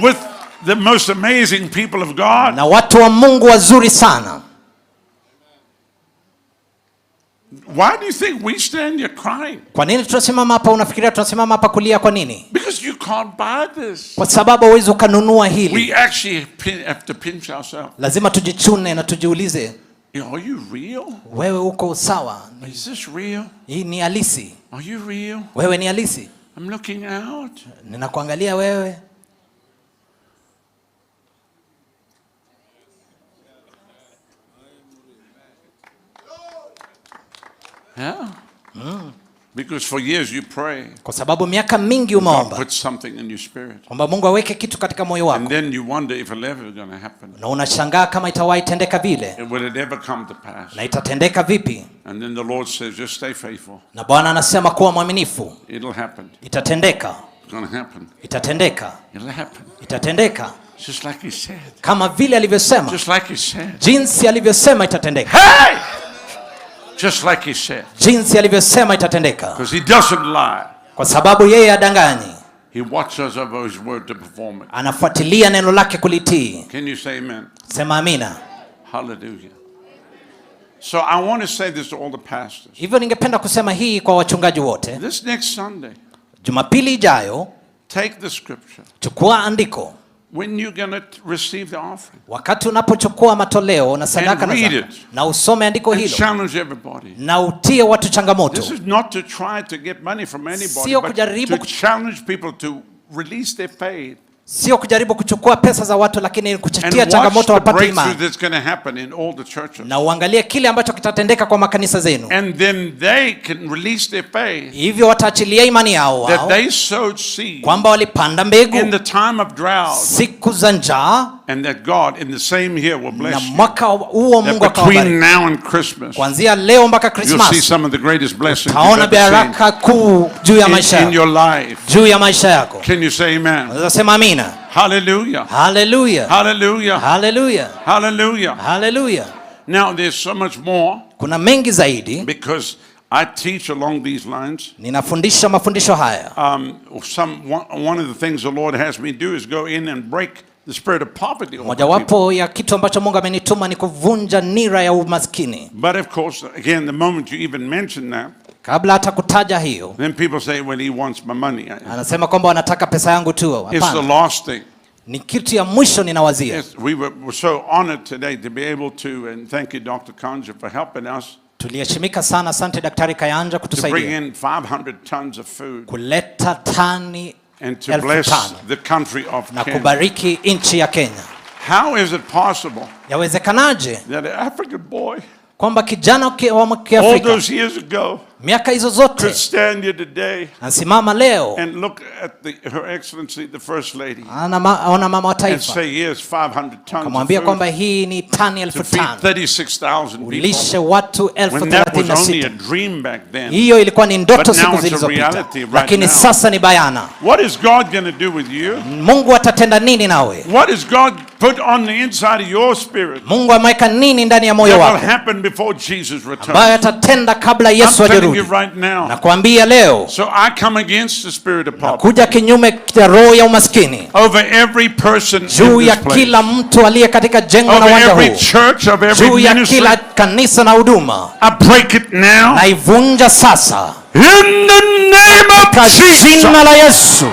with the most amazing people of God. na watu wa Mungu wazuri sana. Why do you think we stand here crying? Kwa nini tunasimama hapa? Unafikiria tunasimama hapa kulia kwa nini? Because you can't buy this. Kwa sababu huwezi ukanunua hili. We actually have to pinch ourselves. Lazima tujichune na tujiulize, Are you real? wewe uko sawa? Is this real? Hii ni halisi? Are you real? Wewe ni halisi? I'm looking out. Ninakuangalia wewe. Yeah. Because for years you pray. Kwa sababu miaka mingi God umeomba puts something in your spirit. kwamba Mungu aweke kitu katika moyo And wako, then you wonder if it'll ever going to happen. na unashangaa kama itawahi tendeka vile, Will it ever come to pass? na itatendeka vipi? And then the Lord says, just stay faithful. Na Bwana anasema kuwa mwaminifu, It'll happen. itatendeka, It's going to happen. itatendeka, It'll happen. itatendeka, Just like He said. kama vile alivyosema, Just like He said. jinsi alivyosema itatendeka, Hey! Just like He said. jinsi alivyosema itatendeka, Because He doesn't lie. kwa sababu yeye adanganyi, He watches over His word to perform it. anafuatilia neno lake kulitii. Can you say amen? Sema amina. Hallelujah. So I want to say this to all the pastors. Hivyo ningependa kusema hii kwa wachungaji wote. This next Sunday, Jumapili ijayo, take the scripture. chukua andiko, when you're going to receive the offering. Wakati unapochukua matoleo na sadaka na zaka, na usome andiko hilo, challenge everybody. Na utie watu changamoto. This is not to try to get money from anybody, but to challenge people to release their faith. Sio kujaribu kuchukua pesa za watu, lakini kuchatia changamoto wapate imani. Na uangalie kile ambacho kitatendeka kwa makanisa zenu. And then they can release their faith. Hivyo wataachilia imani yao that they sowed seed kwamba walipanda mbegu in the time of drought. Siku za njaa. And that God in the same year will bless you. Na mwaka huo Mungu akawabariki. Between now and Christmas. Kuanzia leo mpaka Christmas. You'll see some of the greatest blessings you've baraka kuu juu ya maisha yako. In your life. Juu ya maisha yako. Can you say amen? Unaweza sema amina. Hallelujah. Hallelujah. Hallelujah. Hallelujah. Hallelujah. Hallelujah. Now there's so much more. Kuna mengi zaidi. Because I teach along these lines. Ninafundisha mafundisho haya. One of the things the Lord has me do is go in and break the spirit of poverty. Mojawapo ya kitu ambacho Mungu amenituma ni kuvunja nira ya umaskini. But of course, again, the moment you even mention that, kabla hata kutaja hiyo, then people say, well, he wants my money. Anasema kwamba wanataka pesa yangu tu. Hapana. It's the last thing. Ni kitu ya mwisho ninawazia. Yes, we're so honored today to be able to, and thank you Dr. Kanja for helping us. Tuliheshimika sana, asante Daktari Kayanja kutusaidia. To bring in 500 tons of food. Kuleta tani and to bless the country of na Kenya. Kubariki nchi ya Kenya. How is it possible? Yawezekanaje? That an African boy kwamba kijana wa Kiafrika all those years ago miaka hizo zote could stand here today nasimama leo and look at Her Excellency the First Lady ona mama wa taifa and say here's 500 tons kumwambia kwamba hii ni tani 1000 36,000 ulishe watu 36,000. Hiyo ilikuwa ni ndoto siku zilizopita, lakini sasa ni bayana. What is God going to do with you? Mungu atatenda nini nawe? What is God put on the inside of your spirit? Mungu ameweka nini ndani ya moyo wako? What will happen before Jesus returns? Ambayo atatenda kabla Yesu ajarudi. Right now. Nakwambia leo. So I come against the spirit of poverty. Kuja kinyume cha roho ya umaskini. Over every person in this place. Juu ya kila mtu aliye katika jengo na uwanja huu. Over every church, of every juu ya ministry. Kila kanisa na huduma. I break it now. Naivunja sasa. In the name of Jesus. Jina la Yesu.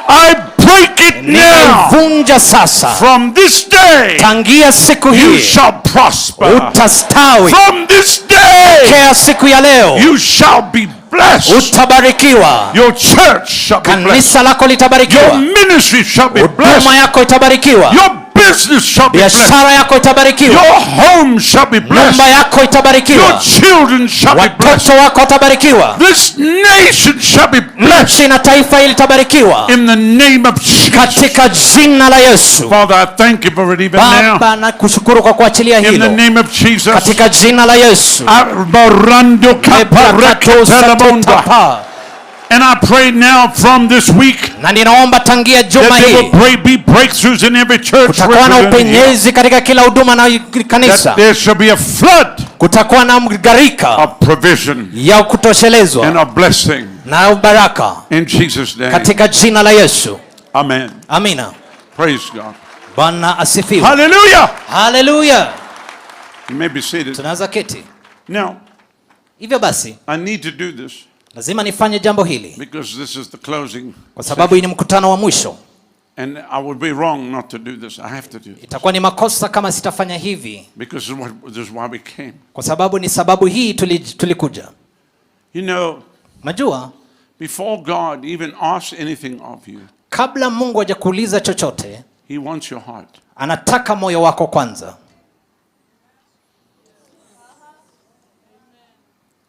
I break it now. Naivunja sasa. From this day. Tangia siku hii. You shall prosper. Utastawi. From this day. Kea siku ya leo. You shall be blessed. Utabarikiwa. Your church shall be blessed. Kanisa lako litabarikiwa. Your ministry shall be blessed. Huduma yako itabarikiwa. Your business shall be blessed. Biashara yako itabarikiwa. Your home shall be blessed. Nyumba yako itabarikiwa. Your children shall be blessed. Watoto wako watabarikiwa. This nation shall be blessed. Nchi na taifa hili litabarikiwa. In the name of Jesus. Katika jina la Yesu. Father, I thank you for it even now. Baba, nakushukuru kwa kuachilia hilo. In the name of Jesus. Katika jina la Yesu. And I pray now from this week na ninaomba tangia juma hii that there will be breakthroughs in every church. Kutakuwa na upenyezi katika kila huduma na kanisa. That there shall be a flood. Kutakuwa na mgarika of provision ya kutoshelezwa and a blessing na baraka in Jesus' name. Katika jina la Yesu. Amen. Amina. Praise God. Bwana asifiwe. Hallelujah. Hallelujah. You may be seated. Tunaweza keti. Now, hivyo basi, I need to do this. Lazima nifanye jambo hili. Because this is the closing. Kwa sababu hii ni mkutano wa mwisho. And I would be wrong not to do this. I have to do this. Itakuwa ni makosa kama sitafanya hivi. Because this is why we came. Kwa sababu ni sababu hii tulikuja. You know, Majua, before God even asks anything of you, kabla Mungu hajakuuliza chochote, He wants your heart. Anataka moyo wako kwanza.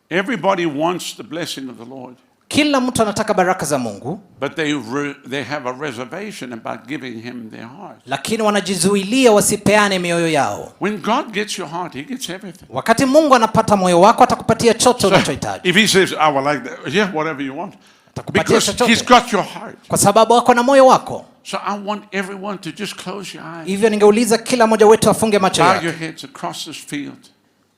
Everybody wants the blessing of the Lord. Kila mtu anataka baraka za Mungu. But they have a reservation about giving him their heart. Lakini wanajizuilia wasipeane mioyo yao. When God gets your heart, he gets everything. Wakati Mungu anapata moyo wako atakupatia chochote unachohitaji. If he says, I would like that, yeah, whatever you want. Because he's got your heart. Kwa sababu wako na moyo wako. So I want everyone to just close your eyes. Hivyo ningeuliza kila mmoja wetu afunge macho yake. Bow your heads across this field.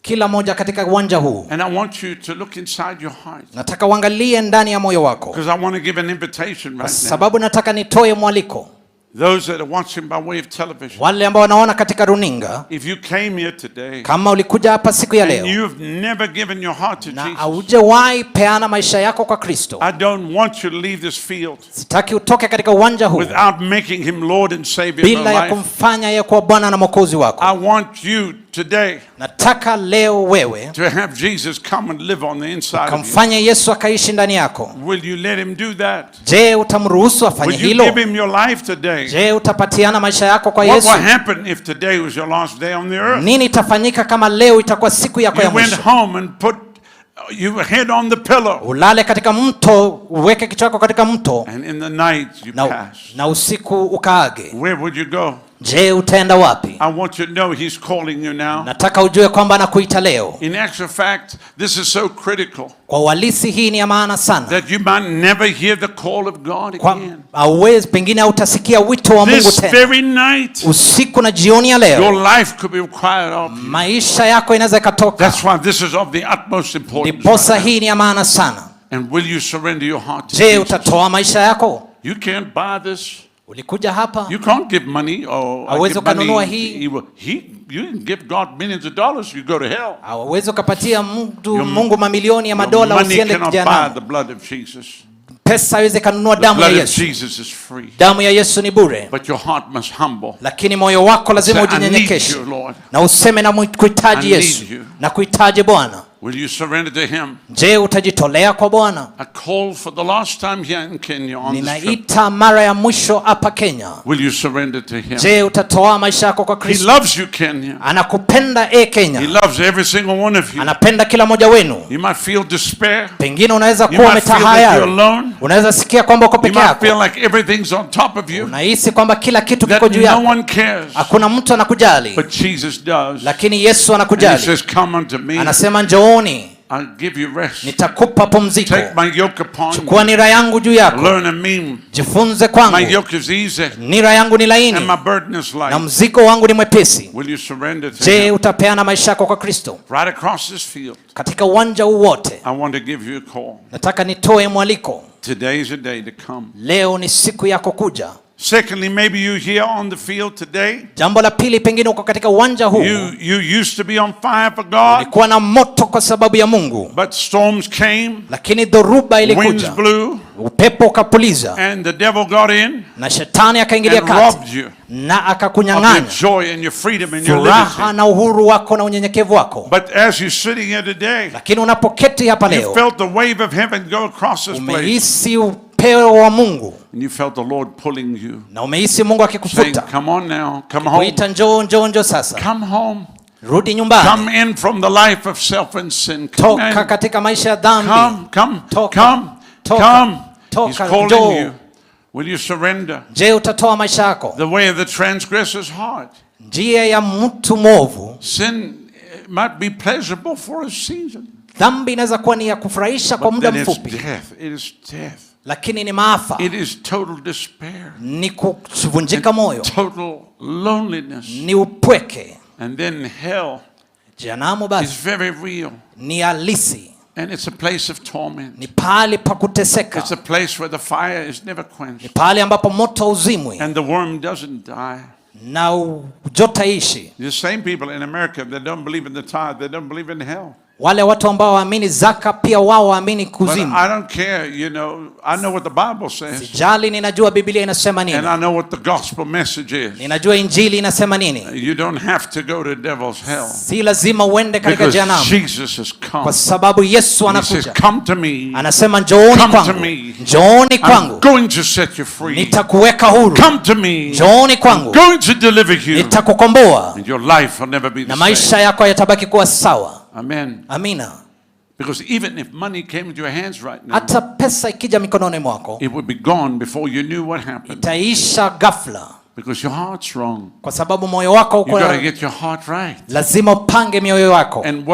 Kila moja katika uwanja huu. And I want you to look inside your heart. Nataka uangalie ndani ya moyo wako. Because I want to give an invitation right now. Sababu nataka nitoe mwaliko. Those that are watching by way of television. Wale ambao wanaona katika runinga. If you came here today. Kama ulikuja hapa siku ya leo. And you've never given your heart to Jesus. Na haujawahi peana maisha yako kwa Kristo. I don't want you to leave this field. Sitaki utoke katika uwanja huu. Without making him Lord and Savior of your life. Bila ya kumfanya yeye kuwa Bwana na Mwokozi wako. I want you today. Nataka leo wewe. To have Jesus come and live on the inside of you. Kumfanya Yesu akaishi ndani yako. Will you let him do that? Je, utamruhusu afanye hilo? Will you give him your life today? Je, utapatiana maisha yako kwa Yesu? What will happen if today was your last day on the earth? Nini itafanyika kama leo itakuwa siku yako ya mwisho? You went home and put your head on the pillow. Ulale katika mto, uweke kichwa chako katika mto. And in the night you pass. Na usiku ukaage. Where would you go? Je, utaenda wapi? I want you to know he's calling you now. Nataka ujue kwamba anakuita leo. In actual fact, this is so critical. Kwa uhalisi hii ni ya maana sana. That you might never hear the call of God again. Hauwezi, pengine hautasikia wito wa Mungu tena. This very night. Usiku na jioni ya leo. Your life could be required of you. Maisha yako inaweza katoka. That's why this is of the utmost importance. Ndiposa hii ni ya maana sana. And will you surrender your heart to Je, Jesus? utatoa maisha yako? You can't buy this. Ulikuja hapa. You can't give money or hauwezi kununua hii. You can give God millions of dollars, you go to hell. Hauwezi kupatia Mungu mamilioni ya madola usiende jehanamu. The blood of Jesus. Pesa haiwezi kununua damu ya Yesu. Jesus is free. Damu ya Yesu ni bure. But your heart must humble. Lakini moyo wako lazima ujinyenyekeshe. Na useme na kuhitaji Yesu. Na kuhitaji Bwana. Will you surrender to him? Je, utajitolea kwa Bwana? I call for the last time here in Kenya on this trip. Ninaita mara ya mwisho hapa Kenya. Will you surrender to him? Je, utatoa maisha yako kwa Kristo? He loves you, Kenya. Anakupenda Kenya. He loves every single one of you. Anapenda kila mmoja wenu. You might feel despair. Pengine unaweza kuwa umetahayari. Unaweza sikia kwamba uko peke yako. You might feel like everything's on top of you. Unahisi kwamba kila kitu kiko juu yako. No one cares. Hakuna mtu anakujali. But Jesus does. Lakini Yesu anakujali. And he says, come unto me. Anasema njooni. I'll give you rest. Nitakupa pumziko. Take my yoke upon you. Chukua nira yangu juu yako. Learn of me. Jifunze kwangu. My yoke is easy. Nira yangu ni laini. And my burden is light. Na mzigo wangu ni mwepesi. Will you surrender to Je, him? utapeana maisha yako kwa Kristo? Right across this field. Katika uwanja huu wote. I want to give you a call. Nataka nitoe mwaliko. Today is a day to come. Leo ni siku yako kuja. Secondly, maybe you here on the field today. Jambo la pili, pengine uko katika uwanja huu. You used to be on fire for God. Ulikuwa na moto kwa sababu ya Mungu. But storms came. Lakini dhoruba ilikuja. Winds blew. Upepo ukapuliza. And the devil got in. Na shetani akaingilia kati. And robbed you. Na akakunyang'anya. Of your joy and your freedom and your liberty. Furaha na uhuru wako na unyenyekevu wako. But as you're sitting here today. Lakini unapoketi hapa leo. You felt the wave of heaven go across this place. Umehisi upeo wa Mungu. And you felt the Lord pulling you. Na umehisi Mungu akikufuta. Come on now, come home. Kuita njoo sasa. Come home. Rudi nyumbani. Come in from the life of self and sin. Toka katika maisha ya dhambi. Come. He's calling you. Will you surrender? Je, utatoa maisha yako? The way of the transgressor is hard. Njia ya mtu mwovu. Sin might be pleasurable for a season. Dhambi inaweza kuwa ni ya kufurahisha kwa muda mfupi. It is death. Lakini ni maafa. It is total despair. Ni kuvunjika moyo. Total loneliness. Ni upweke. And then hell. Jehanamu basi. Is very real. Ni halisi. And it's a place of torment. Ni pahali pa kuteseka. It's a place where the fire is never quenched. Ni pahali ambapo moto uzimwi. And the worm doesn't die. Na ujotaishi. The same people in America that don't believe in the tithe, they don't believe in hell. Wale watu ambao waamini zaka pia wao waamini kuzimu. But I don't care, you know, I know what the Bible says. Sijali, ninajua Biblia inasema nini. And I know what the gospel message is. Ninajua injili inasema nini. You don't have to go to devil's hell. Si lazima uende katika jehanamu. Jesus has come. Kwa sababu Yesu anakuja. He says, come to me. Anasema njooni kwangu. Njooni kwangu. I'm going to set you free. Nitakuweka huru. Come to me. Njooni kwangu. I'm going to deliver you. Nitakukomboa. And your life will never be the same. Na maisha yako yatabaki kuwa sawa. Amen. Amina. Because even if money came into your hands right now, hata pesa ikija mikononi mwako, it would be gone before you knew what happened. Itaisha ghafla. Because your heart's wrong. Kwa sababu moyo wako uko. You got to get your heart right. Lazima upange mioyo yako. And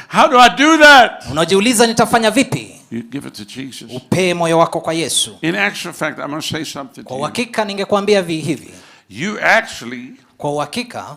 how do I do that? Unajiuliza nitafanya vipi? You give it to Jesus. Upe moyo wako kwa Yesu. In actual fact, I must say something to you. Kwa hakika ningekuambia hivi. You actually kwa hakika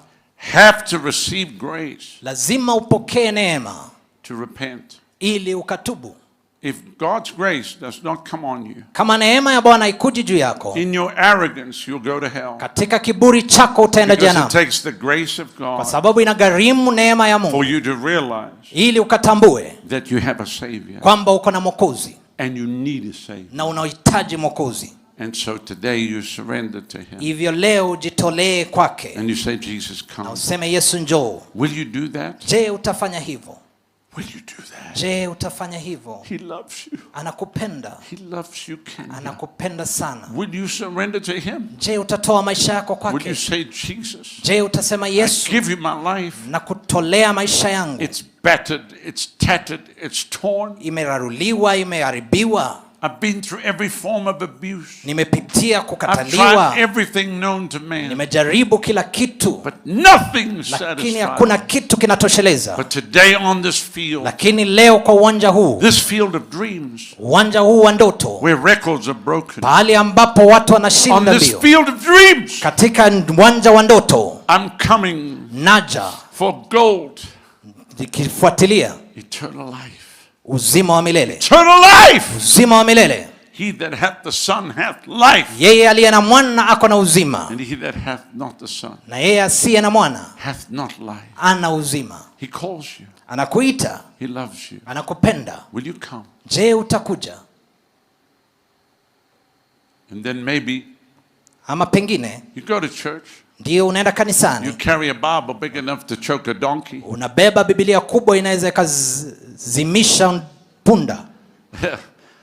have to receive grace. Lazima upokee neema to repent. Ili ukatubu. If God's grace does not come on you, kama neema ya Bwana ikuji juu yako, in your arrogance you'll go to hell. Katika kiburi chako utaenda jehanamu. Because it takes the grace of God. Kwa sababu inagharimu neema ya Mungu. For you to realize. Ili ukatambue. That you have a savior. Kwamba uko na Mwokozi. And you need a savior. Na unahitaji Mwokozi. And so today you surrender to him. Hivyo leo ujitolee kwake. And you say, Jesus, come. Na useme Yesu njoo. Will you do that? Je, utafanya hivyo? Will you do that? Je, utafanya hivyo? He loves you. Anakupenda. He loves you, Kenya. Anakupenda sana. Will you surrender to him? Je, utatoa maisha yako kwake? Will you say, Jesus? Je, utasema Yesu? I give you my life. Nakutolea maisha yangu. It's battered, it's tattered, it's torn. Imeraruliwa, imeharibiwa. I've been through every form of abuse. Nimepitia kukataliwa. I've tried everything known to man. Nimejaribu kila kitu. But nothing satisfies. Lakini hakuna kitu kinatosheleza. But today on this field. Lakini leo kwa uwanja huu. This field of dreams. Uwanja huu wa ndoto. Where records are broken. Pahali ambapo watu wanashinda mbio. On this field of dreams. Katika uwanja wa ndoto. I'm coming. Naja. For gold. Nikifuatilia. Eternal life. Uzima wa milele. Eternal life. Uzima wa milele. He that hath the Son hath life. Yeye aliye na mwana ako na uzima. And he that hath not the Son. Na yeye asiye na mwana hath not life. Ana uzima. He calls you. Anakuita. He loves you. Anakupenda. Will you come? Je, utakuja? And then maybe ama pengine you go to church. Ndio unaenda kanisani. You carry a Bible big enough to choke a donkey. Unabeba Biblia kubwa inaweza ikazimisha punda.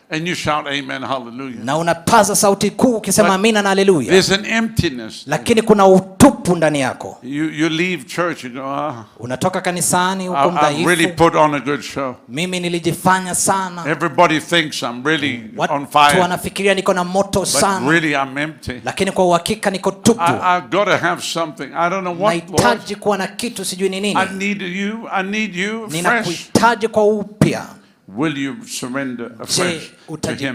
And you shout amen, hallelujah. Na unapaza sauti kuu ukisema amina na haleluya. There's an emptiness. Lakini kuna utupu ndani yako. You leave church, you go, unatoka kanisani uko mdhaifu. I really put on a good show. Mimi nilijifanya sana. Everybody thinks I'm really on fire. Watu wanafikiria niko na moto sana. But really I'm empty. Lakini kwa uhakika niko tupu. I got to have something. I don't know what. Nahitaji kuwa na kitu sijui ni nini. I need you fresh. Ninakuhitaji kwa upya. Will you surrender afresh to him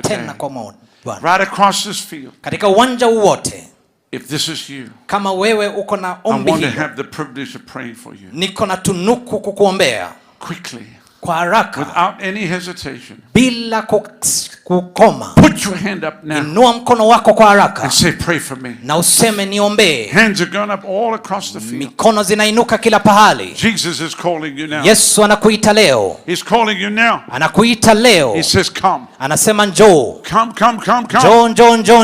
tena kwa Bwana? Right across this field. Katika uwanja wote. If this is you, kama wewe uko na ombi hili, I want to have the privilege of praying for you. Niko na tunuku kukuombea. Quickly. Kwa haraka. Without any hesitation. Bila kukoma. Put your hand up now. Inua mkono wako kwa haraka. And say pray for me. Na useme niombee. Hands are going up all across the field. Mikono zinainuka kila pahali. Jesus is calling you now. Yesu anakuita leo. He's calling you now. Anakuita leo. He says come. Anasema njoo. Come.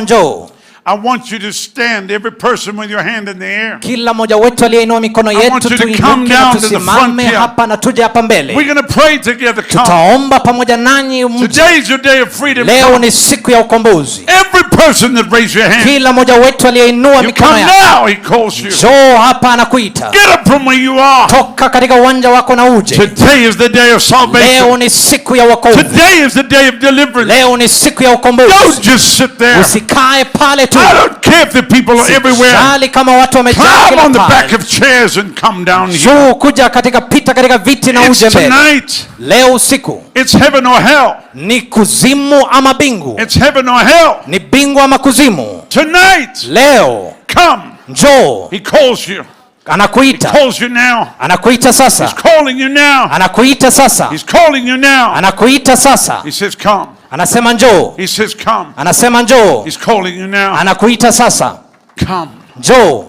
Njoo. I want you to stand, every person with your hand in the air. Kila mmoja wetu aliyeinua mikono yetu tuinuke na tusimame hapa na tuje hapa mbele. We're going to pray together. Tutaomba pamoja nanyi. Today is your day of freedom. Leo ni siku ya ukombozi. Every person that raised your hand. Kila mmoja wetu aliyeinua mikono yake. Now he calls you. Njoo hapa anakuita. Get up from where you are. Toka katika uwanja wako na uje. Today is the day of salvation. Leo ni siku ya wokovu. Today is the day of deliverance. Leo ni siku ya ukombozi. Don't just sit there. Usikae pale tu. I don't care if the people are everywhere. Kama watu wamejaa kila pale. on the back of chairs and come down here. Njoo kuja katika pita katika viti na uje mbele. Tonight. Leo usiku. It's heaven or hell. Ni kuzimu ama bingu. It's heaven or hell. Ni bingu ama kuzimu. Tonight. Leo. Come. Njoo. He calls you. Anakuita. He calls you now. Anakuita sasa. He's calling you now. Anakuita sasa. He's calling you now. Anakuita sasa. He says come. Anasema njoo. He says come. Anasema njoo. He's calling you now. Anakuita sasa. Come. Njoo.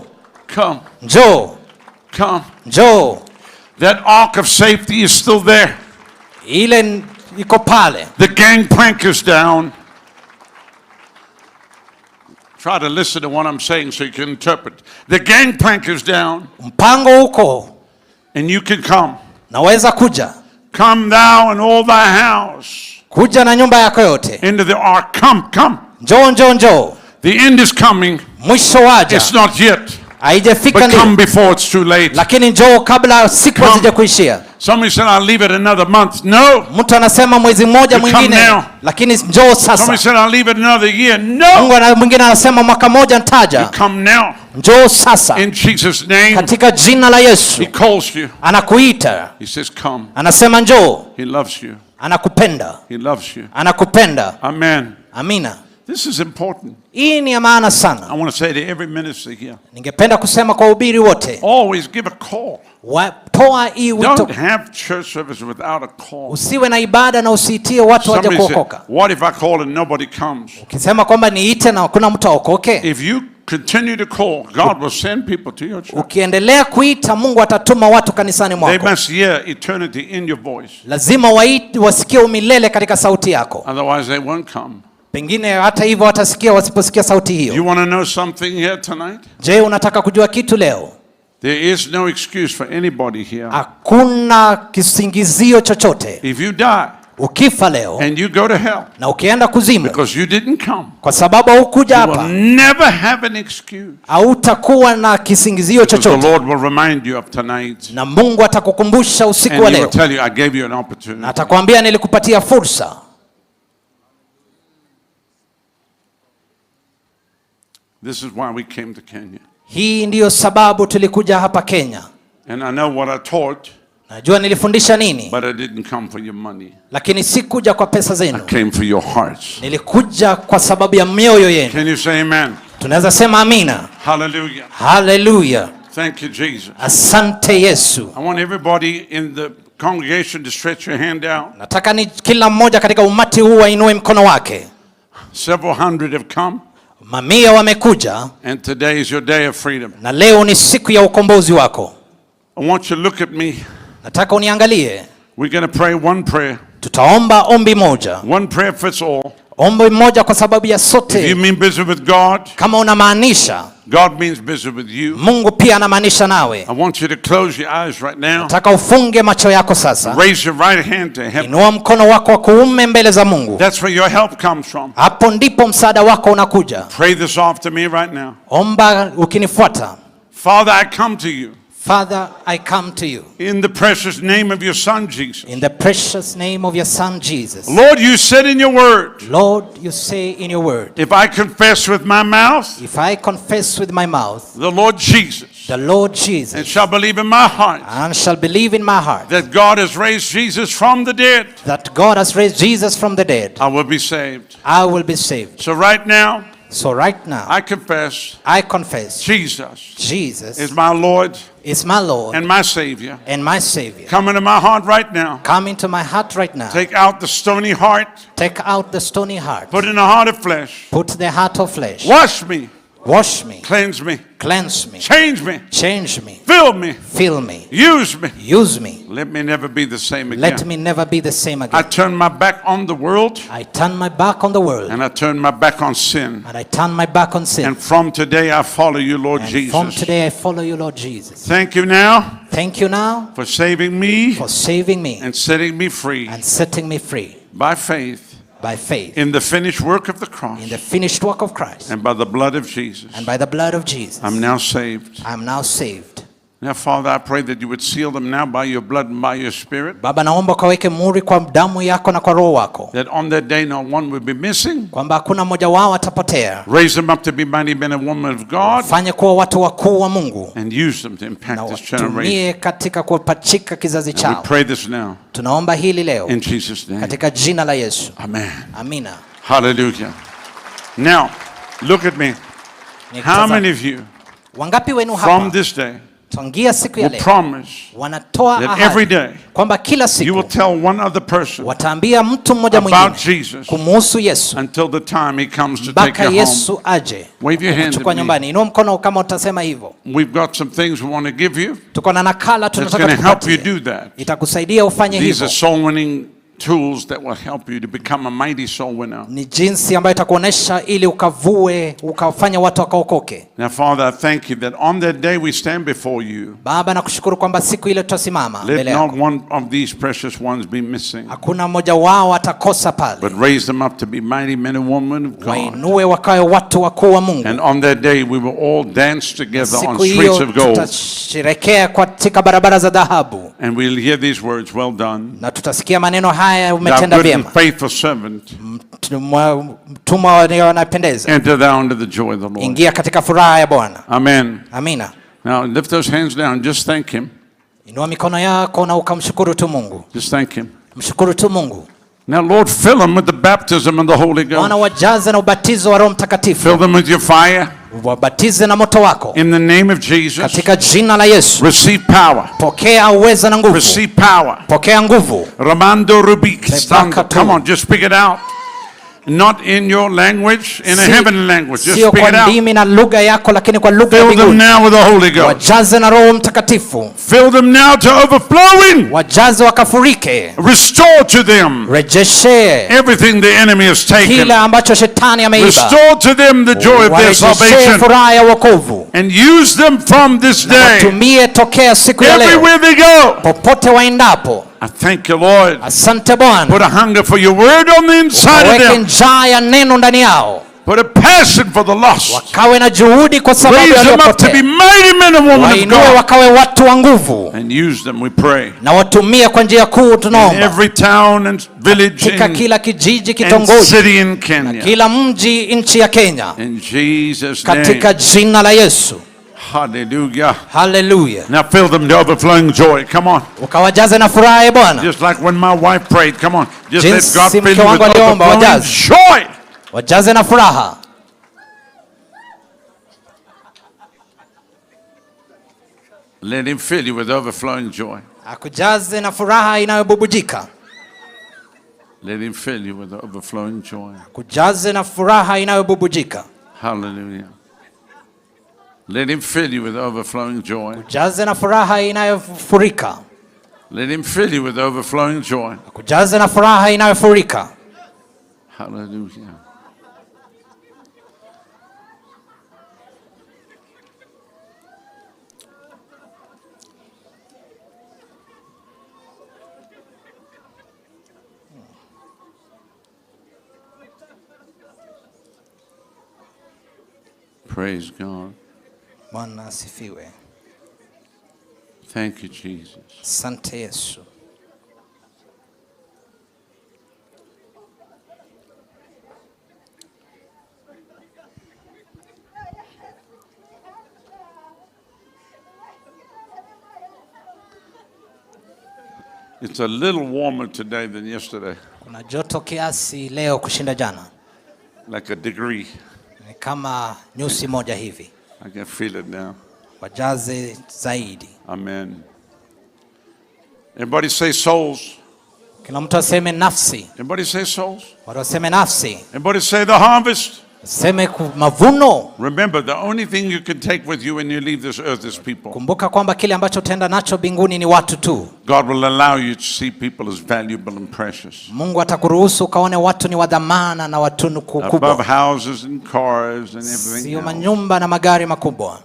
Come. Njoo. Come. Njoo. That ark of safety is still there. Ile iko pale. The gangplank is down. Try to listen to what I'm saying so you can interpret. The gangplank is down. Mpango uko. And you can come. Naweza kuja. Come thou and all thy house. Kuja na nyumba yako yote. Into the ark. Come. Njoo. The end is coming. Mwisho waja. It's not yet. Haijafika ndio. But come before it's too late. Lakini njoo kabla siku hazijakuishia. Somebody said I'll leave it another month. No. Mtu anasema mwezi mmoja mwingine. Lakini njoo sasa. Somebody said I'll leave it another year. No. Mwingine anasema mwaka mmoja nitaja. You come now. Njoo sasa. In Jesus name. Katika jina la Yesu. He calls you. Anakuita. He says come. Anasema njoo. He loves you. Anakupenda. He loves you. Anakupenda. Amen. Amina. This is important. Hii ni ya maana sana. I want to say to every minister here. Ningependa kusema kwa wahubiri wote. Always give a call. Toa hii wito. Don't have church service without a call. Usiwe na ibada na usiitie watu waje kuokoka. What if I call and nobody comes? Ukisema kwamba niite na kuna mtu aokoke. If you continue to call, God will send people to your church. Ukiendelea kuita, Mungu atatuma watu kanisani mwako. They must hear eternity in your voice. Lazima wasikie umilele katika sauti yako. Otherwise they won't come. Pengine hata hivyo watasikia wasiposikia sauti hiyo. You want to know something here tonight? Je, unataka kujua kitu leo? There is no excuse for anybody here. Hakuna kisingizio chochote. If you die, ukifa leo and you go to hell, na ukienda kuzimu, because you didn't come, kwa sababu hukuja hapa, you will never have an excuse. Hautakuwa na kisingizio chochote. The Lord will remind you of tonight. Na Mungu atakukumbusha usiku wa leo. And he will tell you, I gave you an opportunity. Na atakwambia nilikupatia fursa. This is why we came to Kenya. Hii ndiyo sababu tulikuja hapa Kenya. And I know what I taught. Najua nilifundisha nini. But I didn't come for your money. Lakini sikuja kwa pesa zenu. I came for your hearts. Nilikuja kwa sababu ya mioyo yenu. Can you say amen? Tunaweza sema amina. Hallelujah. Hallelujah. Thank you, Jesus. Asante Yesu. I want everybody in the congregation to stretch your hand out. Nataka ni kila mmoja katika umati huu ainue mkono wake. Several hundred have come. Mamia wamekuja. And today is your day of freedom. Na leo ni siku ya ukombozi wako. I want you to look at me. Nataka uniangalie. We're going to pray one prayer. Tutaomba ombi moja. One prayer fits all. Ombi moja kwa sababu ya sote. If you mean busy with God, kama unamaanisha, God means busy with you. Mungu pia anamaanisha nawe. I want you to close your eyes right now. Nataka ufunge macho yako sasa. Raise your right hand to heaven. Inua mkono wako wa kuume mbele za Mungu. That's where your help comes from. Hapo ndipo msaada wako unakuja. Pray this off to me right now. Omba ukinifuata. Father, I come to you. Father, I come to you. In the precious name of your Son, Jesus. In the precious name of your Son, Jesus. Lord, you said in your word. Lord, you say in your word. If I confess with my mouth. If I confess with my mouth. The Lord Jesus. The Lord Jesus. And shall believe in my heart. And shall believe in my heart. That God has raised Jesus from the dead. That God has raised Jesus from the dead. I will be saved. I will be saved. So right now. So right now. I confess. Jesus is my Lord. Is my Lord and my Savior. And my Savior. Come into my heart right now. Come into my heart right now. Take out the stony heart. Take out the stony heart. Put in a heart of flesh. Put the heart of flesh. Wash me. Wash me. Cleanse me. Cleanse me. Change me. Change me. Fill me. Fill me. Use me. Use me. Let me never be the same again. Let me never be the same again. I turn my back on the world. I turn my back on the world. And I turn my back on sin. And I turn my back on sin. And from today I follow you, Lord and Jesus. From today I follow you, Lord Jesus. Thank you now. Thank you now. For saving me. For saving me. And setting me free. And setting me free. By faith. By faith. In the finished work of the cross. In the finished work of Christ. And by the blood of Jesus. And by the blood of Jesus. I'm now saved. I'm now saved. Now, Father, I pray that you would seal them now by your blood and by your Spirit. Baba, naomba kaweke muhuri kwa damu yako na kwa roho wako. That on that day not one would be missing. Kwamba hakuna mmoja wao atapotea. Raise them up to be mighty men and women of God. Fanye kuwa watu wakuu wa Mungu. And use them to impact this generation. Tumie katika kupachika kizazi chao. We pray this now. Tunaomba hili leo. In Jesus' name. Katika jina la Yesu. Amen. Amina. Hallelujah. Now, look at me. How many of you wangapi wenu hapa from this day tangia siku ya will leo promise wanatoa that every day kwamba kila siku you will tell one other person wataambia mtu mmoja mwingine kumuhusu Yesu until the time he comes to take you home. Yesu aje. Wave your hand at nyumbani. Inua mkono kama utasema hivyo. We've got some things we want to give you. Tuko na nakala tunataka kukupatia. That's going to help you do that. Itakusaidia ufanye hivyo. These are soul winning tools that will help you to become a mighty soul winner. Ni jinsi ambayo itakuonesha ili ukafanya watu wakaokoke. Now Father, I thank you that on that day we stand before you. Baba, nakushukuru kwamba siku ile tutasimama mbele yako. Let not one of these precious ones be missing. Hakuna mmoja wao atakosa pale. But raise them up to be mighty men and women of God. Wainue wakawe watu wakuu wa Mungu. And on that day we will all dance together on streets of gold. Tutasherehekea katika barabara za dhahabu. And we'll hear these words, well done. Na tutasikia maneno haya, umetenda vyema. Faithful servant. Mtumwa anayependeza. Enter thou into the joy of the Lord. Ingia katika furaha ya Bwana. Amen. Amina. Now lift those hands down, just thank him. Inua mikono yako na ukamshukuru tu Mungu. Just thank him. Mshukuru tu Mungu. Now, Lord, fill them with the baptism of the Holy Ghost. Bwana wajaze na ubatizo wa Roho Mtakatifu. Fill them with your fire. Wabatize na moto wako. In the name of Jesus. Katika jina la Yesu. Receive power. Pokea uwezo na nguvu. Receive power. Pokea nguvu. Ramando Rubik. Come on, just speak it out. Not in your language, in a heavenly language. Just speak it out. Ndimi na lugha yako, lakini kwa lugha ya mbinguni. Fill them now with the Holy Ghost. Wajaze na Roho Mtakatifu. Fill them now to overflowing. Wajaze wakafurike. Restore to them. Rejeshe everything the enemy has taken. Kila ambacho shetani ameiba. Restore to them the joy of their salvation. Furaha ya wokovu. And use them from this day. Watumie tokea siku ya leo. Everywhere they go. Popote waendapo. I thank you, Lord. Asante Bwana. Put a hunger for your word on the inside of them. Njaa ya neno ndani yao. Put a passion for the lost. Wakawe na juhudi kwa sababu ya waliopotea. Raise them up to be mighty men and women of God. Wakawe watu wa nguvu. And use them, we pray. Na watumie kwa njia kuu tunaomba. In every town and village kila kijiji kitongoji. And city in Kenya. Na kila mji nchi ya Kenya. In Jesus' name. Katika jina la Yesu. Hallelujah. Hallelujah. Now fill them to overflowing joy. Come on. Ukawajaze na furaha Bwana. Just like when my wife prayed. Come on. Just let God fill you with overflowing joy. Wajaze na furaha. Let him fill you with overflowing joy. Akujaze na furaha inayobubujika. Let him fill you with overflowing joy. Akujaze na furaha inayobubujika. Hallelujah. Let him fill you with overflowing joy. Akujaze na furaha inayofurika. Let him fill you with overflowing joy. Akujaze na furaha inayofurika. Hallelujah. Praise God. Bwana asifiwe. Thank you, Jesus. Asante Yesu. It's a little warmer today than yesterday. Kuna joto kiasi leo kushinda jana. Like a degree. Ni kama nyuzi moja hivi. I can feel it now. Wajaze zaidi. Amen. Everybody say souls. Kila mtu aseme nafsi. Everybody say souls. Watu waseme nafsi. Everybody say the harvest. Seme mavuno. Remember, the only thing you can take with you when you leave this earth is people. Kumbuka kwamba kile ambacho utaenda nacho mbinguni ni watu tu. God will allow you to see people as valuable and precious. Mungu atakuruhusu kaone watu ni wa dhamana na watu kubwa. Above houses and cars and everything. Sio manyumba na magari makubwa.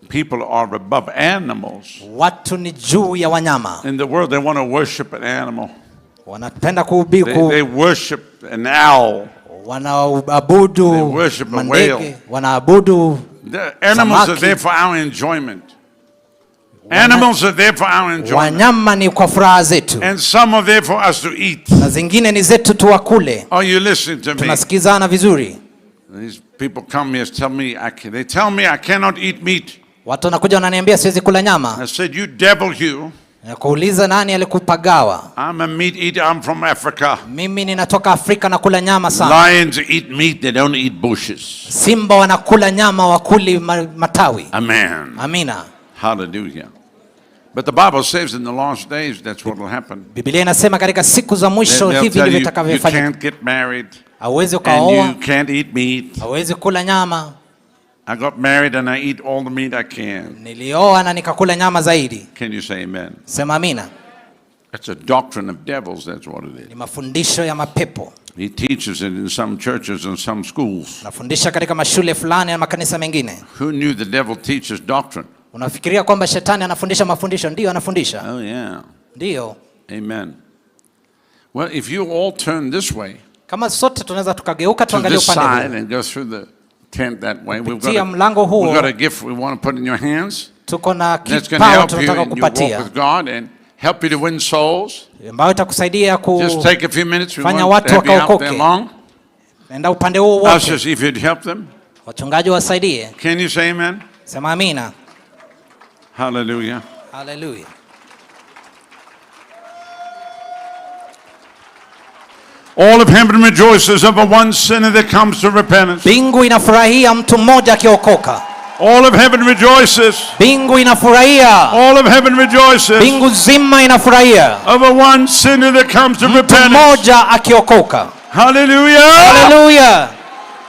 People are above animals. Watu ni juu ya wanyama. In the world they want to worship an animal. Wanapenda kuubiku. They worship an owl. Wanaabudu mandege, wanaabudu animals are there for our enjoyment. Animals are there for our enjoyment. Wanyama ni kwa furaha zetu. And some are there for us to eat. Na zingine ni zetu tuwakule. Are you listening to me? Tunasikizana vizuri. These people come here tell me they tell me I cannot eat meat. Watu wanakuja wananiambia siwezi kula nyama. I said, you devil you. Nakuuliza nani alikupagawa? I'm a meat eater. I'm from Africa. Mimi ninatoka Afrika na kula nyama sana. Lions eat meat, they don't eat bushes. Simba wanakula nyama, wakuli matawi. Amen. Amina. Hallelujah. But the Bible says in the last days that's what will happen. Biblia inasema katika siku za mwisho hivi ndivyo itakavyofanyika. You can't get married. Hauwezi ukaoa. And you can't eat meat. Hauwezi kula nyama. I got married and I eat all the meat I can. Nilioa na nikakula nyama zaidi. Can you say amen? Sema amina. It's a doctrine of devils, that's what it is. Ni mafundisho ya mapepo. He teaches it in some churches and some schools. Nafundisha katika mashule fulani na makanisa mengine. Who knew the devil teaches doctrine? Unafikiria kwamba shetani anafundisha mafundisho? Ndio anafundisha. Oh yeah. Ndio. Amen. Well, if you all turn this way. Kama sote tunaweza tukageuka tuangalie upande huu. And go through the tent that way. We've got a gift we want to put in your hands. Tuko na kipao tunataka kupatia. Walk with God and help you to win souls. Ambayo itakusaidia just take a few minutes. We fanya want watu to have you out there wakaokoke. long. Nenda upande huo wote. Ushers, if you'd help them. Wachungaji wasaidie. Can you say amen? Sema amina. All of heaven rejoices over one sinner that comes to repentance. Mbingu inafurahia mtu mmoja akiokoka. All of heaven rejoices. Mbingu inafurahia. All of heaven rejoices. Mbingu zima inafurahia. Over one sinner that comes to repentance. Mtu mmoja akiokoka. Hallelujah. Hallelujah.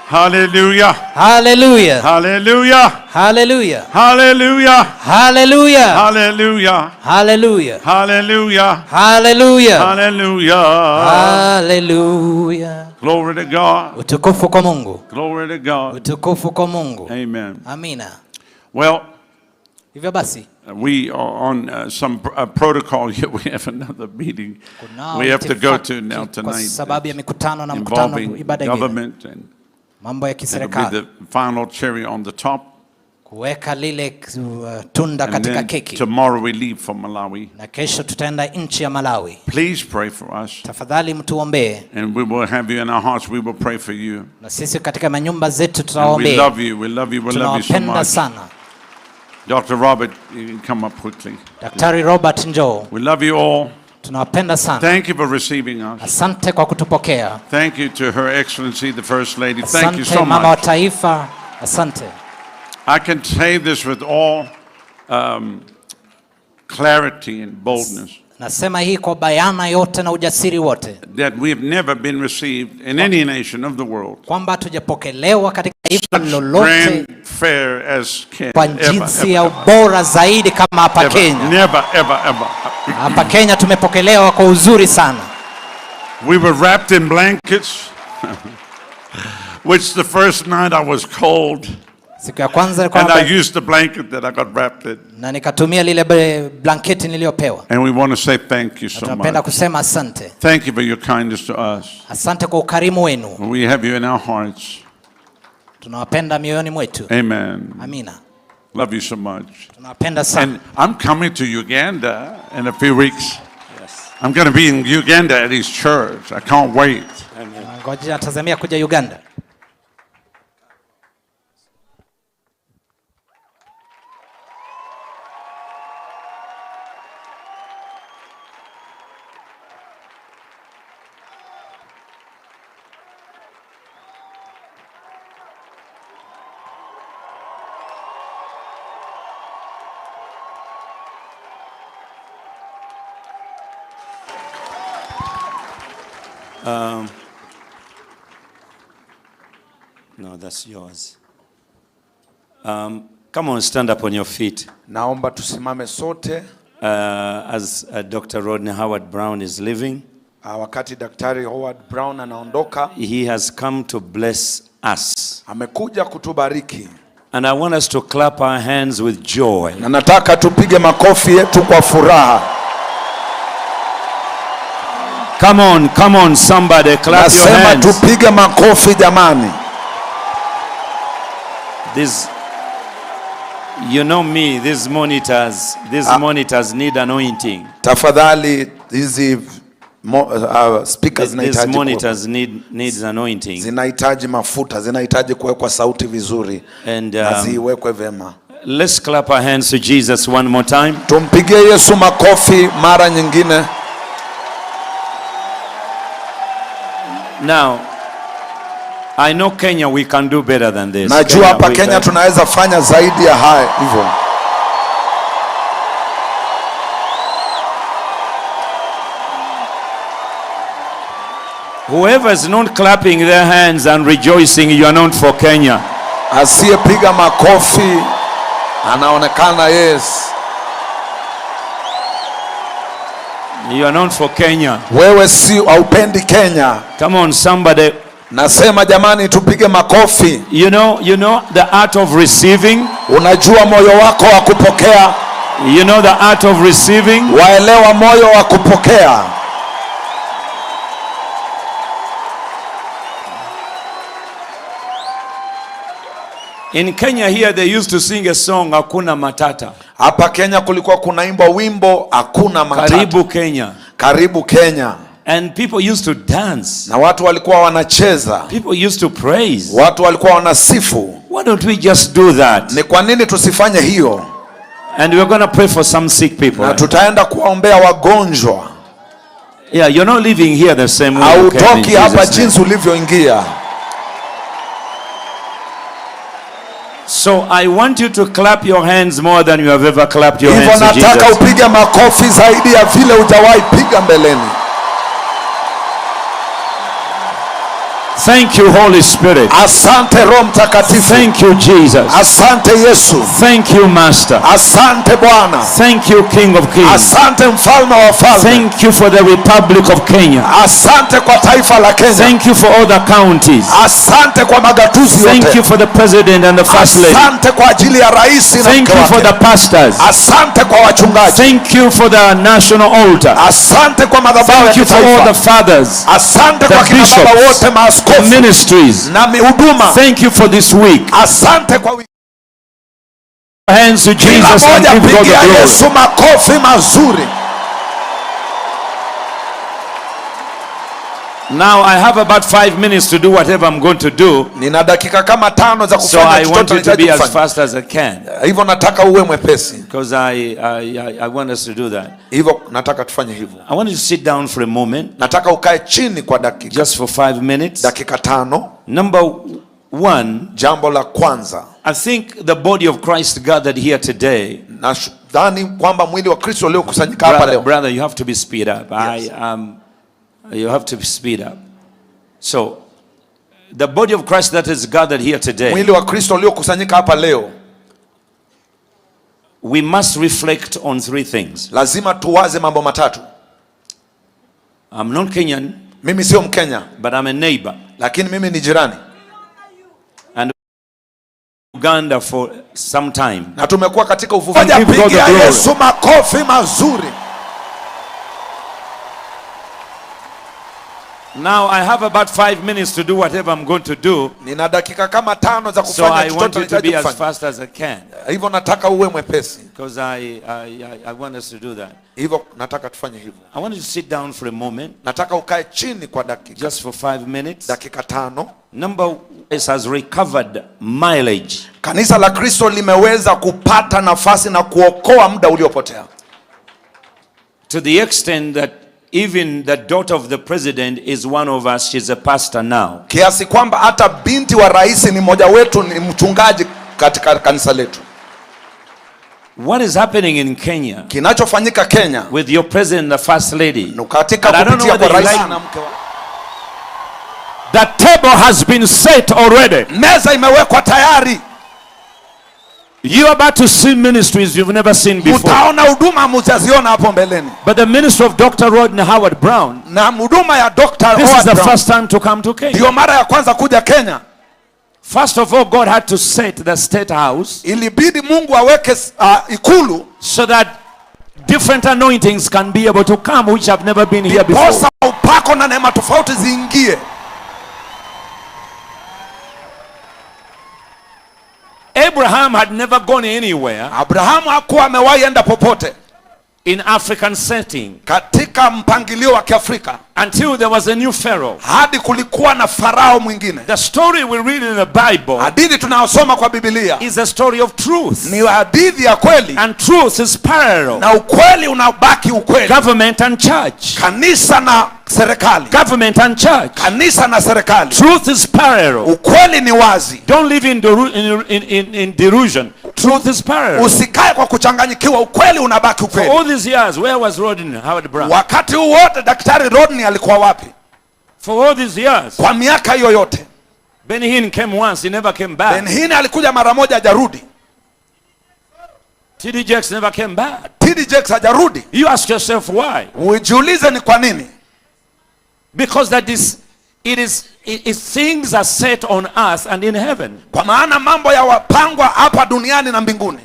Hallelujah. Hallelujah. Hallelujah. Hallelujah. Hallelujah. Hallelujah. Hallelujah. Hallelujah. Hallelujah. Hallelujah. Hallelujah. Hallelujah. Glory to God. Utukufu kwa Mungu. Glory to God. Utukufu kwa Mungu. Amen. Amina. Well, hivyo basi we are on some protocol here. We have another meeting we have to go to now tonight. Sababu ya mikutano na mkutano ibada government and mambo ya kiserikali. the final cherry on the top. Kuweka lile tunda katika keki. Tomorrow we leave for Malawi. Na kesho tutaenda nchi ya Malawi. Please pray for us. Tafadhali mtuombee. And we will have you in our hearts. We will pray for you. Na sisi katika manyumba zetu tutawaombea. We love you. We love you. We love you so much. Sana. Dr. Robert, you can come up quickly. Daktari Robert njoo. We love you all. Tunawapenda sana. Thank you for receiving us. Asante kwa kutupokea. Thank you to Her Excellency the First Lady. Thank you so much. Mama wa taifa. Asante. I can say this with all clarity and boldness. Nasema hii kwa bayana yote na ujasiri wote. That we have never been received in any nation of the world. Kwamba hatujapokelewa katika taifa lolote kwa jinsi ya ubora zaidi kama hapa Kenya. Never, ever, ever. Hapa Kenya tumepokelewa kwa uzuri sana. We were wrapped in blankets, which the first night I was cold. Siku ya kwanza and I used the blanket that I got wrapped in. Na nikatumia lile blanketi niliyopewa. And we want to say thank you so much. Tunapenda kusema asante. Thank you for your kindness to us. Asante kwa ukarimu wenu. We have you in our hearts. Tunawapenda mioyoni mwetu. Amen. Amina. Love you so much. Tunawapenda sana. And I'm coming to Uganda in a few weeks. Yes. I'm going to be in Uganda at his church. I can't wait. Ngoja natazamia kuja Uganda. No, that's yours. Come on, stand up on your feet. Naomba tusimame sote. As Dr. Rodney Howard Brown is leaving, wakati Daktari Howard Brown anaondoka, he has come to bless us. Amekuja kutubariki. And I want us to clap our hands with joy. Na nataka tupige makofi yetu kwa furaha. Come on, somebody clap your hands. Nasema tupige makofi jamani. This, you know me, these monitors need anointing. Tafadhali hizi speakers zinahitaji, these monitors needs anointing. Zinahitaji mafuta, zinahitaji kuwekwa sauti vizuri. And ziwekwe vema. Let's clap our hands to Jesus one more time. Tumpigie Yesu makofi mara nyingine. Now, I know Kenya we can do better than this. Najua hapa Kenya tunaweza fanya zaidi ya haya hivyo. Whoever is not clapping their hands and rejoicing, you are not for Kenya. Asiyepiga makofi anaonekana yes. You are not for Kenya. Wewe si haupendi Kenya. Come on, somebody. Nasema jamani tupige makofi. You know the art of receiving. Unajua moyo wako wa kupokea. You know the art of receiving. Waelewa moyo wa kupokea. In Kenya here they used to sing a song Hakuna Matata. Hapa Kenya kulikuwa kunaimba wimbo Hakuna Matata. Karibu Kenya. Karibu Kenya. And people used to dance. Na watu walikuwa wanacheza. People used to praise. Watu walikuwa wanasifu. Why don't we just do that? Ni kwa nini tusifanye hiyo? And we're going to pray for some sick people. Na tutaenda kuwaombea wagonjwa. Yeah, you're not living here the same way. Hautoki hapa jinsi ulivyoingia. So I want you to clap your hands more than you have ever clapped your hands to Jesus. Hivyo nataka upige makofi zaidi ya vile hujawahi piga mbeleni. Thank you, Holy Spirit. Asante Roho Mtakatifu. Thank you, Jesus. Asante Yesu. Thank you, Master. Asante Bwana. Thank you, King of Kings. Asante Mfalme wa wafalme. Thank you for the Republic of Kenya. Asante kwa taifa la Kenya. Thank you for all the counties. Asante kwa magatuzi yote. Thank you for the President and the First Lady. Asante kwa ajili ya rais na mke wake. Thank you for the pastors. Asante kwa wachungaji. Thank you for the national altar. Asante kwa madhabahu ya kitaifa. Thank you for all the fathers. Asante kwa kina baba wote, maaskofu, ministries. Na mihuduma. Thank you for this week. Asante kwa wiki. Hands to Jesus and give God the glory. Yesu makofi mazuri. Now I have about 5 minutes to do whatever I'm going to do. Nina dakika kama 5 za So I want you to be as fast as I can. Hivyo nataka uwe mwepesi. Because I want us to do that. Hivyo nataka tufanye hivyo. I want you to sit down for a moment. Nataka ukae chini kwa dakika. Just for 5 minutes. Dakika 5. Number 1. Jambo la kwanza. I think the body of Christ gathered here today. Nadhani kwamba mwili wa Kristo leo kusanyika hapa leo. Brother, you have to be speed up. Yes. You have to speed up. So, the body of Christ that is gathered here today, mwili wa Kristo uliokusanyika hapa leo, we must reflect on 3 things. Lazima tuwaze mambo matatu. I'm not Kenyan. Mimi sio Mkenya. But I'm a neighbor. Lakini mimi ni jirani. And Uganda for some time. Na tumekuwa katika uvuvi. Pigia Yesu makofi mazuri. Now I have about 5 minutes to do whatever I'm going to do. Nina dakika kama 5 za So I want you to be as fast as I can. Hivyo nataka uwe mwepesi. Because I want us to do that. Hivyo nataka tufanye hivyo. I want you to sit down for a moment. Nataka ukae chini kwa dakika. Just for 5 minutes. Dakika 5. Number is has recovered mileage. Kanisa la Kristo limeweza kupata nafasi na kuokoa muda uliopotea. To the extent that even the daughter of the president is one of us. She's a pastor now. Kiasi kwamba hata binti wa rais ni mmoja wetu, ni mchungaji katika kanisa letu. What is happening in Kenya? Kinachofanyika Kenya with your president and the first lady. Katika kupitia kwa rais na mke wake. The table has been set already. Meza imewekwa tayari. You are about to see ministries you've never seen before. Utaona huduma mtaziona hapo mbeleni. But the ministry of Dr. Rodney Howard Brown, na huduma ya Dr. Howard Brown, this is the first time to come to Kenya. Ndio mara ya kwanza kuja Kenya. First of all, God had to set the state house. Ilibidi Mungu aweke ikulu so that different anointings can be able to come which have never been here before. Posa upako na neema tofauti ziingie. Abraham had never gone anywhere. Abrahamu hakuwa amewahi enda popote. In African setting. Katika mpangilio wa Kiafrika. Until there was a new pharaoh. Hadi kulikuwa na farao mwingine. The story we read in the Bible. Hadithi tunayosoma kwa Biblia. Is a story of truth. Ni hadithi ya kweli. And truth is parallel. Na ukweli unabaki ukweli. Government and church. Kanisa na serikali. Government and church. Kanisa na serikali. Truth is parallel. Ukweli ni wazi. Don't live in delusion. Truth is parallel. Usikae kwa kuchanganyikiwa, ukweli unabaki ukweli. For all these years, where was Rodney Howard Brown? Wakati huu wote Daktari Rodney alikuwa wapi? For all these years. Kwa miaka hiyo yote. Ben Hinn came once, he never came back. Ben Hinn alikuja mara moja hajarudi. TD Jakes never came back. TD Jakes hajarudi. You ask yourself why? Ujiulize ni kwa nini? Because that is things are set on earth and in heaven. Kwa maana mambo ya wapangwa hapa duniani na mbinguni.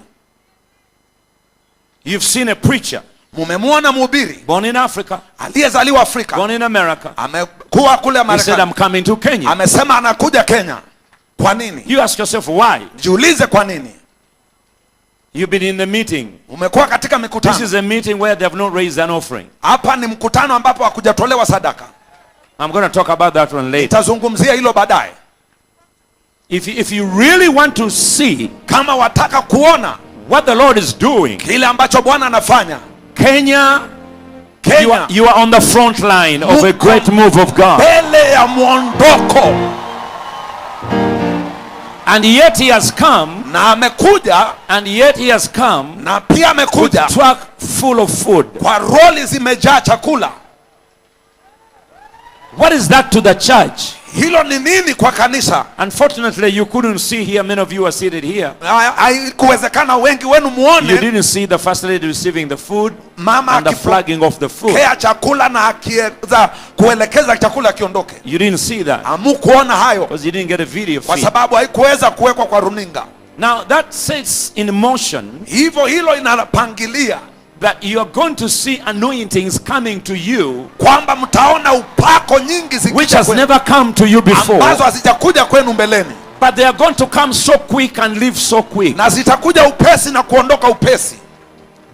You've seen a preacher. Mumemwona mhubiri. Born in Africa. Aliyezaliwa Afrika. Born in America. Amekuwa kule Marekani. He said I'm coming to Kenya. Amesema anakuja Kenya. Kwa nini? You ask yourself why? Jiulize kwa nini? You've been in the meeting. Umekuwa katika mikutano. This is a meeting where they have not raised an offering. Hapa ni mkutano ambapo hakujatolewa sadaka. I'm going to talk about that one later. Nitazungumzia hilo baadaye. If you really want to see, kama wataka kuona what the Lord is doing, kile ambacho Bwana anafanya, Kenya Kenya, you are on the front line of a great move of God. mbele ya mwondoko. And yet he has come, Na amekuja, and yet he has come, na pia amekuja with truck full of food. kwa roli zimejaa chakula. What is that to the church? Hilo ni nini kwa kanisa? Unfortunately, you couldn't see here. Many of you are seated here. Haikuwezekana wengi wenu muone. You didn't see the first lady receiving the food Mama and the flagging of the food. Kea chakula na akiweza kuelekeza chakula kiondoke. You didn't see that. Hamukuona hayo. Because you didn't get a video Kwa feed. sababu haikuweza kuwekwa kwa runinga. Now that sets in motion Hivyo hilo inapangilia that you are going to see anointings coming to you, kwamba mtaona upako nyingi which has never come to you before, ambazo hazijakuja kwenu mbeleni, but they are going to come so quick and leave so quick. na zitakuja upesi na kuondoka upesi.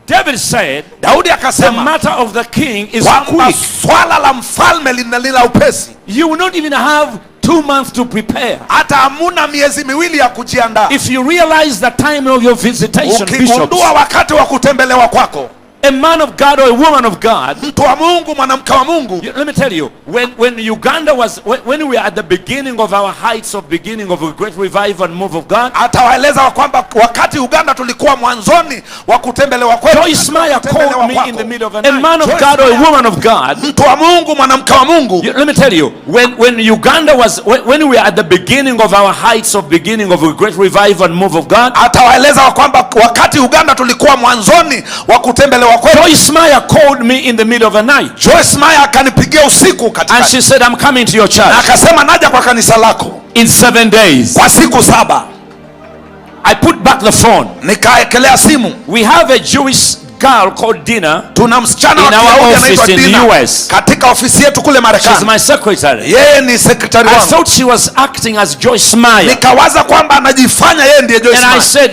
David said, Daudi the akasema matter of the king is kwamba quick. swala la mfalme lina upesi. You will not even have 2 months to prepare. Hata hamuna miezi miwili ya kujiandaa. If you realize the time of your visitation, bishops, Ukigundua wakati wa kutembelewa kwako, a man of God or a woman of God, mtu wa Mungu, mwanamke wa Mungu. let me tell you, when Uganda was, when we were at the beginning of our heights of beginning of a great revival and move of God, Atawaeleza kwamba wakati Uganda tulikuwa mwanzoni wa kutembelewa kwetu. Joyce Meyer called me in the middle of a man of God or a woman of God, mtu wa Mungu, mwanamke wa Mungu. Let me tell you, when Uganda was, when we were at the beginning of our heights of beginning of a great revival and move of God, atawaeleza kwamba wakati Uganda tulikuwa mwanzoni wa kutembelewa kwetu. Joyce Meyer called me in the middle of the night. Joyce Meyer akanipigia usiku katika. And she said, I'm coming to your church. Na akasema naja kwa kanisa lako. In 7 days. Kwa siku 7. I put back the phone. Nikaekelea simu. We have a Jewish girl called Dina. Tuna msichana wa Kiyahudi anaitwa Dina katika ofisi yetu kule Marekani. She's my secretary. Yeye ni secretary wangu. I thought she was acting as Joyce Meyer. Nikawaza kwamba anajifanya yeye ndiye Joyce Meyer. And I said,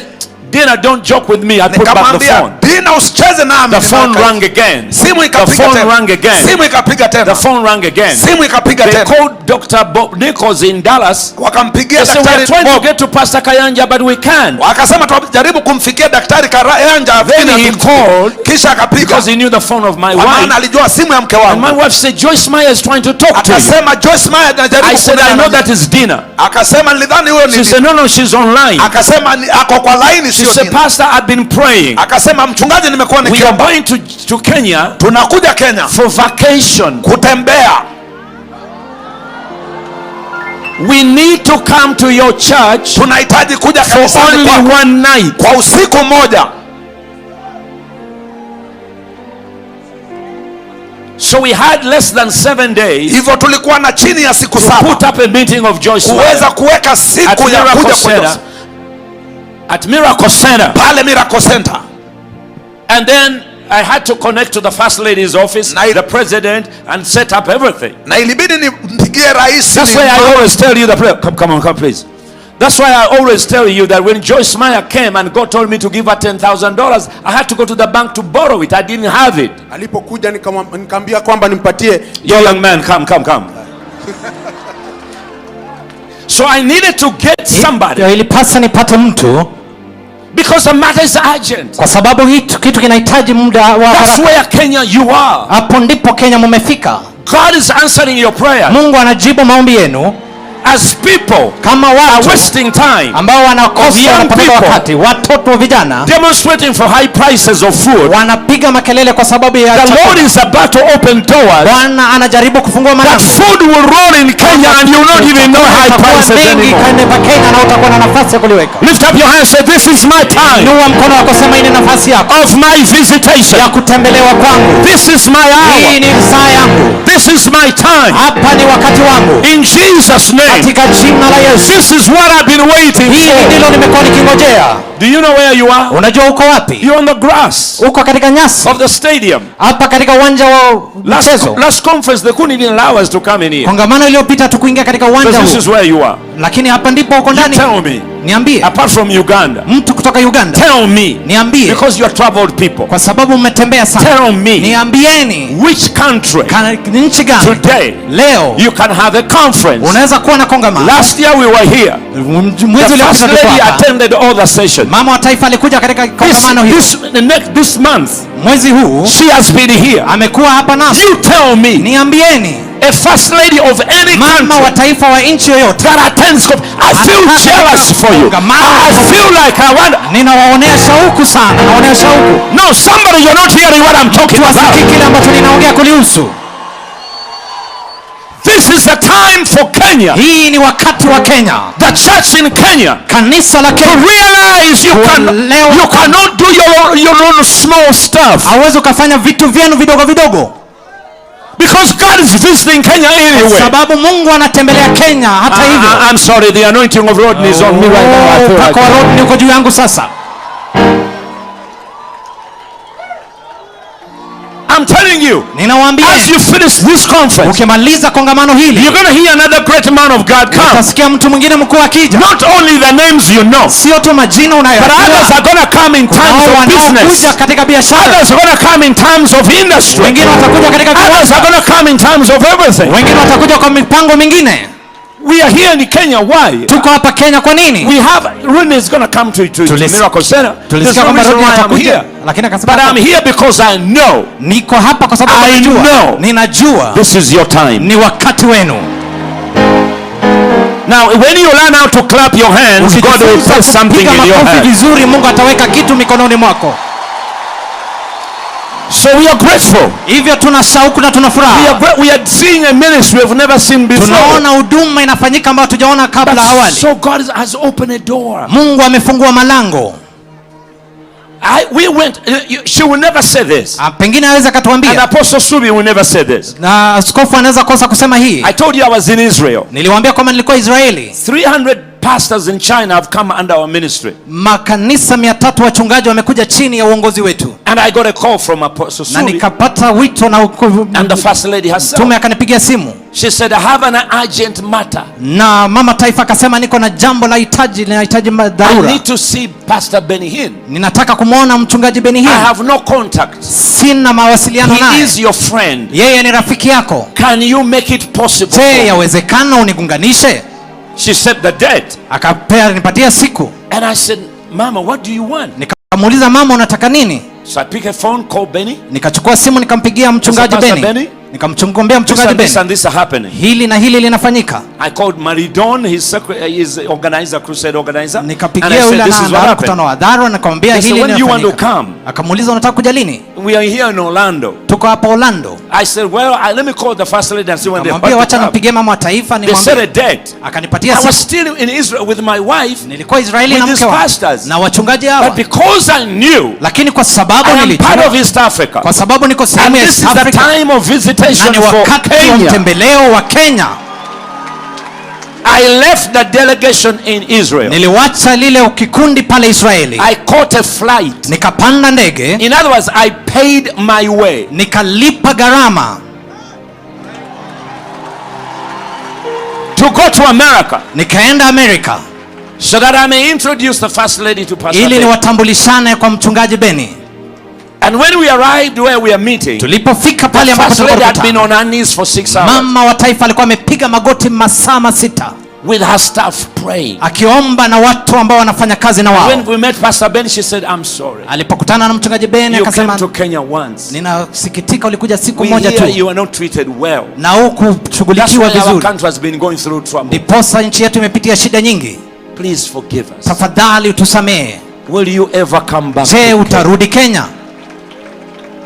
Dina, don't joke with me. I put back the phone. Dina, usicheze nami. The phone rang again. Simu ikapiga tena. The phone rang again. Simu ikapiga tena. The phone rang again. Simu ikapiga tena. They called Dr. Bob Nichols in Dallas. Wakampigia daktari. We're trying to get to Pastor Kayanja, but we can't. Wakasema tunajaribu kumfikia daktari Kayanja. Then he called. Kisha akapiga. Because he knew the phone of my wife. Maana alijua simu ya mke wangu. And my wife said, Joyce Meyer is trying to talk to you. Akasema Joyce Meyer anajaribu. I said, I know that is Dina. Akasema nilidhani huyo ni. She said, no, she's online. Akasema ako kwa line sio. She said, Pastor, I've been praying. Akasema mchungaji, nimekuwa nikiomba. We are going to Kenya. Tunakuja Kenya for vacation. Kutembea. We need to come to your church. Tunahitaji kuja for only one night. Kwa usiku moja. So we had less than 7 days. Hivyo tulikuwa na chini ya siku 7. Put up a meeting of Joyce Meyer. Kuweza kuweka siku ya kuja kwa at Miracle Center. Pale Miracle Center. And then I had to connect to the first lady's office, the president, and set up everything. Na ilibidi nimpigie rais. That's why I always tell you come please. That's why I always tell you that when Joyce Meyer came and God told me to give her $10,000, I had to go to the bank to borrow it. I didn't have it. Alipokuja nikamwambia kwamba nimpatie. Young man, come. So I needed to get somebody. Ilipasa nipate mtu. Because the matter is urgent. Kwa sababu kitu kinahitaji muda wa haraka. That's where Kenya you are. Hapo ndipo Kenya mumefika. God is answering your prayers. Mungu anajibu maombi yenu. As people kama watu wasting time, ambao wanakosa wakati, watoto vijana demonstrating for high prices of food, wanapiga makelele kwa sababu ya the Lord is about to open doors. Bwana anajaribu kufungua milango. Food will roll in Kenya and you will not even know high prices anymore. Kenya na utakuwa na nafasi ya kuliweka. Lift up your hands, say this is my time. Inua mkono wako, sema hii ni nafasi yako of my visitation, ya kutembelewa kwangu. This is my hour. Hii ni saa yangu. This is my time. Hapa ni wakati wangu. In Jesus name. Katika jina la Yesu. This is what I've been waiting for. Hii ndilo nimekuwa nikingojea. Do you know where you are? Unajua uko wapi? You're on the grass. Uko katika nyasi of the stadium. Hapa katika uwanja wa mchezo. Last conference they couldn't even allow us to come in here. Kongamano iliyopita tukuingia katika uwanja huu. This is where you are. Lakini hapa ndipo uko ndani. Tell me. Niambie. Apart from Uganda. Mtu kutoka Uganda. Tell me. Niambie. Because you are traveled people. Kwa sababu mmetembea sana. Tell me. Niambieni. Which country? Nchi gani? Today. Leo. You can have a conference. Unaweza kuwa na kongamano. Last year we were here. Mwezi uliopita tulikuwa. The first lady attended all the sessions. Mama wa taifa alikuja katika kongamano hili. This month, mwezi huu, she has been here. Amekuwa hapa nasi. You tell me. Niambieni. A first lady of any mama country wa taifa wa nchi yoyote that attends, I feel jealous for you. I feel like I want. Ninawaonea shauku sana. Naonea shauku. No, somebody, you're not hearing what I'm talking about. Kile ambacho ninaongea kulihusu. This is the time for Kenya. Hii ni wakati wa Kenya. The church in Kenya. Kanisa la Kenya. To realize you cannot do your own small stuff. Hauwezi kufanya vitu vyenu vidogo vidogo. Because God is visiting Kenya anyway. Sababu Mungu anatembelea Kenya hata hivyo. I'm sorry, the anointing of Rodney is on me right now. Upako wa Rodney uko juu yangu sasa. I'm telling you, as you finish this conference, ukimaliza kongamano hili, you're going to hear another great man of God come. Utasikia mtu mwingine mkuu akija. Not only the names you know, sio tu majina unayojua, but others are going to come in terms of business. Katika biashara. Others are going to come in terms of industry. Wengine watakuja katika others are going to come in terms of everything. Wengine watakuja kwa mipango mingine. We are here in Kenya. Why? Tuko hapa Kenya kwa nini? We have Rodney is going to come to Miracle Center. Tulisikia kwamba Rodney atakuja. Lakini akasema, but I'm here because I know. Niko hapa kwa sababu ninajua. This is your time. Ni wakati wenu. Now when you learn how to clap your hands, God will put something in your hand. Vizuri, Mungu ataweka kitu mikononi mwako. So we are grateful. Hivyo tuna shauku na tuna furaha. We are seeing a ministry we've never seen before. Tunaona huduma inafanyika ambayo tujaona kabla awali. So God has opened a door. Mungu amefungua malango. We went. She will never say this. Pengine aweza katuambia. And Apostle Subi will never say this. Na askofu anaweza kosa kusema hii. I told you I was in Israel. Niliwaambia kwamba nilikuwa Israeli. 300 pastors in China have come under our ministry. Makanisa 300 wachungaji wamekuja chini ya uongozi wetu. And I got a call from Apostle Subi. Na nikapata wito na and the first lady herself. Tume akanipigia simu. She said I have an urgent matter. Na mama taifa akasema niko na jambo la linahitaji dharura. I need to see Pastor Benny Hinn. Ninataka kumuona mchungaji Benny Hinn. I have no contact. Sina mawasiliano naye. He is your friend. Yeye ni rafiki yako. Can you make it possible? Je, yawezekana unigunganishe? She said the date. Nipatia siku. And I said, Mama, what do you want? Nikamuuliza, mama unataka nini? So I pick a phone, call Benny. Nikachukua simu nikampigia mchungaji Benny. Nikamchungumbia mchungaji Benny. This are happening. Hili na hili linafanyika. I called Maridon, his organizer, crusade organizer. Nikapigia yule anaandaa mkutano wa dharura na nikamwambia hili linafanyika. Akamuuliza unataka kuja lini? We are here in Orlando. Tuko hapa Orlando. I said, well, let me call the first lady and see when they're back. Wacha nipigie mama wa taifa nimwambie. They set a date. Akanipatia siku. I was still in Israel with my wife. Nilikuwa Israeli na mke wangu na wachungaji hawa. But because I knew, lakini kwa sababu nilijua, part of East Africa. Kwa sababu niko sehemu ya East Africa. This is the time of visitation for Kenya. Mtembeleo wa Kenya. I left the delegation in Israel. Niliwacha lile kikundi pale Israeli. I caught a flight. Nikapanda ndege. In other words, I paid my way. Nikalipa gharama. To go to America. Nikaenda America. So that I may introduce the first lady to Pastor Benny. Ili niwatambulishane kwa mchungaji Benny. And when we arrived where we are meeting, tulipofika pale ambapo tulikuwa had been on her knees for 6 hours. Mama wa taifa alikuwa amepiga magoti masaa 6 with her staff praying, akiomba na watu ambao wanafanya kazi na wao. When we met Pastor Ben, she said, I'm sorry. Alipokutana na mchungaji Ben akasema, you came to Kenya once. Ninasikitika ulikuja siku moja tu. You are not treated well. Na hukushughulikiwa vizuri. Our country has been going through trouble. Ndiposa nchi yetu imepitia shida nyingi. Please forgive us. Tafadhali utusamehe. Will you ever come back? Je, utarudi Kenya?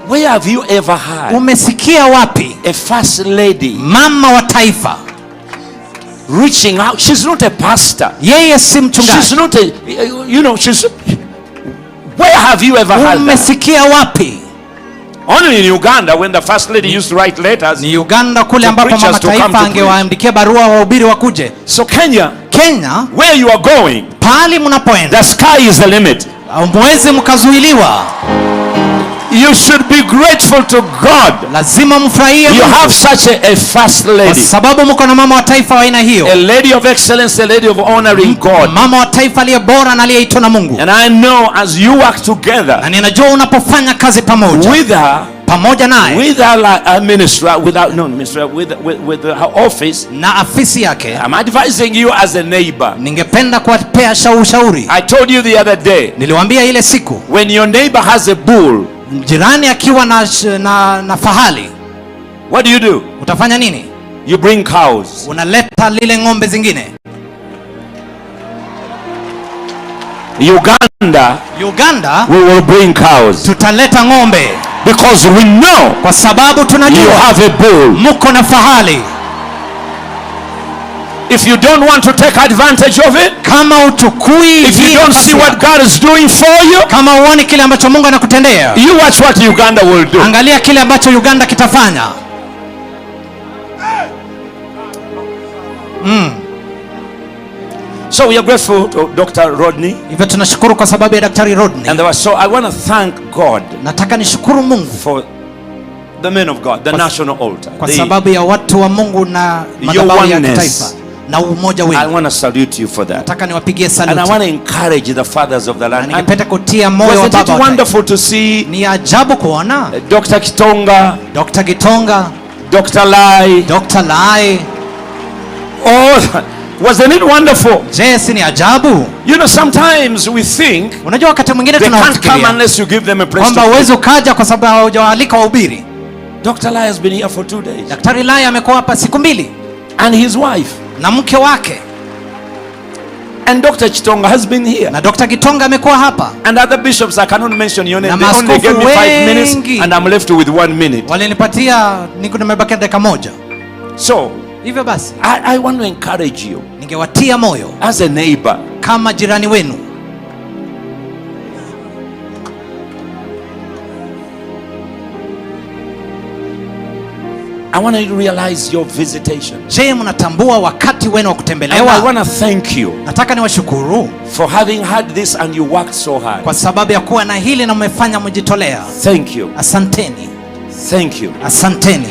Where have you ever heard? Umesikia wapi? A first lady, mama wa taifa, reaching out. She's not a pastor. Yeye si mchungaji. She's not a, you know, she's. Where have you ever heard? Umesikia wapi? Only in Uganda, when the first lady used to write letters. Ni Uganda kule ambapo mama taifa angewaandikia barua wahubiri wakuje. So Kenya, where you are going, pali mnapoenda, the sky is the limit. Mwezi mkazuiliwa. You should be grateful to God. Lazima mfurahie. You have such a first lady. Kwa sababu mko na mama wa taifa wa aina hiyo. A lady of excellence, a lady of honoring God. Mama wa taifa aliye bora na aliyeitwa na Mungu. And I know as you work together, na ninajua unapofanya kazi pamoja with her, pamoja naye, with our ministry, with her office, na afisi yake. I'm advising you as a neighbor. Ningependa kuwapea ushauri. I told you the other day, niliwaambia ile siku, when your neighbor has a bull, jirani akiwa na fahali, what do? Utafanya nini? You bring cows. Unaleta lile ng'ombe zingine. Uganda, we will bring cows. Tutaleta ng'ombe. Because we know, kwa sababu tunajua, you have a bull. Muko na fahali. If you don't want to take advantage of it, kama utukui, if you don't see what God is doing for you, kama uone kile ambacho Mungu anakutendea, you watch what Uganda will do. Angalia kile ambacho Uganda kitafanya. So we are grateful to Dr. Rodney. Hivyo tunashukuru kwa sababu ya Daktari Rodney. And so I want to thank God. Nataka nishukuru Mungu for the men of God, the national altar. Kwa sababu ya watu wa Mungu na madhabahu ya kitaifa na umoja wenu. I want to salute you for that. Nataka niwapigie salute. And I want to encourage the fathers of the land. Ningependa kutia moyo wa baba. Wasn't it wonderful to see? Ni ajabu kuona Dr. Kitonga, Dr. Lai. Oh, wasn't it wonderful? Yes, ni ajabu. You know, sometimes we think unajua wakati mwingine they can't come unless you give them a place kwamba uwezo kaja kwa sababu hujawaalika wahubiri. Dr. Lai has been here for 2 days. Daktari Lai amekuwa hapa siku 2. And his wife. Na mke wake. And Dr. Kitonga has been here. Na Dr. Kitonga amekuwa hapa. And other bishops, I cannot mention your name. They only gave me 5 minutes and I'm left with 1 minute. Walinipatia niko nimebakia dakika 1. So, hivyo basi, I want to encourage you. Ningewatia moyo as a neighbor, kama jirani wenu. I want you to realize your visitation. Je, mnatambua wakati wenu wa kutembelewa? I want to thank you. Nataka niwashukuru for having had this and you worked so hard. Kwa sababu ya kuwa na hili na mmefanya mjitolea. Thank you. Asanteni. Thank you. Asanteni.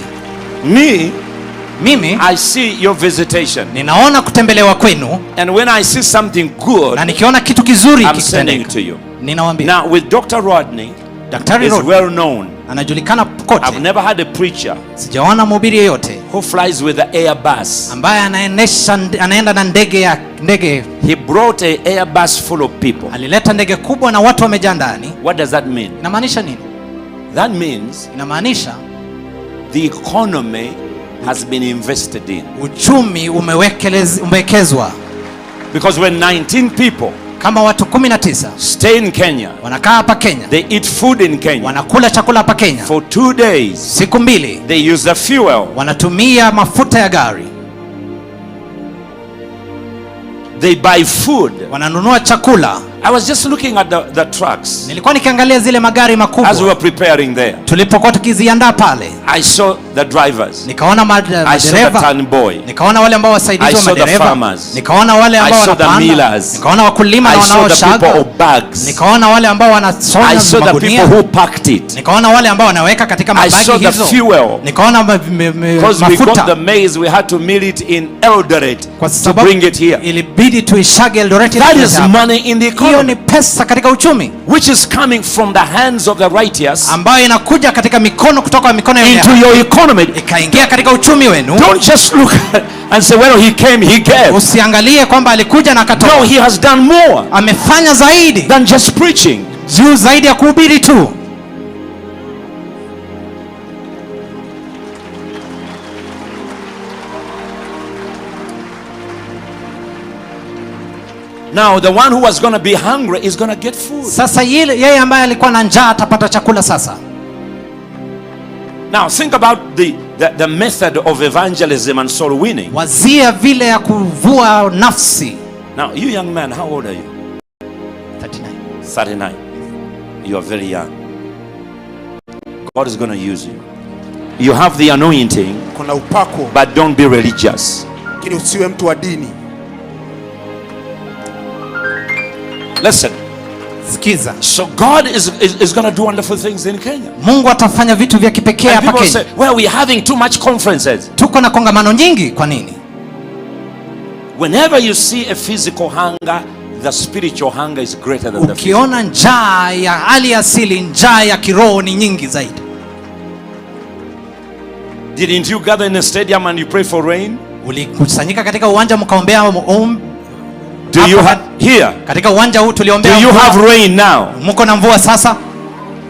Mimi I see your visitation. Ninaona kutembelewa kwenu. And when I see something good, na nikiona kitu kizuri I'm sending to you. Ninawaambia. Now with Dr. Rodney, Daktari Rodney is well known. Anajulikana kote. I've never had a preacher sijaona mhubiri yeyote who flies with the Airbus, ambaye anaenda na ndege. He brought a Airbus full of people. Alileta ndege kubwa na watu wamejaa ndani. What does that mean? Inamaanisha nini? That means inamaanisha the economy has been invested in. Uchumi umewekezwa. Because when 19 people kama watu 19 stay in Kenya, wanakaa hapa Kenya, they eat food in Kenya, wanakula chakula hapa Kenya for 2 days, siku 2, they use the fuel, wanatumia mafuta ya gari, they buy food, wananunua chakula. I was just looking at the trucks. Nilikuwa nikiangalia zile magari makubwa. As we were preparing there, tulipokuwa tukiziandaa pale, I saw the drivers. Nikaona madereva. I saw the turn boy. Nikaona wale ambao wasaidizi wa madereva. Nikaona wale ambao wanapanda. Nikaona wakulima na wanaoshaga. Nikaona wale ambao wanasonga magunia. I saw the people who packed it. Nikaona wale ambao wanaweka katika mabagi hizo. I saw the fuel. Nikaona mafuta. We got the maize, we had to mill it in Eldoret to bring it here. Ilibidi tuishage Eldoret. That is money in the economy. Hiyo ni pesa katika uchumi, which is coming from the hands of the righteous, ambayo inakuja katika mikono kutoka mikono ya into your economy, ikaingia katika uchumi wenu. Don't just look and say, well, he came, he gave. Usiangalie kwamba alikuja na akatoa. No, he has done more. Amefanya zaidi than just preaching. Juu zaidi ya kuhubiri tu. Now the one who was going to be hungry is going to get food. Sasa yeye ambaye alikuwa na njaa atapata chakula sasa. Now think about the method of evangelism and soul winning. Wazia vile ya kuvua nafsi. Now you young man, how old are you? 39. You are very young. God is going to use you. You have the anointing. Kuna upako. But don't be religious. Lakini usiwe mtu wa dini. Listen. Sikiza. So God is going to do wonderful things in Kenya. Mungu atafanya vitu vya kipekee hapa Kenya. Say, well, we are having too much conferences. Tuko na kongamano nyingi, kwa nini? Whenever you see a physical hunger, the spiritual hunger is greater than the physical. Ukiona njaa ya hali asili, njaa ya kiroho ni nyingi zaidi. Didn't you gather in a stadium and you pray for rain? Ulikusanyika katika uwanja mkaombea Do you have here? Katika uwanja huu tuliombea. Do you have rain now? Mko na mvua sasa?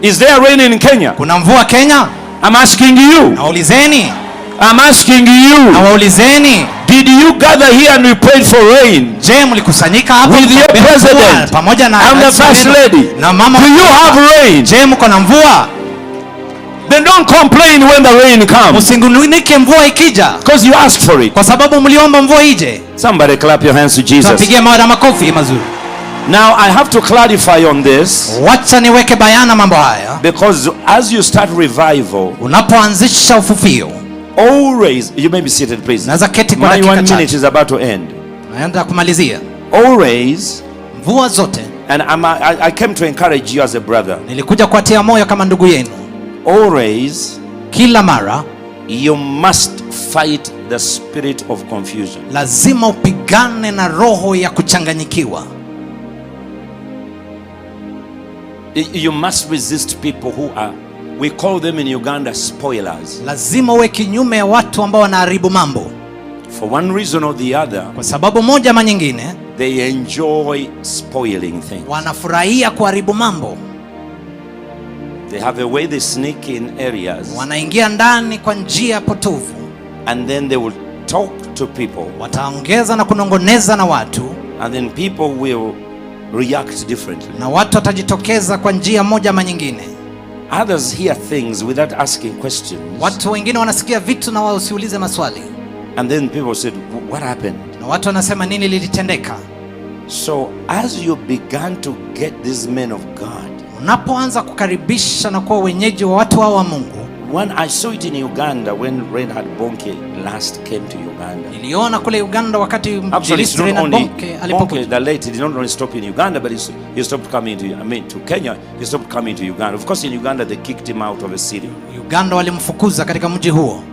Is there rain in Kenya? Kuna mvua Kenya? I'm asking you. Naulizeni. I'm asking you. Nawaulizeni. Did you gather here and we prayed for rain? Je, mlikusanyika hapa with your president pamoja na and the first lady? Na mama. Do you have rain? Je, mko na mvua? Then don't complain when the rain comes. Usinungunike mvua ikija. Because you asked for it. Kwa sababu mliomba mvua ije. Somebody clap your hands to Jesus. Tupigie makofi mazuri. Now I have to clarify on this. Wacha niweke bayana mambo haya. Because as you start revival, unapoanzisha ufufio, always, you may be seated please. Naweza keti kwa My dakika 1 chache. minute is about to end. Naenda kumalizia. Always, mvua zote. And I came to encourage you as a brother. Nilikuja kuatia moyo kama ndugu yenu. Always, kila mara, you must fight the spirit of confusion. Lazima upigane na roho ya kuchanganyikiwa. You must resist people who are, we call them in Uganda, spoilers. Lazima uwe kinyume ya watu ambao wanaharibu mambo. For one reason or the other, kwa sababu moja ama nyingine, they enjoy spoiling things. Wanafurahia kuharibu mambo. They have a way they sneak in areas. Wanaingia ndani kwa njia potovu. And then they will talk to people. Wataongeza na kunongoneza na watu. And then people will react differently. Na watu watajitokeza kwa njia moja ama nyingine. Others hear things without asking questions. Watu wengine wanasikia vitu na wao usiulize maswali. And then people said, what happened? Na watu wanasema nini lilitendeka? So as you began to get these men of God, unapoanza kukaribisha na kuwa wenyeji wa watu wa Mungu. When I saw it in Uganda when Reinhard Bonke last came to Uganda. Niliona kule Uganda wakati mjilisi Reinhard Bonke alipokuja. Bonke, the late, did not only stop in Uganda, but he stopped coming to Kenya. He stopped coming to Uganda. Of course, in Uganda they kicked him out of a city. Uganda walimfukuza katika mji huo.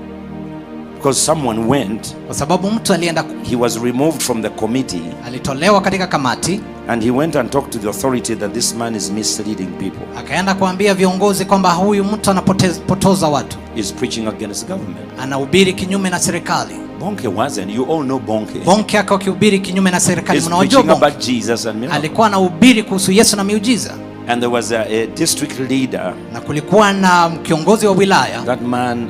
Because someone went. Kwa sababu mtu alienda. He was removed from the committee. Alitolewa katika kamati. And he went and talked to the authority that this man is misleading people. Akaenda kuambia viongozi kwamba huyu mtu anapotoza watu. Is preaching against government. Anahubiri kinyume na serikali. Bonke wasn't. You all know Bonke. Bonke akahubiri kinyume na serikali. Mnawajua Bonke. About Jesus and miracles. Alikuwa anahubiri kuhusu Yesu na miujiza. And there was a district leader. Na kulikuwa na kiongozi wa wilaya. That man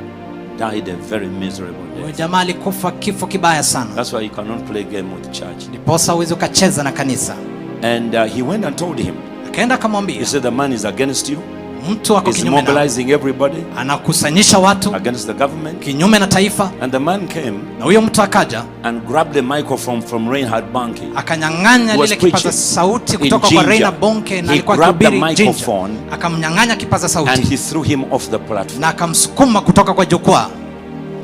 died a very miserable death. Jamaa alikufa kifo kibaya sana. That's why you cannot play game with the church. Ndiposa huwezi ukacheza na kanisa. And he went and told him. Akaenda akamwambia. He said the man is against you. Mtu wako kinyume na. Mobilizing everybody. Anakusanyisha watu against the government. Kinyume na taifa. And the man came. Na huyo mtu akaja. And grabbed the microphone from Reinhard Bonke. Akanyang'anya lile kipaza sauti kutoka kwa Reinhard Bonke na alikuwa akihubiri Jinja. Akamnyang'anya kipaza sauti. And he threw him off the platform. Na akamsukuma kutoka kwa jukwaa.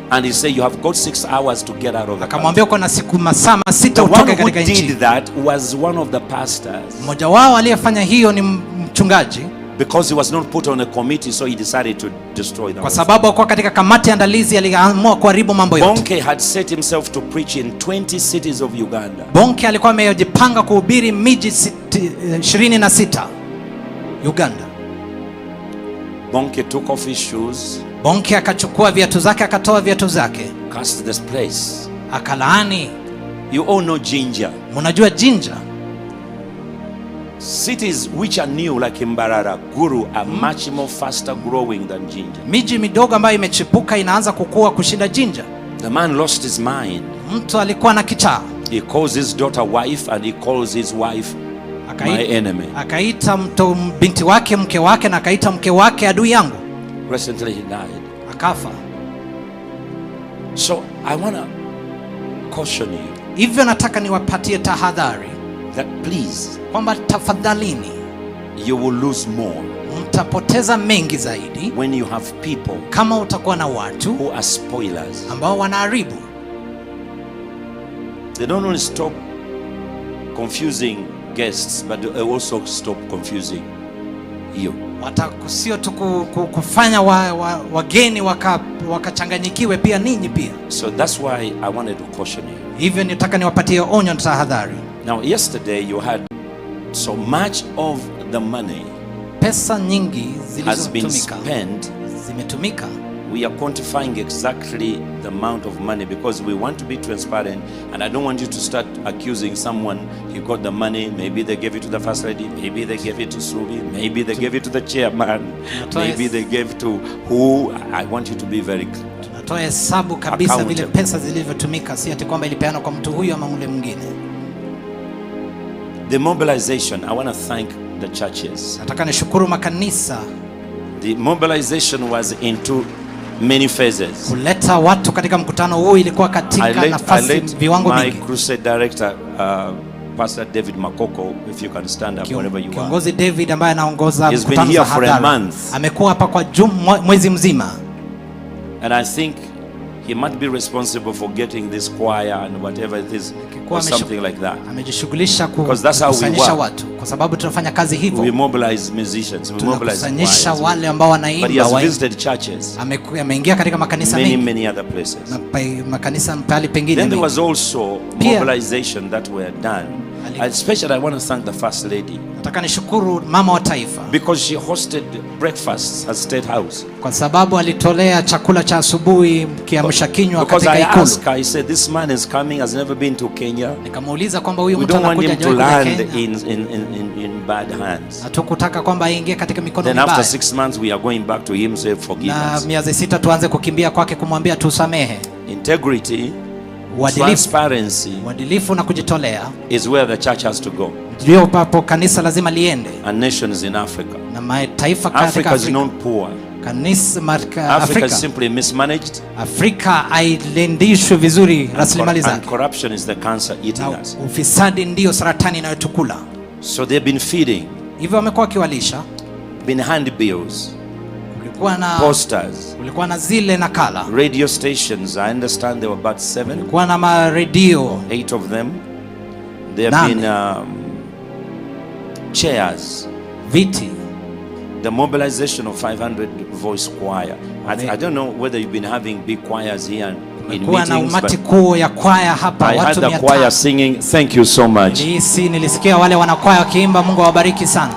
And he said you have got 6 hours to get out of the akamwambia uko na siku masaa 6 utoke katika nchi. The one who did that was one of the pastors. Mmoja wao aliyefanya hiyo ni mchungaji. Because he was not put on a committee, so he decided to destroy them. Kwa sababu alikuwa katika kamati andalizi, aliamua kuharibu mambo yote. Bonke had set himself to preach in 20 cities of Uganda. Bonke alikuwa amejipanga kuhubiri miji 26 Uganda. Bonke took off his shoes. Bonke akachukua viatu zake, akatoa viatu zake. Cursed this place. Akalaani. You all know Jinja. Mnajua Jinja? Cities which are new like Mbarara, Guru are much more faster growing than Jinja. Miji midogo ambayo imechipuka inaanza kukua kushinda Jinja. The man lost his mind. Mtu alikuwa na kichaa. He calls his daughter wife and he calls his wife my enemy. Akaita binti wake mke wake na akaita mke wake adui yangu. Recently he died. Akafa. So I want to caution you. Hivyo nataka niwapatie tahadhari. That please. Kwamba tafadhalini. You will lose more. Mtapoteza mengi zaidi. When you have people. Kama utakuwa na watu. Who are spoilers. Ambao wanaharibu. They don't only stop confusing guests, but they also stop confusing you. Watakusio tu kufanya wageni wakachanganyikiwe pia ninyi pia. So that's why I wanted to caution you. Hivyo nitaka niwapatie onyo na tahadhari. Now yesterday you had so much of the money pesa nyingi has been spent zimetumika. We are quantifying exactly the amount of money because we want to be transparent, and I don't want you to start accusing someone. You got the money, maybe they gave it to the first lady, maybe they gave it to Subi, maybe they gave it to the chairman, maybe they gave to who. I want you to be very tunatoa hesabu kabisa vile pesa zilivyotumika, si ati kwamba ilipeana kwa mtu huyu ama yule mwingine. The mobilization, I want to thank the churches. Nataka nishukuru makanisa. The mobilization was into many phases. Kuleta watu katika mkutano huu ilikuwa katika nafasi viwango vingi. My crusade director, Pastor David Makoko, if you can stand up wherever you are. Kiongozi David ambaye anaongoza mkutano wa hadhara. Amekuwa hapa kwa mwezi mzima. And I think he might be responsible for getting this choir and whatever it is, or something like that. Amejishughulisha kukusanyisha watu kwa sababu tunafanya kazi hivyo. We mobilize musicians, we mobilize choirs. Wale ambao wanaimba. But he has visited churches. Ameingia katika makanisa mengi. Many other places. Makanisa pale pengine. Then there was also mobilization that were done. Especially I want to thank the First Lady. Nataka nishukuru mama wa taifa. Because she hosted breakfasts at State House. Kwa sababu alitolea chakula cha asubuhi kiamsha kinywa katika ikulu. Because I asked her, I said, this man is coming, has never been to Kenya. Nikamuuliza kwamba huyu mtu anakuja to land in bad hands. Hatukutaka kwamba aingie katika mikono mibaya. Then after 6 months we are going back to him, say forgive us. Na miezi 6 tuanze kukimbia kwake kumwambia tusamehe. Integrity, transparency, uadilifu na kujitolea is where the church has to go. Ndio papo kanisa lazima liende. And nations in Africa. Na mataifa katika Africa is not poor. Kanisa Africa is simply mismanaged. Afrika hailindishwi vizuri rasilimali zake. And corruption is the cancer eating us. Ufisadi ndio saratani inayotukula. So they've been feeding. Hivyo wamekuwa kiwalisha. Been handbills. Kulikuwa na posters. Kulikuwa na zile nakala. Radio stations, I understand there were about 7. Kulikuwa na ma radio. 8 of them. There have been chairs. Viti. The mobilization of 500 voice choir. I don't know whether you've been having big choirs here in meetings, umati kuu ya kwaya hapa, I had the choir singing, thank you so much. Nilisikia wale wanakwaya wakiimba, Mungu awabariki sana.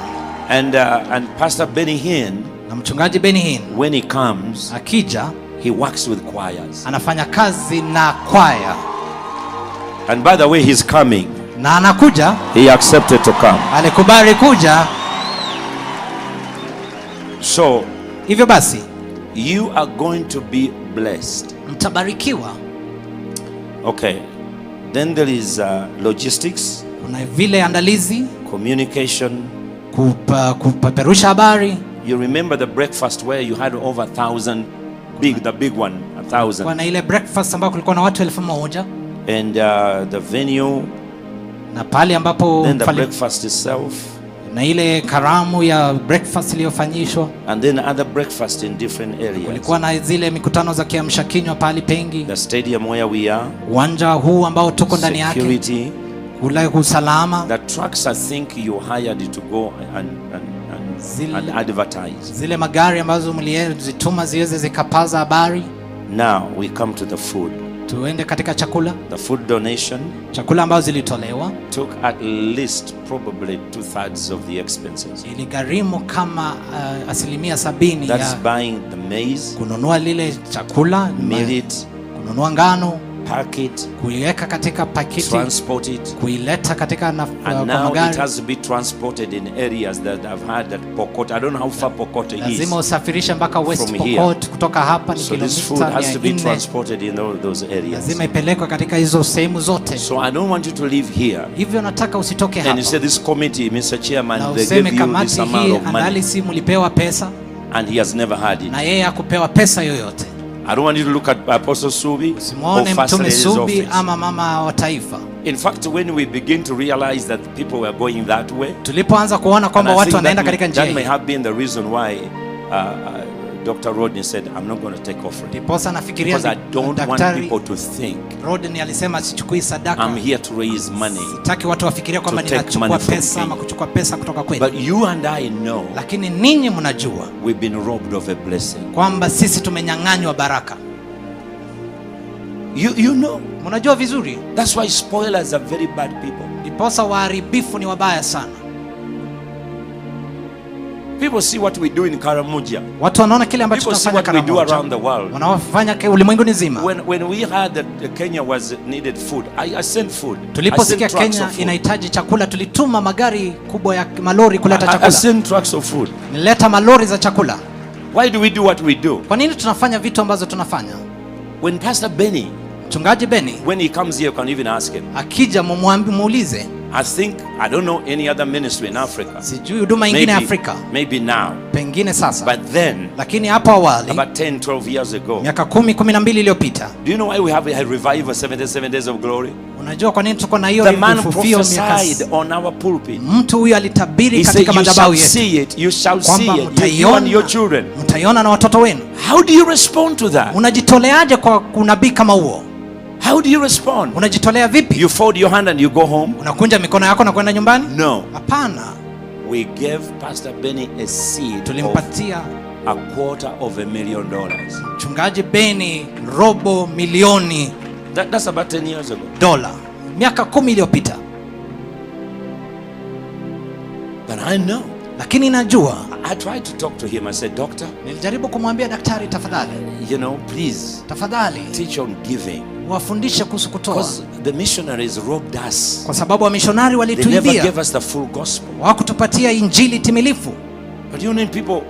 And Pastor Benny Hinn, na mchungaji Benny Hinn, when he comes, akija, he works with choirs. Anafanya kazi na kwaya. And by the way, he's coming. Na anakuja. He accepted to come. Alikubali kuja. So, hivyo basi, you are going to be blessed. Mtabarikiwa. Okay. Then there is logistics. Kuna vile andalizi. Communication. Kupeperusha habari. You remember the breakfast where you had over 1,000, the big one, 1,000. Kuna ile breakfast ambayo kulikuwa na watu 1,000. And the venue. Na pale ambapo then the breakfast itself. Na ile karamu ya breakfast iliyofanyishwa. And then other breakfast in different areas. Kulikuwa na zile mikutano za kiamsha kinywa pale pengi. The stadium where we are. Uwanja huu ambao tuko ndani yake. Security. Kula usalama. The trucks I think you hired to go and advertise. Zile magari ambazo mlizituma ziweze zikapaza habari. Now we come to the food. Tuende katika chakula. The food donation. Chakula ambazo zilitolewa. Took at least probably 2/3 of the expenses. Iligharimu kama 70% ya. That's buying the maize. Kununua lile chakula. Mill it. Kununua ngano. Pack it, kuiweka katika pakiti, transport it, kuileta katika and now it has to be transported in areas that have had that Pokot. I don't know how far Pokot is. Lazima usafirishe mpaka West Pokot, kutoka hapa ni kilomita 400. So this food has to be transported in all those areas. Lazima ipelekwe katika hizo sehemu zote. So I don't want you to live here. Hivyo nataka usitoke hapa. And you say this committee, Mr. Chairman, they gave you this amount of money. Analisi mlipewa pesa. And he has never had it. Na yeye hakupewa pesa yoyote. I don't want you to look at Apostle Subi or First Lady's office. Ama mama wa taifa. In fact, when we begin to realize that people were going that way, tulipoanza kuona kwamba watu wanaenda katika njia hii, that may have been the reason why Dr. Rodney said, I'm not going to take offering. Because I don't want people to think Rodney alisema sichukui sadaka. I'm here to raise money. Sitaki watu wafikirie kwamba ninachukua pesa ama kuchukua pesa kutoka kwenu. But you and I know. Lakini ninyi mnajua. We've been robbed of a blessing. Kwamba sisi tumenyang'anywa baraka. You know. Mnajua vizuri. That's why spoilers are very bad people. Ndiposa waharibifu ni wabaya sana. People see what we do in Karamoja. Watu wanaona kile ambacho tunafanya Karamoja. Around the world. Wanaofanya ulimwengu nzima. When we heard that Kenya was needed food, I sent food. Tuliposikia Kenya inahitaji chakula, tulituma magari kubwa ya malori kuleta chakula. I sent trucks of food. Nileta malori za chakula. Why do we do what we do? Kwa nini tunafanya vitu ambazo tunafanya? When Pastor Benny, Mchungaji Benny, when he comes here, you can even ask him. Akija muulize. I don't know any other ministry in Africa. Sijui huduma nyingine Afrika. Maybe now. Pengine sasa. But then, lakini hapo awali, about 10, 12 years ago. Miaka 10-12 iliyopita. Do you know why we have a revival 77 days of glory? Unajua kwa nini tuko na hiyo the man prophesied on our pulpit. Mtu huyu alitabiri katika madhabahu yetu. You shall see it. You and your children. Mtaiona na watoto wenu. How do you respond to that? Unajitoleaje kwa unabii kama huo? How do you respond? Unajitolea vipi? You fold your hand and you go home? Unakunja mikono yako na kwenda nyumbani? No. Hapana. We gave Pastor Benny a seed. Tulimpatia $250,000. Mchungaji Benny robo milioni. That's about 10 years ago. Dola. Miaka 10 iliyopita. But I know. Lakini najua. I tried to talk to him. I said, Doctor. Nilijaribu kumwambia daktari, tafadhali. You know, please. Tafadhali. Teach on giving. Wafundishe kuhusu kutoa. Because the missionaries robbed us. Kwa sababu wamishonari walituibia. They never gave us the full gospel. Hawakutupatia injili timilifu. But you know, people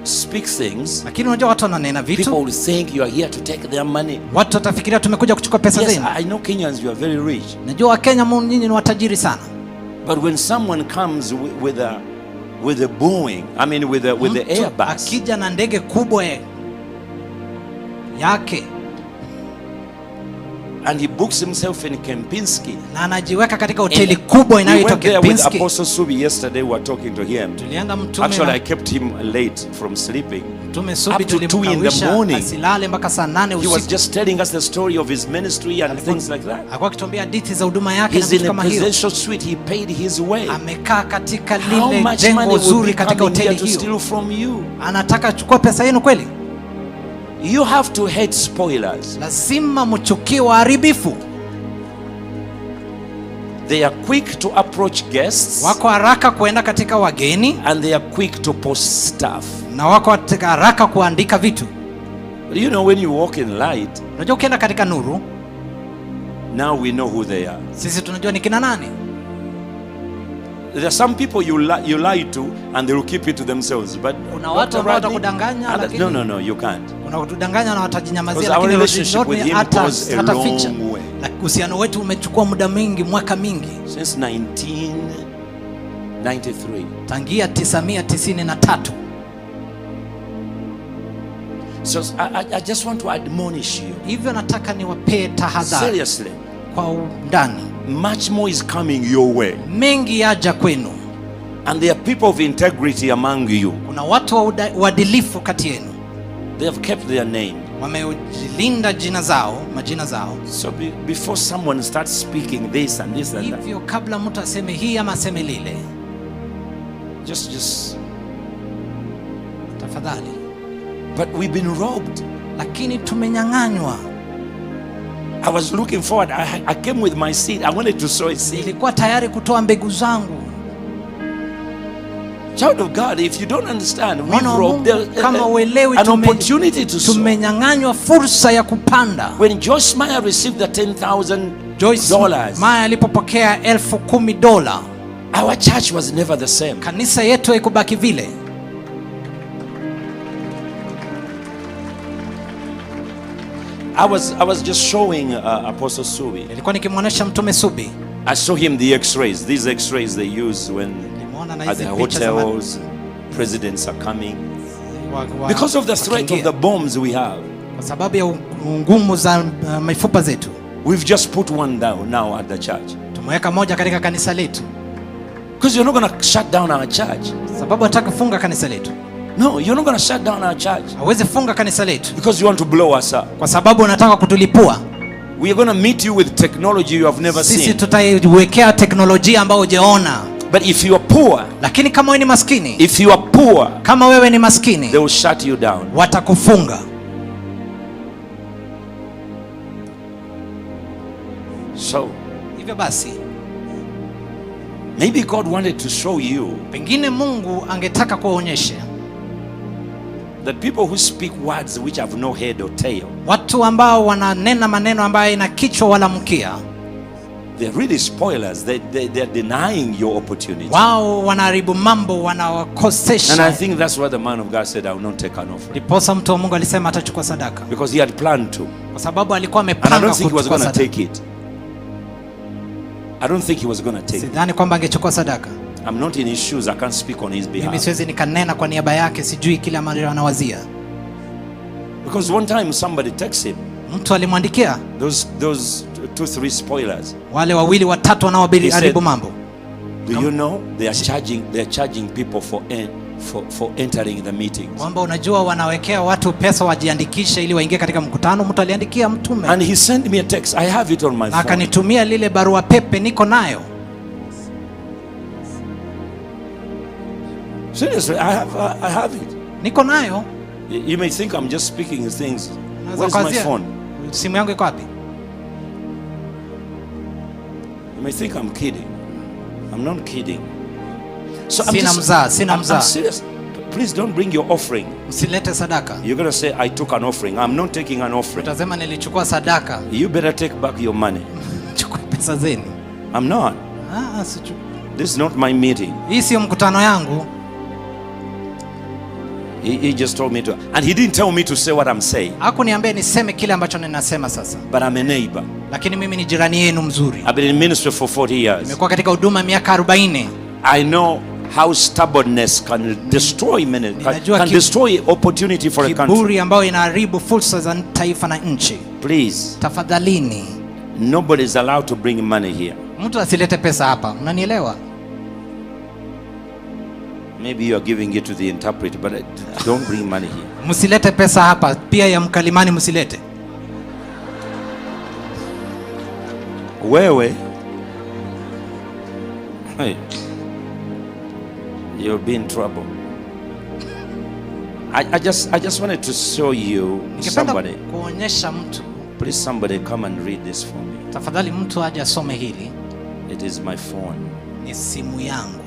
speak things. Lakini unajua watu wananena vitu. People will think you are here to take their money. Watu watafikiria tumekuja kuchukua pesa zenu. Yes, I know Kenyans, you are very rich. Najua Wakenya nyinyi ni watajiri sana. But when someone comes with a Boeing, I mean with the Airbus. Akija na ndege kubwa yake. And he books himself in Kempinski. Na anajiweka katika hoteli kubwa inayoitwa Kempinski. With Apostle Subi yesterday, we were talking to him. Tulienda mtume. Actually, I kept him late from sleeping. Mtume Subi tulimkawisha asilale mpaka saa 8 usiku. He was just telling us the story of his ministry and things like that. Alikuwa akituambia hadithi za huduma yake na vitu kama hiyo. He's in a presidential suite. He paid his way. Amekaa katika lile jengo zuri katika hoteli hiyo. To steal from you. Anataka chukua pesa yenu kweli? You have to hate spoilers. Lazima mchukie waharibifu. They are quick to approach guests. Wako haraka kuenda katika wageni. And they are quick to post stuff. Na wako haraka kuandika vitu. You know, when you walk in light, unajua ukienda katika nuru, now we know who they are. Sisi tunajua ni kina nani. There are some people you lie to and they will keep it to themselves. But kuna watu ambao watakudanganya lakini no, you can't. Kuna kudanganya na watajinyamazia, lakini hata ficha. Uhusiano wetu umechukua muda mwingi, mwaka mingi. Since 1993. Tangia 1993. So I just want to admonish you. Hivyo nataka niwape tahadhari. Seriously. Kwa undani. Much more is coming your way. Mengi yaja kwenu. And there are people of integrity among you. Kuna watu wa uadilifu kati yenu. They have kept their name. Wamejilinda majina zao. So before someone starts speaking this and this and that. Hivyo kabla mtu aseme hii ama aseme lile. Just tafadhali. But we've been robbed. Lakini tumenyang'anywa. I was looking forward. I came with my seed. I wanted to sow a seed. Nilikuwa tayari kutoa mbegu zangu. Child of God, if you don't understand, we've robbed an opportunity to sow. Tumenyang'anywa fursa ya kupanda. When Joyce Meyer received the $10,000, Joyce Meyer alipopokea $10,000, our church was never the same. Kanisa yetu haikubaki vile. I was just showing Apostle Subi. Nilikuwa nikimwonyesha mtume Subi. I saw him the x-rays. These x-rays they use when at the hotels presidents are coming. Because of the threat of the bombs we have. Kwa sababu ya ngumu za mifupa zetu. We've just put one down now at the church. Tumeweka moja katika kanisa letu. Because you're not going to shut down our church. Sababu hataka kufunga kanisa letu. No, you're not going to shut down our church. Hawezi funga kanisa letu. Because you want to blow us up. Kwa sababu unataka kutulipua. We are going to meet you with technology you have never seen. Sisi tutaiwekea teknolojia ambayo hujaona. But if you are poor, lakini kama wewe ni maskini, if you are poor, kama wewe ni maskini, they will shut you down. Watakufunga. So, hivyo basi, Maybe God wanted to show you. Pengine Mungu angetaka kuonyesha that people who speak words which have no head or tail. Watu ambao wananena maneno ambayo ina kichwa wala mkia. They're really spoilers. They're denying your opportunity. Wao wanaharibu mambo, wanawakosesha. And I think that's why the man of God said, I will not take an offering. Ndiposa mtu wa Mungu alisema atachukua sadaka. Because he had planned to. Kwa sababu alikuwa And I amepanga don't think he was kuchukua going to sadaka. take it. I don't think he was going to take it. Sidhani kwamba angechukua sadaka. I'm not in his shoes. I can't speak on his behalf. Mimi siwezi nikanena kwa niaba yake, sijui kile ambacho anawazia. Because one time somebody texted him. Mtu alimwandikia Those 2-3 spoilers. wale wawili watatu wanaoharibu mambo. Do you know they are charging people for entering the meetings? Kwamba unajua wanawekea watu pesa wajiandikishe ili waingie katika mkutano. Mtu aliandikia mtume. And he sent me a text. I have it on my phone. Akanitumia lile barua pepe, niko nayo. Seriously, I have it. Niko nayo. You may think I'm just speaking things. Where's my phone? Simu yangu iko wapi? You may think I'm kidding. I'm not kidding. So I'm serious. Please don't bring your offering. Usilete sadaka. You're going to say, I took an offering. I'm not taking an offering. Utasema nilichukua sadaka. You better take back your money. Chukua pesa zenu. I'm not. This is not my meeting. Hii sio mkutano yangu. He just told me to, and he didn't tell me to say what I'm saying. Hakuniambia niseme kile ambacho ninasema sasa. But I'm a neighbor. Lakini mimi ni jirani yenu mzuri. I've been in ministry for 40 years. Nimekuwa katika huduma miaka 40. I know how stubbornness can destroy can destroy opportunity for a country. Kiburi ambayo inaharibu fursa za taifa na nchi. Please. Tafadhalini. Nobody is allowed to bring money here. Mtu asilete pesa hapa. Unanielewa? Maybe you are giving it to the interpreter, but don't bring money here. Msilete pesa hapa, pia ya mkalimani msilete. Wewe, hey, you'll be in trouble. I just wanted to show you somebody. Kuonyesha mtu. Please somebody come and read this for me. Tafadhali mtu aje asome hili. It is my phone. Ni simu yangu.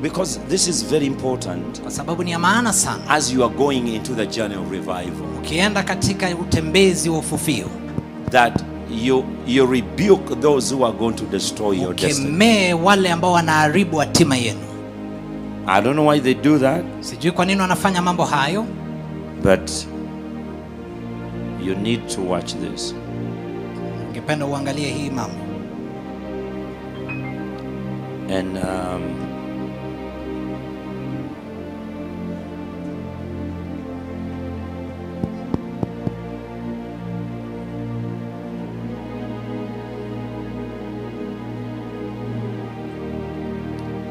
Because this is very important. Kwa sababu ni ya maana sana. As you are going into the journey of revival. Ukienda katika utembezi wa ufufio. That you rebuke those who are going to destroy your destiny. Ukemee wale ambao wanaharibu hatima yenu. I don't know why they do that. Sijui kwa nini wanafanya mambo hayo. But you need to watch this. Ningependa uangalie hii mambo.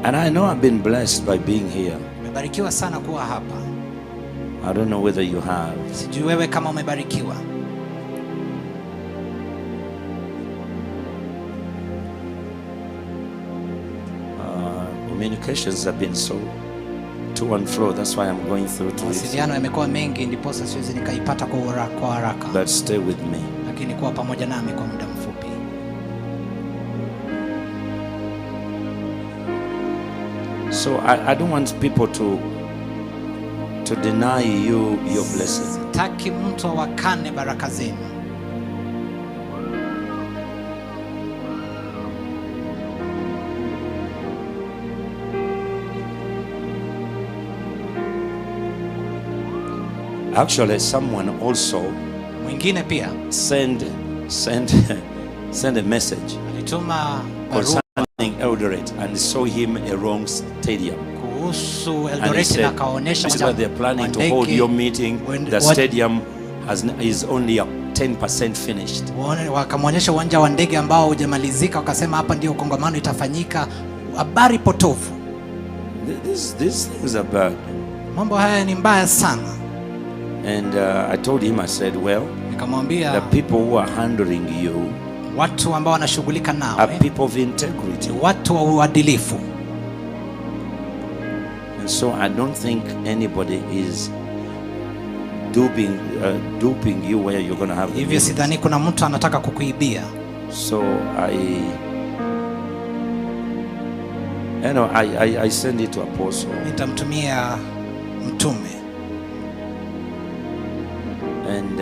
And I know I've been blessed by being here. Umebarikiwa sana kuwa hapa. I don't know whether you have. Sijui wewe kama umebarikiwa. Communications have been so to and fro. That's why I'm going through to this. Mawasiliano yamekuwa mengi, ndipo siwezi nikaipata kwa haraka. But stay with me. Lakini kuwa pamoja nami kwa muda mfupi. So I don't want people to deny you your blessing. Sitaki mtu awakane baraka zenu. Actually, someone also mwingine pia send a message alituma concerning Eldoret and saw him a wrong stadium. Kuhusu Eldoret na kaonesha where they're planning to hold your meeting. The stadium is only 10% finished. Wakamwonyesha uwanja wa ndege ambao hujamalizika, wakasema hapa ndio kongamano itafanyika. Habari potofu. These things are bad. Mambo haya ni mbaya sana. And I told him, I said, well, the people who are handling you watu ambao wanashughulika nawe are people of integrity. Watu wa uadilifu. And so I don't think anybody is duping you where you're going to have. Hivyo sidhani kuna mtu anataka kukuibia. So You know, I send it to Apostle. Nitamtumia mtume. And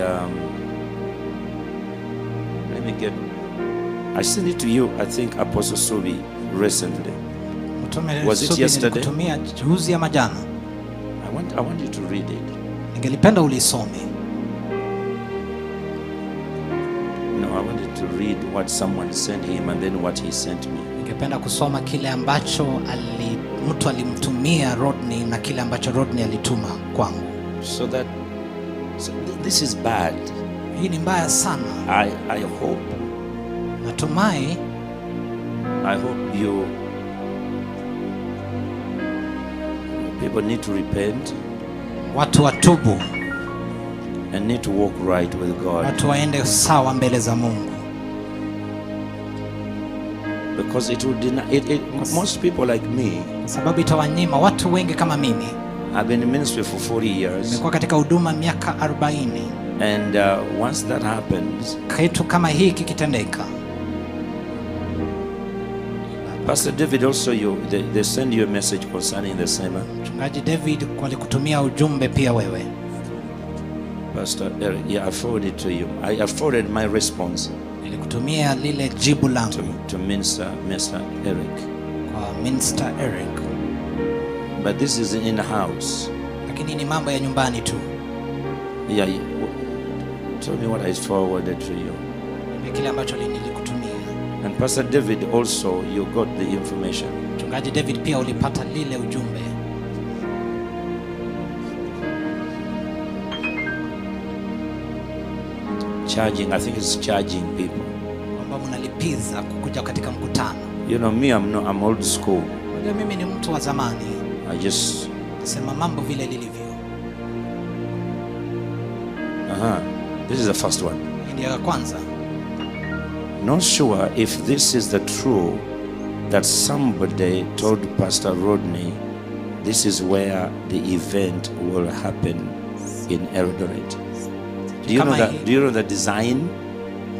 I sent it to you, I think, Apostle Subi, recently. Was it yesterday? Juzi ama jana. I want you to read it. Ningelipenda ulisome. No, I wanted to read what someone sent him and then what he sent me. Ningependa kusoma kile ambacho mtu alimtumia Rodney na kile ambacho Rodney alituma kwangu. So this is bad. Hii ni mbaya sana. I hope. Natumai. I hope people need to repent. Watu watubu. And need to walk right with God. Watu waende sawa mbele za Mungu. Because it will deny most people like me. Sababu itawanyima watu wengi kama mimi. I've been in ministry for 40 years. Nimekuwa katika huduma miaka 40. And once that happens, kitu kama hiki kitendeka. Pastor David also they send you a message concerning the same. Mchungaji David walikutumia ujumbe pia wewe. Pastor Eric, yeah, I forwarded to you. I forwarded my response. Nilikutumia lile jibu langu to Minister Eric. Kwa Minister Eric. But this is in the house. Lakini ni mambo ya nyumbani tu. Yeah, tell me what I forwarded to you. Kile ambacho nilikutumia. And Pastor David also, you got the information. Mchungaji David pia ulipata lile ujumbe. Charging, I think it's charging people. Kwamba mnalipiza kukuja katika mkutano. You know me, I'm old school. Ndio, mimi ni mtu wa zamani. I just sema mambo vile lilivyo. This is the first one. Ndio ya kwanza. Not sure if this is the true that somebody told Pastor Rodney this is where the event will happen in Eldoret. Do you know that? Do you know the design?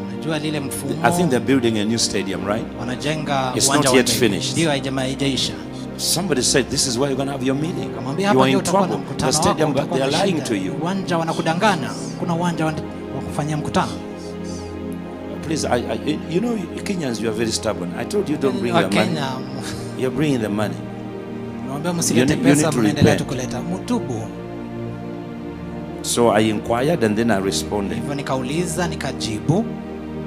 Unajua lile mfumo. I think they're building a new stadium, right? Wanajenga it's not yet finished. Ndio haijaisha. Somebody said this is where you're going to have your meeting. You are in trouble. The stadium, but they are lying to you. Uwanja wanakudanganya. Kuna uwanja wa kufanyia mkutano. Please, you know, Kenyans, you are very stubborn. I told you don't bring the money. You're bringing the money. You need to repent. So I inquired and then I responded. Hivyo nikauliza, nikajibu.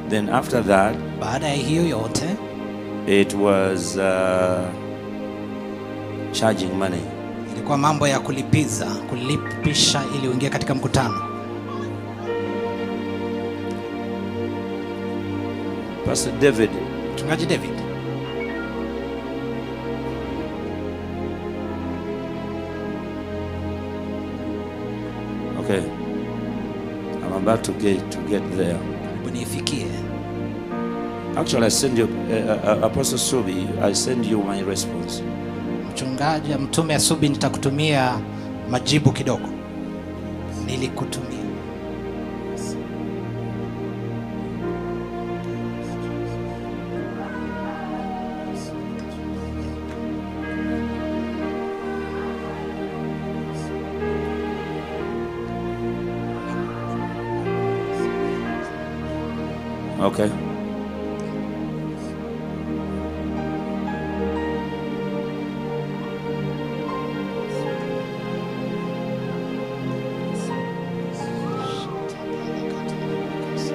Then after that, baada ya hiyo yote, it was charging money. Ilikuwa mambo ya kulipisha ili uingie katika mkutano. Pastor David. Mchungaji David. Okay. I'm about to get there. Nifikie. Actually, I send you Apostle Subi, I send you my response. Mchungaji mtume Subi, nitakutumia majibu kidogo. Nilikutumia. Okay.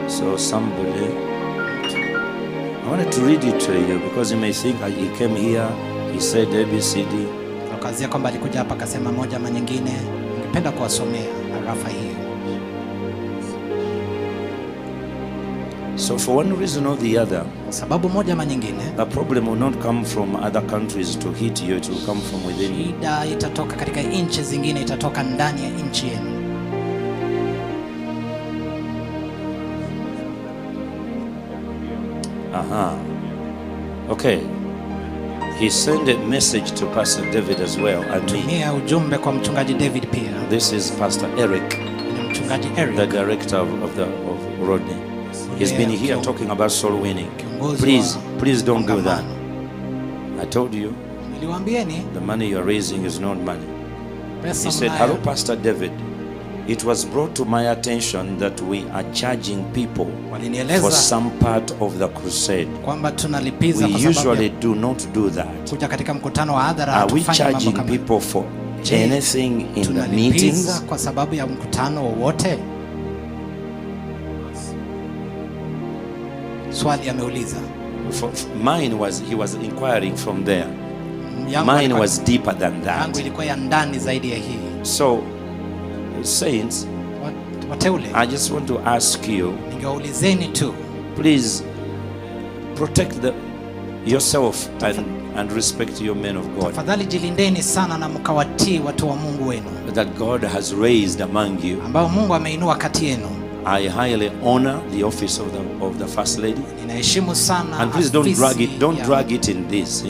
So somebody, I wanted to read it to you because you may think he came here, he said ABCD. Wakazia kwamba alikuja hapa akasema moja ama nyingine. Ningependa kuwasomea arafa hiyo. So for one reason or the other, sababu moja ama nyingine, the problem will not come from other countries to hit you, it will come from within you. Shida itatoka katika nchi zingine, itatoka ndani ya nchi yenu. Okay. He sent a message to Pastor David as well and me. Tumia ujumbe kwa mchungaji David pia. This is Pastor Eric. Mchungaji Eric, the director of Rodney. He's been here talking about soul winning. Please don't do that. I told you. Niliwaambieni the money you are raising is not money. pesa He said, mnayo. hello, Pastor David. It was brought to my attention that we are charging people for Walinieleza some part of the crusade. kwamba tunalipiza We kwa sababu usually ya do not do that. kuja katika mkutano wa hadhara. Are we Tufanye mambo charging kama people for Je, anything in the tunalipiza meetings? kwa sababu ya mkutano wowote? Swali ameuliza. Mine was, he was inquiring from there. Yangu Mine ilikuwa- was deeper than yangu that. ilikuwa ya ndani zaidi ya hii. So, saints, Wateule, I just want to ask you, ningewaulizeni tu, please protect yourself and respect your men of God tafadhali jilindeni sana na mkawatii watu wa Mungu wenu that God has raised among you. ambao Mungu ameinua kati yenu. I highly honor the office of the First Lady. Ninaheshimu sana And please don't afisi drag ya it in this.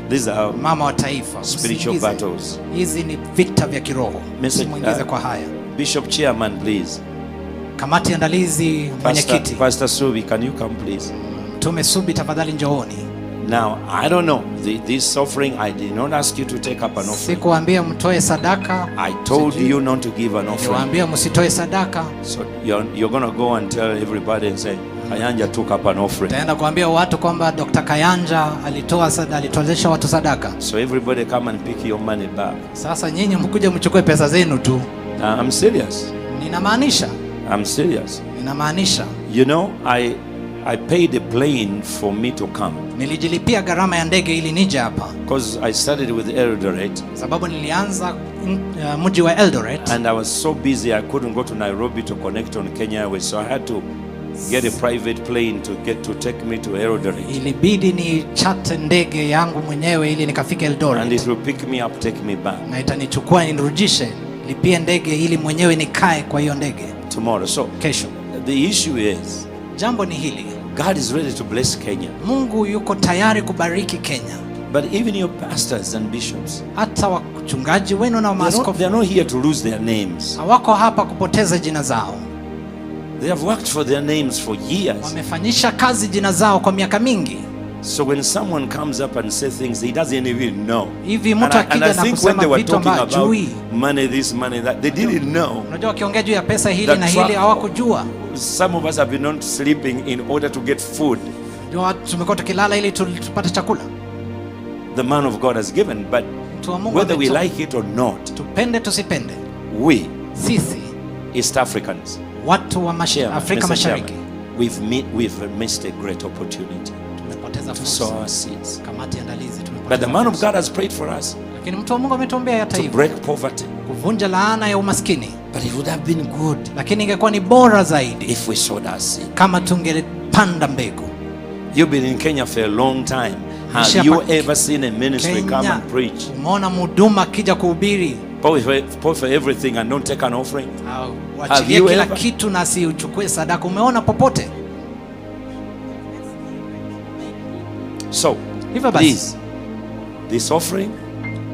These are mama wa taifa. spiritual Msiingize. battles. Hizi ni vita vya kiroho. Msimuingize kwa haya. Bishop Chairman, please. Kamati andalizi, mwenyekiti. Pastor Subi, can you come please? Mtume Subi, tafadhali njooni. Now, I don't know. This offering, I did not ask you to take up an offering. Sikuambia mtoe sadaka. I told you not to give an offering. Niliwaambia msitoe sadaka. So you're going to go and tell everybody and say, Kayanja took up an offering. Taenda kuambia watu kwamba Dr. Kayanja alitolesha watu sadaka. So everybody come and pick your money back. Sasa nyinyi mkuje mchukue pesa zenu tu. I'm serious. Ninamaanisha. I'm serious. Ninamaanisha. You know, I paid a plane for me to come. Nilijilipia gharama ya ndege ili nije hapa. Because I started with Eldoret. Sababu nilianza mji wa Eldoret. And I was so busy I couldn't go to Nairobi to connect on Kenya Airways. So I had to get a private plane to take me to Eldoret. Ilibidi ni chate ndege yangu mwenyewe ili nikafika Eldoret. And it will pick me up, take me back. Na itanichukua nirudishe, lipie ndege ili mwenyewe nikae kwa hiyo ndege. Tomorrow. So kesho. The issue is, jambo ni hili. God is ready to bless Kenya. Mungu yuko tayari kubariki Kenya. But even your pastors and bishops, hata wachungaji wenu na maaskofu, they are not here to lose their names. Hawako hapa kupoteza jina zao. They have worked for their names for years. Wamefanyisha kazi jina zao kwa miaka mingi. So when someone comes up and says things he doesn't even know. Hivi mtu akija na kusema vitu ambavyo hajui. Money this, money that, they didn't know. Unajua wakiongea juu ya pesa hili na hili hawakujua. Some of us have been not sleeping in order to get food. Ndio tumekuwa tukilala ili tupate chakula. The man of God has given, but whether we like it or not, tupende tusipende, we, sisi East Africans, watu wa Afrika Mashariki, we've missed a great opportunity to sow our seeds. Kamati andalizi tumepata. But the man of God has prayed for us. Lakini mtu wa Mungu ametuombea hata hivyo. To break poverty. Kuvunja laana ya umaskini. But it would have been good. Lakini ingekuwa ni bora zaidi if we sowed our seed. Kama tungepanda mbegu. You've been in Kenya for a long time. Have you ever seen a ministry come and preach? Umeona mhuduma kija kuhubiri? Pay for everything and don't take an offering? Wachilie kila kitu na si uchukue sadaka. Umeona popote? So, please, this offering,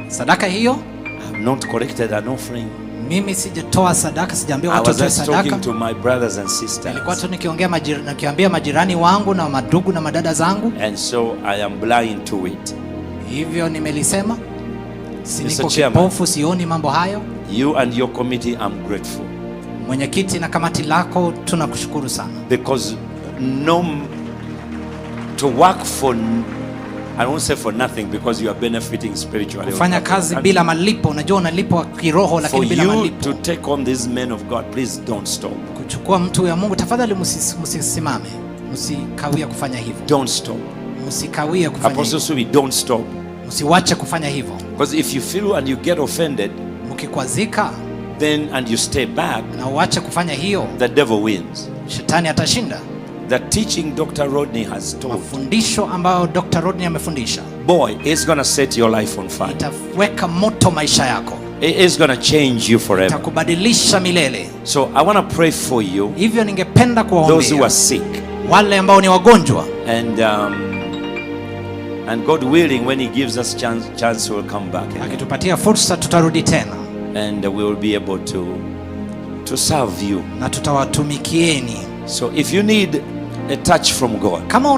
sadaka hiyo, I have not collected an offering. Mimi sijatoa sadaka, sijaambia watu watoe sadaka. I was talking to my brothers and sisters. Nilikuwa tu nikiambia majirani wangu na madugu na madada zangu. And so I am blind to it. Hivyo nimelisema. Niko kipofu, sioni mambo hayo. You and your committee, I'm grateful. Mwenyekiti na kamati lako tunakushukuru sana. Because to work for, I won't say for nothing, because you are benefiting spiritually. Kufanya kazi bila malipo, unajua unalipwa kiroho lakini bila malipo. For you to take on these men of God, please don't stop. Kuchukua mtu ya Mungu, tafadhali msisimame. Msikawia kufanya hivyo. Don't stop. Msikawia kufanya hivyo. Apostle Subi, don't stop. Msiwache kufanya hivyo. Because if you feel and you get offended, mkikwazika, then and you stay back, na uache kufanya hiyo, the devil wins. Shetani atashinda. The teaching Dr. Rodney has taught. Mafundisho ambayo Dr. Rodney amefundisha. Boy, it's going to set your life on fire. Itaweka moto maisha yako. It is going to change you forever. Itakubadilisha milele. So I want to pray for you. Hivyo ningependa kuwaombea those who are sick. Wale ambao ni wagonjwa. And God willing, when he gives us chance we'll come back. Akitupatia fursa tutarudi tena. And we will be able to serve you. Na tutawatumikieni. So if you need a touch from God, kama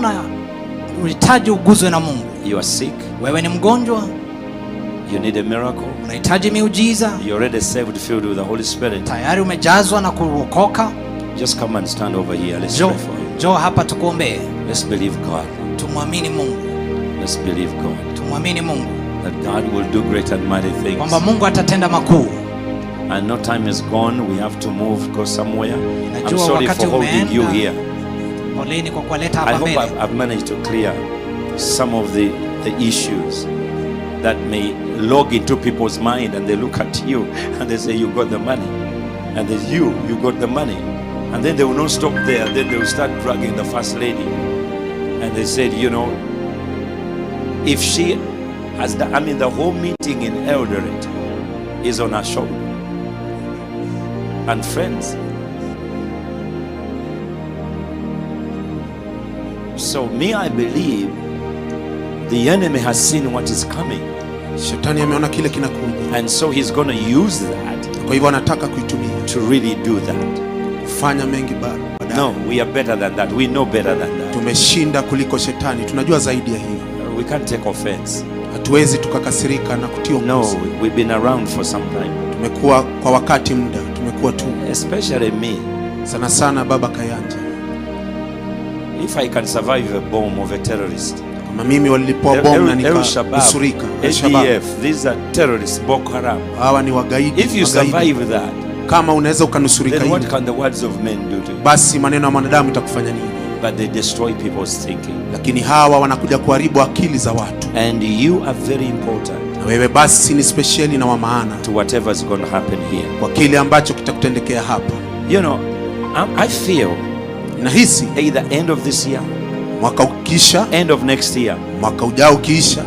unahitaji uguzwe na Mungu. You are sick. Wewe ni mgonjwa. You need a miracle. Unahitaji miujiza. You already saved, filled with the Holy Spirit. Tayari umejazwa na kuokoka. Just come and stand over here. Let's pray for you. Njoo hapa tukuombee. Let's believe God. Tumwamini Mungu. Let's believe God. Tumwamini Mungu. That God will do great and mighty things. Kwamba Mungu atatenda makuu. And no time is gone. We have to move, go somewhere. I'm sorry for holding you here. Poleni kwa kuwaleta I hapa hope mbele. I've managed to clear some of the issues that may log into people's mind, and they look at you and they say you got the money, and there's you got the money, and then they will not stop there. Then they will start dragging the first lady, and they said, you know, if she has the, I mean, the whole meeting in Eldoret is on her shoulder. And friends, so me, I believe the enemy has seen what is coming. Shetani ameona kile kinakuja. And so he's going to use that. Kwa hivyo anataka kuitumia. To really do that. Kufanya mengi baadaye. No, we are better than that. We know better than that. Tumeshinda kuliko shetani. Tunajua zaidi ya hiyo. We can't take offense. Hatuwezi tukakasirika na kutia no, we've been around for some time. Tumekuwa kwa wakati muda, tumekuwa tu. Especially me. Sana sana Baba Kayanja. If I can survive a bomb of a terrorist. Kama mimi walipoa bomu na nikasurika. ADF, these are terrorists, Boko Haram. Hawa ni wagaidi. If you survive that, kama unaweza ukanusurika then what can the words of men do to you? Basi maneno ya mwanadamu itakufanya nini? But they destroy people's thinking. Lakini hawa wanakuja kuharibu akili za watu. And you are very important. Na wewe basi ni speciali na wa maana. To whatever is going to happen here. Kwa kile ambacho kitakutendekea hapa. You know, I feel nahisi either end of this year, mwaka ukisha, end of next year, mwaka ujao ukisha,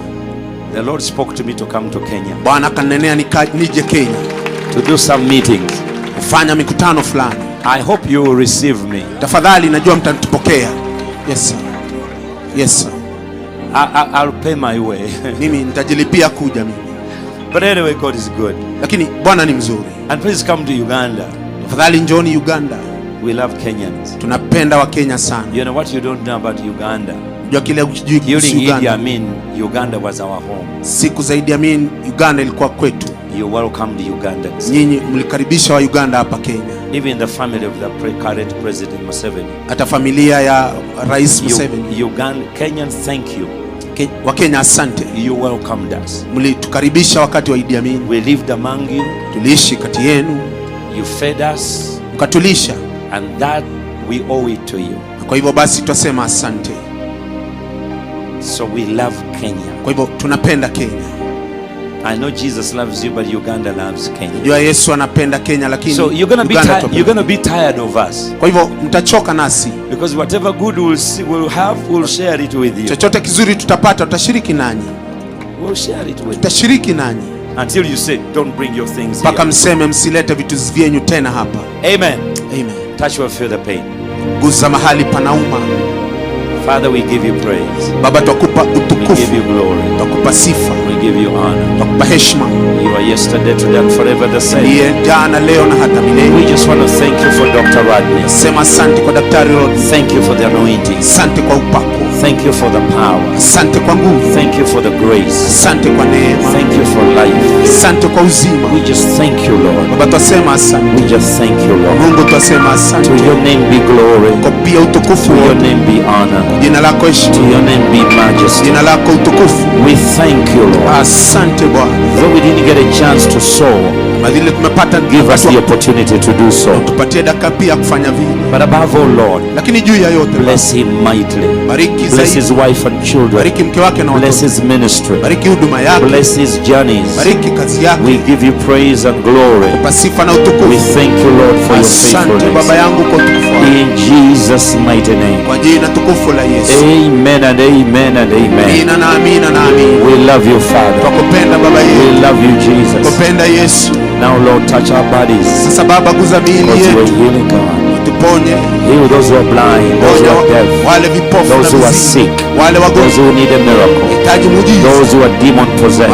the Lord spoke to me to come to Kenya. Bwana akanenea nije Kenya. To do some meetings. Kufanya mikutano fulani. I hope you will receive me. Tafadhali najua mtanipokea. Yes sir. Yes sir. I'll pay my way. Mimi nitajilipia kuja mimi. But anyway, God is good. Lakini Bwana ni mzuri. And please come to Uganda. Tafadhali njoni Uganda. We love Kenyans. Tunapenda wa Kenya sana. You know what you don't know about Uganda? Unajua kile hujui kuhusu Uganda. During Idi Amin, Uganda was our home. Siku za Idi Amin, Uganda ilikuwa kwetu. You welcomed Ugandans. Nyinyi mlikaribisha wa Uganda hapa Kenya. Even the family of the current president Museveni. Hata familia ya Rais Museveni. Kenyans, thank you. Wa Kenya asante. You welcomed us. Mlitukaribisha wakati wa Idi Amin. We lived among you. Tuliishi kati yenu. You fed us. Mkatulisha. And that we owe it to you. Kwa hivyo basi twasema asante. So we love Kenya. Kwa hivyo tunapenda Kenya. I know Jesus loves you, but Uganda loves Kenya. Jua Yesu anapenda Kenya, lakini so you're gonna be tired of us. Kwa hivyo mtachoka nasi. Because whatever good we'll have, we'll share it with you. Chochote kizuri tutapata, tutashiriki nanyi. We'll share it with you. Tutashiriki nanyi. Until you say, don't bring your things here. Paka mseme msilete vitu vyenyu tena hapa. Amen. Amen. Touch or feel the pain. Guza mahali panauma. Father, we give you praise. Baba twakupa utukufu. We give you glory. Twakupa sifa. We give you honor. Twakupa heshima. You are yesterday, today and forever the same. Ndiye jana, leo na hata milele. We just want to thank you for Dr. Rodney. Sema asante kwa Daktari Rodney. Thank you for the anointing. Asante kwa upako. Thank you for the power. Asante kwa nguvu. Thank you for the grace. Asante kwa neema. Thank you for life. Asante kwa uzima. We just thank you, Lord. Baba twasema asante. We just thank you, Lord. Mungu twasema asante. To your name be glory. Kwa pia utukufu. To your name be honor. Jina lako heshima. To your name be majesty. Jina lako utukufu. We thank you, Lord. Asante Bwana. Though we didn't get a chance to sow, madhili tumepata, give us the opportunity to do so. Tupatie dakika pia kufanya vile. But above all, Lord, lakini juu ya yote, bless him mightily. Bariki bless his wife and children. Bariki mke wake na watoto. Bless his ministry. Bariki huduma yake. Bless his journeys. Bariki kazi yake. We give you praise and glory. Kwa sifa na utukufu. We thank you, Lord, for your faithfulness. Asante Baba yangu kwa utukufu wako. In Jesus' mighty name. Kwa jina tukufu la Yesu. Amen and amen and amen. Amina na amina na amina. We love you, Father. Twakupenda Baba yetu. We love you, Jesus. Twakupenda Yesu. Now, Lord, touch our bodies. Sasa Baba, guza miili yetu. Healing God. Tuponye. Heal those who are blind, those who are deaf, those who are sick, those who need a miracle, those who are demon possessed.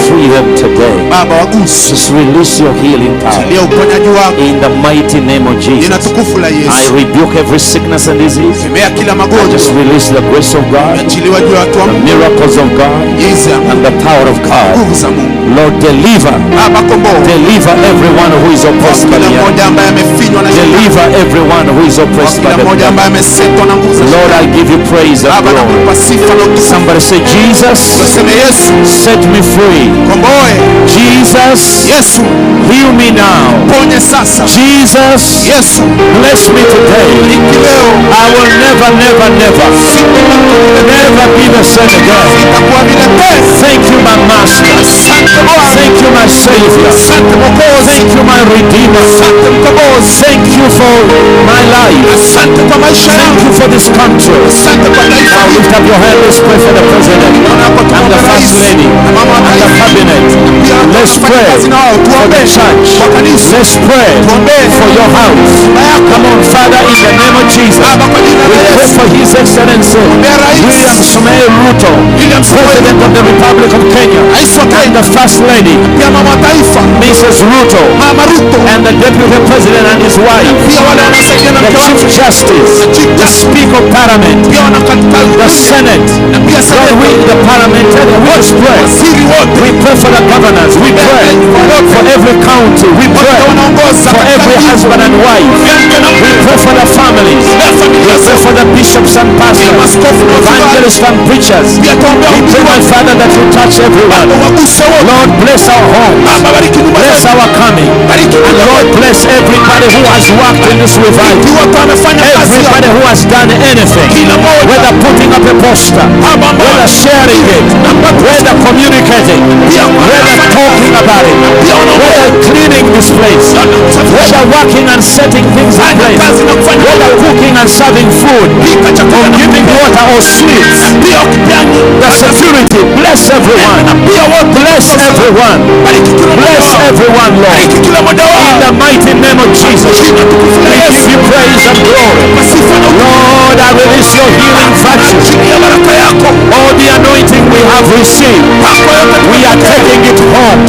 Free them today. Just release your healing power in the mighty name of Jesus. I rebuke every sickness and disease. I just release the grace of God, the miracles of God, and the power of God. Lord, deliver everyone who is oppressed by the enemy. Deliver everyone who is oppressed by the enemy. Lord, I give you praise and glory. Somebody say, Jesus, set me free. Jesus, heal me now. Jesus, bless me today. I will never be the same again. Thank you, my master. Thank you, my savior. Thank you, my redeemer. Thank you for my life. Thank you for this country. Now lift up your hand. Let's pray for the president and the first lady and the cabinet. Let's pray for the church. Let's pray for your house. Come on, Father, in the name of Jesus, we pray for His Excellency William Samoei Ruto, President of the Republic of Kenya, and the First Lady Mrs. Ruto, and the Deputy President and his wife, the Chief Justice, the Speaker of Parliament, the Senate, God, the parliamentarian. We just pray. We pray for the governors. We pray for every county. We pray for every husband and wife. We pray for the families. We pray for the bishops and pastors, evangelists and preachers. We pray, my Father, that you touch everyone. Lord, bless our homes. Bless our coming. And Lord, bless everybody who has worked in this revival. Everybody who has done anything, whether putting up a poster, whether sharing it, whether communicating, whether talking about it, whether cleaning this place, whether working and setting things in place, whether cooking and serving food, or giving water or sweets, the security, bless everyone. Bless everyone. Bless everyone, Lord. In the mighty name of Jesus, we give you praise and glory. Lord, I release your healing virtue. All the anointing we have received, we are taking it home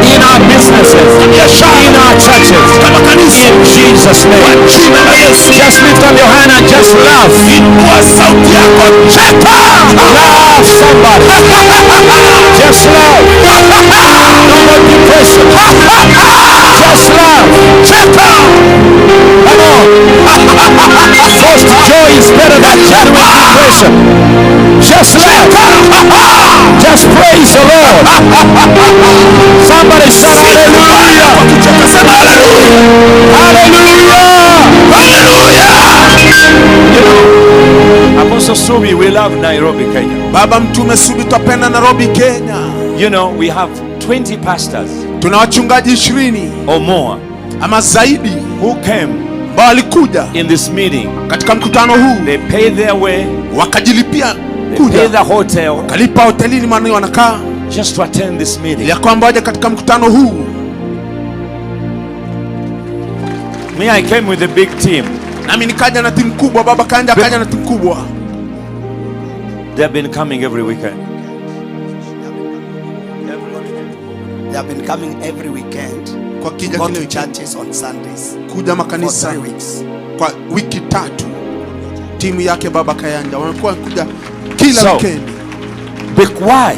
in our businesses, in our churches, in Jesus' name. Just lift up your hand and just laugh. Laugh, somebody. Just laugh. No more depression. Just laugh. Come on. Forced joy is better than genuine depression. Just laugh. Just praise the Lord. Somebody shout hallelujah. Hallelujah. Apostle Subi, we love Nairobi, Kenya. Baba Mtume Subi, twapenda Nairobi, Kenya. You know, we have 20 pastors. Tuna wachungaji 20 or more ama zaidi who came walikuja in this meeting. Katika mkutano huu They paid their way, wakajilipia kuja, paid the hotel, wakalipa hotelini mahali wanakaa just to attend this meeting. Ya kwamba waje katika mkutano huu. Me, I came with a big team. Nami nikaja na timu kubwa. Baba Kanja akaja na timu kubwa. They have been coming every weekend. They have been coming every weekend. Kwa kija go to churches on Sundays. Kuja makanisa for 3 weeks. Kwa wiki 3. Timu yake Baba Kayanja wamekuwa kuja kila weekend. Why?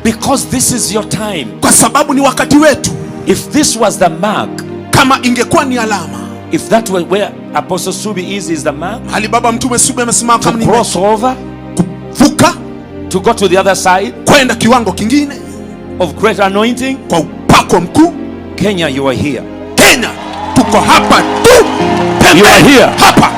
Because this is your time. Kwa sababu ni wakati wetu. If this was the mark, kama ingekuwa ni alama, if that was where Apostle Subi is the mark, hali Baba Mtume Subi amesimama kama ni cross over, kuvuka, to go to the other side, kwenda kiwango kingine of great anointing, kwa upako mkuu. Kenya, you are here. Kenya, tuko hapa tu. You are here. Hapa.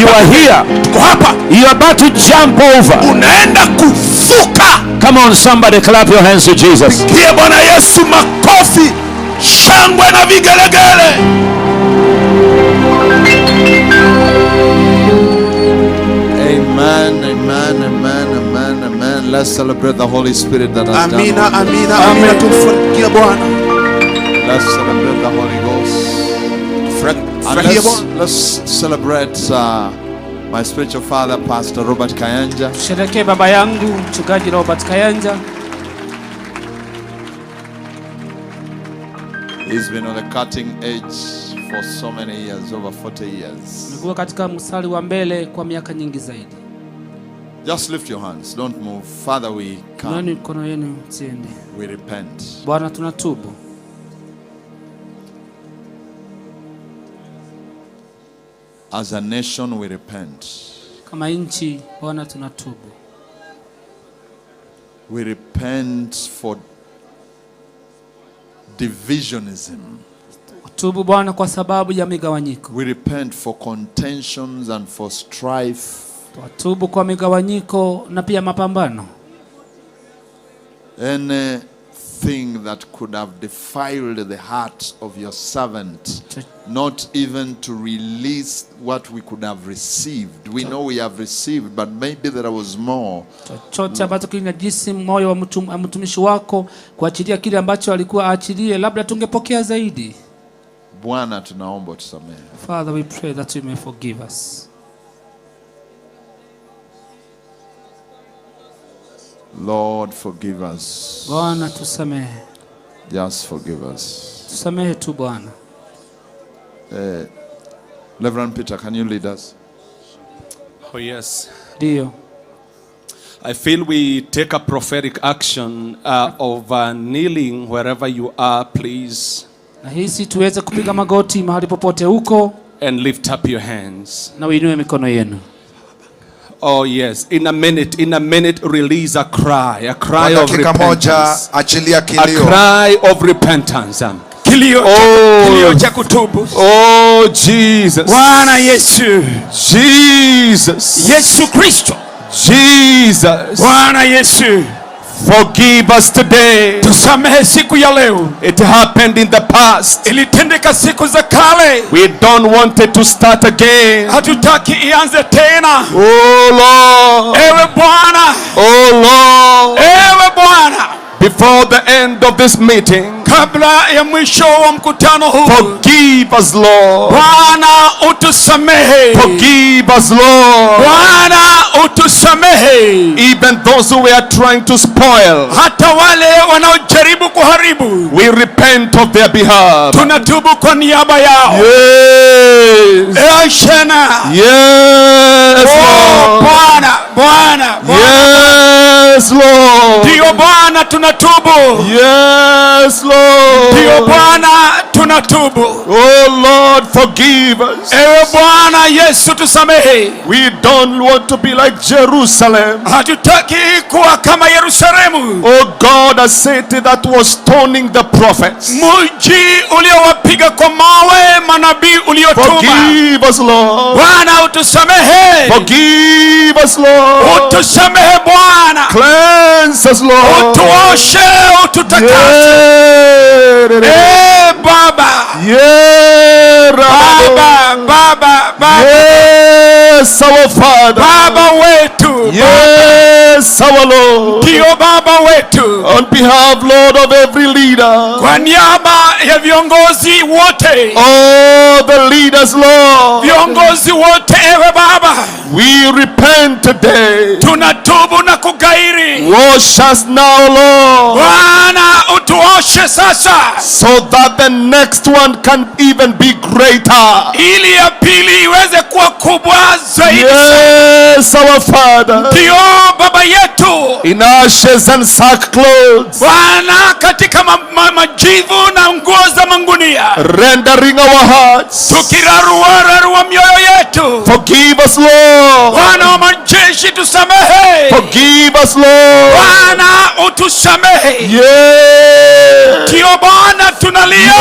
You are here. Tuko hapa. You are about to jump over. Unaenda kuvuka. Come on, somebody clap your hands to Jesus. Pigie Bwana Yesu makofi, shangwe na vigelegele. Amen, amen, amen, amen, amen. Let's celebrate the Holy Spirit that has amina, done. Amina, amina. Tumfurahie Bwana. Let's celebrate the Holy Ghost. let's celebrate my spiritual father, Pastor Robert Kayanja. Sherekee baba yangu mchungaji Robert Kayanja. He's been on the cutting edge for so many years, over 40 years. Amekuwa katika mstari wa mbele kwa miaka nyingi zaidi. Just lift your hands, don't move. Father, we come. Mikono yenu tiende. We repent. Bwana tunatubu. As a nation we repent. Kama nchi Bwana tunatubu. We repent for divisionism. Tubu Bwana kwa sababu ya migawanyiko. We repent for contentions and for strife. Tubu kwa migawanyiko na pia mapambano. Anything that could have defiled the heart of your servant, not even to release what we could have received. We know we have received, but maybe there was more. Chochote ambacho kinajisi moyo wa mtumishi wako kuachilia kile ambacho alikuwa aachilie, labda tungepokea zaidi. Bwana tunaomba tusamehe. Father, we pray that you may forgive us. Lord, forgive us. Bwana tusamehe. Just forgive us. Tusamehe tu Bwana. Reverend Peter, can you lead us? Oh yes. Ndio. I feel we take a prophetic action of kneeling wherever you are, please. Nahisi tuweze kupiga magoti mahali popote huko. And lift up your hands. Na uinue mikono yenu. Oh yes, in a minute release a cry of repentance. A cry of repentance. Kilio cha kutubu. Oh Jesus. Bwana Yesu. Jesus. Yesu Kristo. Jesus. Bwana Yesu. Forgive us today. Tusamehe siku ya leo. It happened in the past. Ilitendeka siku za kale. We don't want it to start again. Hatutaki ianze tena. Oh Lord. Ewe Bwana. Oh Lord. Ewe Bwana. Before the end of this meeting, kabla ya mwisho wa mkutano huu, forgive us Lord. Bwana utusamehe. Forgive us Lord. Bwana utusamehe. Even those who were trying to spoil, hata wale wanaojaribu kuharibu, we repent of their behalf. Tunatubu kwa niaba yao. Yes. Yes. Oh, Bwana, Bwana, yes Lord. Ndio Bwana tunatubu. Yes Lord. Ndio Bwana tunatubu. Oh Lord, forgive us. Ewe Bwana Yesu tusamehe. We don't want to be like Jerusalem. Hatutaki kuwa kama Yerusalemu. Oh God, a city that was stoning the prophets. Mji uliowapiga kwa mawe manabii uliotuma. Forgive us Lord. Bwana utusamehe. Forgive us Lord. Utusamehe Bwana. Cleanse us Lord. Utuoshe, ututakase. Baba. Baba. Yes, our Father. Baba wetu. Yes, our Lord. Ndio Baba wetu. On behalf, Lord, of every leader. Kwa niaba ya viongozi wote. All the leaders, Lord. Viongozi wote, ewe Baba. We repent today. Tunatubu na kugairi. Wash us now, Lord. Bwana utuoshe sasa. So that the next one can even be greater. Ili ya pili iweze kuwa kubwa zaidi. Yes, our Father. Ndio Baba yetu. In ashes and sackcloth. Bwana katika majivu na nguo za mangunia. Rendering our hearts. Tukirarua mioyo yetu. Forgive us, Lord. Bwana wa majeshi tusamehe. Forgive us, Lord. Bwana utusamehe. Yeah. Ndio Bwana tunalia.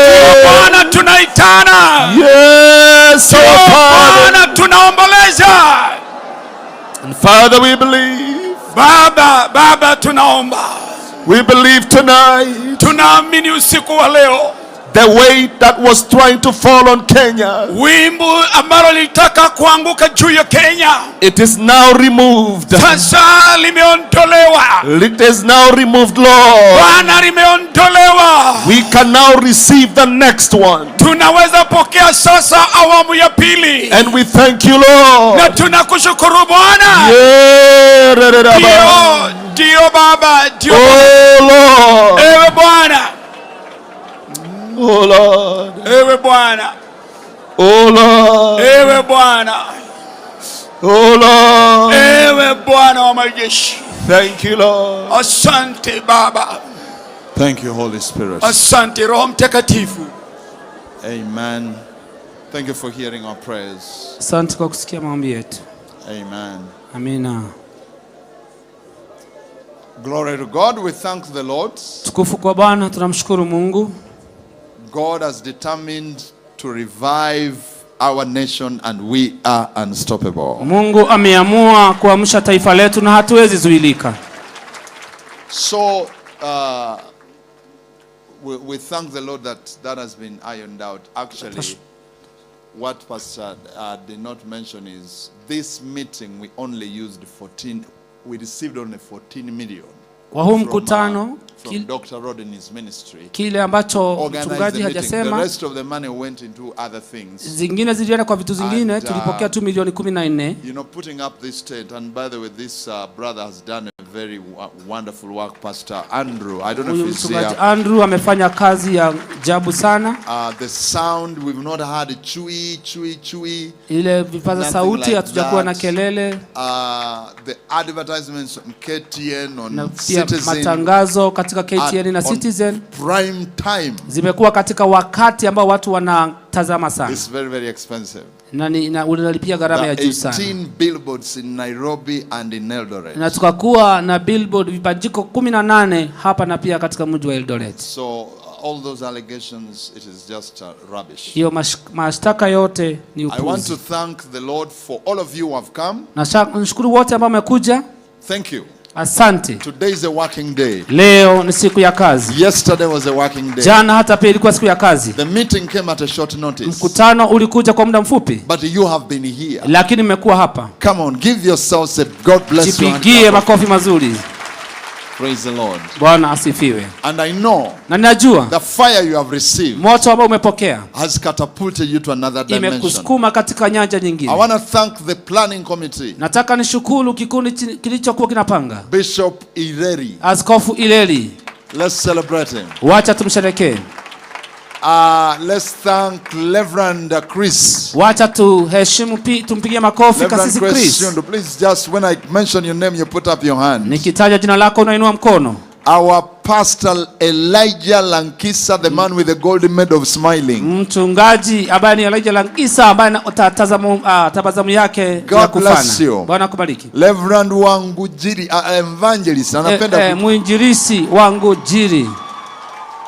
Ndio Bwana tunaitana. Yes, ndio Bwana tunaomboleza. And Father, we believe. Baba tunaomba. We believe tonight. Tunaamini usiku wa leo. The weight that was trying to fall on Kenya, wimbo ambalo lilitaka kuanguka juu ya Kenya, it is now removed. Sasa limeondolewa. It is now removed, Lord. Bwana limeondolewa. We can now receive the next one. Tunaweza pokea sasa awamu ya pili. And we thank you, Lord. Na tunakushukuru Bwana. Ndio Baba, ndio. Oh Lord. Ewe Bwana. Oh Lord. Ewe Bwana. Oh Lord. Ewe Bwana. Oh Lord. Ewe Bwana wa majeshi. Thank you, Lord. Asante Baba. Thank you, Holy Spirit. Asante Roho Mtakatifu. Amen. Thank you for hearing our prayers. Asante kwa kusikia maombi yetu. Amen. Amina. Glory to God. We thank the Lord. Tukufu kwa Bwana, tunamshukuru Mungu. God has determined to revive our nation and we are unstoppable. Mungu ameamua kuamsha taifa letu na hatuwezi zuilika. So we thank the Lord that has been ironed out. Actually, what Pastor did not mention is this meeting we only used 14. We received only 14 million. Kwa huu mkutano from Dr. Rodney's ministry. Kile ambacho mchungaji hajasema, the rest of the money went into other things. Zingine zilienda kwa vitu zingine, tulipokea 2 milioni 14. You know, putting up this tent, and by the way, this brother has done a very wonderful work, Pastor Andrew. I don't know if he's here. Andrew amefanya kazi ya ajabu sana. The sound, we've not had a chewy. Ile vipaza sauti hatujakuwa na kelele. The advertisements on KTN, on Citizen, matangazo katika KTN na Citizen prime time zimekuwa katika wakati ambao watu wanatazama sana. It's very, very expensive. Na unalipia gharama ya juu sana. 18 billboards in Nairobi and in Eldoret. Na tukakuwa na billboard vipajiko 18 hapa na pia katika mji wa Eldoret. So all those allegations, it is just rubbish. Hiyo mashtaka yote ni upuzi. I want to thank the Lord for all of you who have come. Nashukuru wote ambao wamekuja. Thank you. Asante. Today is a working day. Leo ni siku ya kazi. Yesterday was a working day. Jana hata pia ilikuwa siku ya kazi. The meeting came at a short notice. Mkutano ulikuja kwa muda mfupi. But you have been here. Lakini mmekuwa hapa. Come on, give yourselves a God bless you. Jipigie makofi mazuri. Praise the Lord. Bwana asifiwe. And I know, na ninajua, the fire you have received, moto ambao umepokea, has catapulted you to another dimension. Imekusukuma katika nyanja nyingine. I want to thank the planning committee. Nataka nishukuru kikundi kilichokuwa kinapanga. Bishop Ireri. Askofu Ireri. Let's celebrate him. Wacha tumsherekee. Let's thank Reverend Chris. Wacha tuheshimu tumpigie makofi kasisi Chris. Please just when I mention your name you put up your hand. Nikitaja jina lako unainua mkono. Our pastor Elijah Lankisa, the man with the gold medal of smiling. Mchungaji ambaye ni Elijah Lankisa ambaye tabasamu yake ya kufana. Bwana akubariki. Reverend Wangujiri, evangelist, anapenda muinjilisi Wangujiri.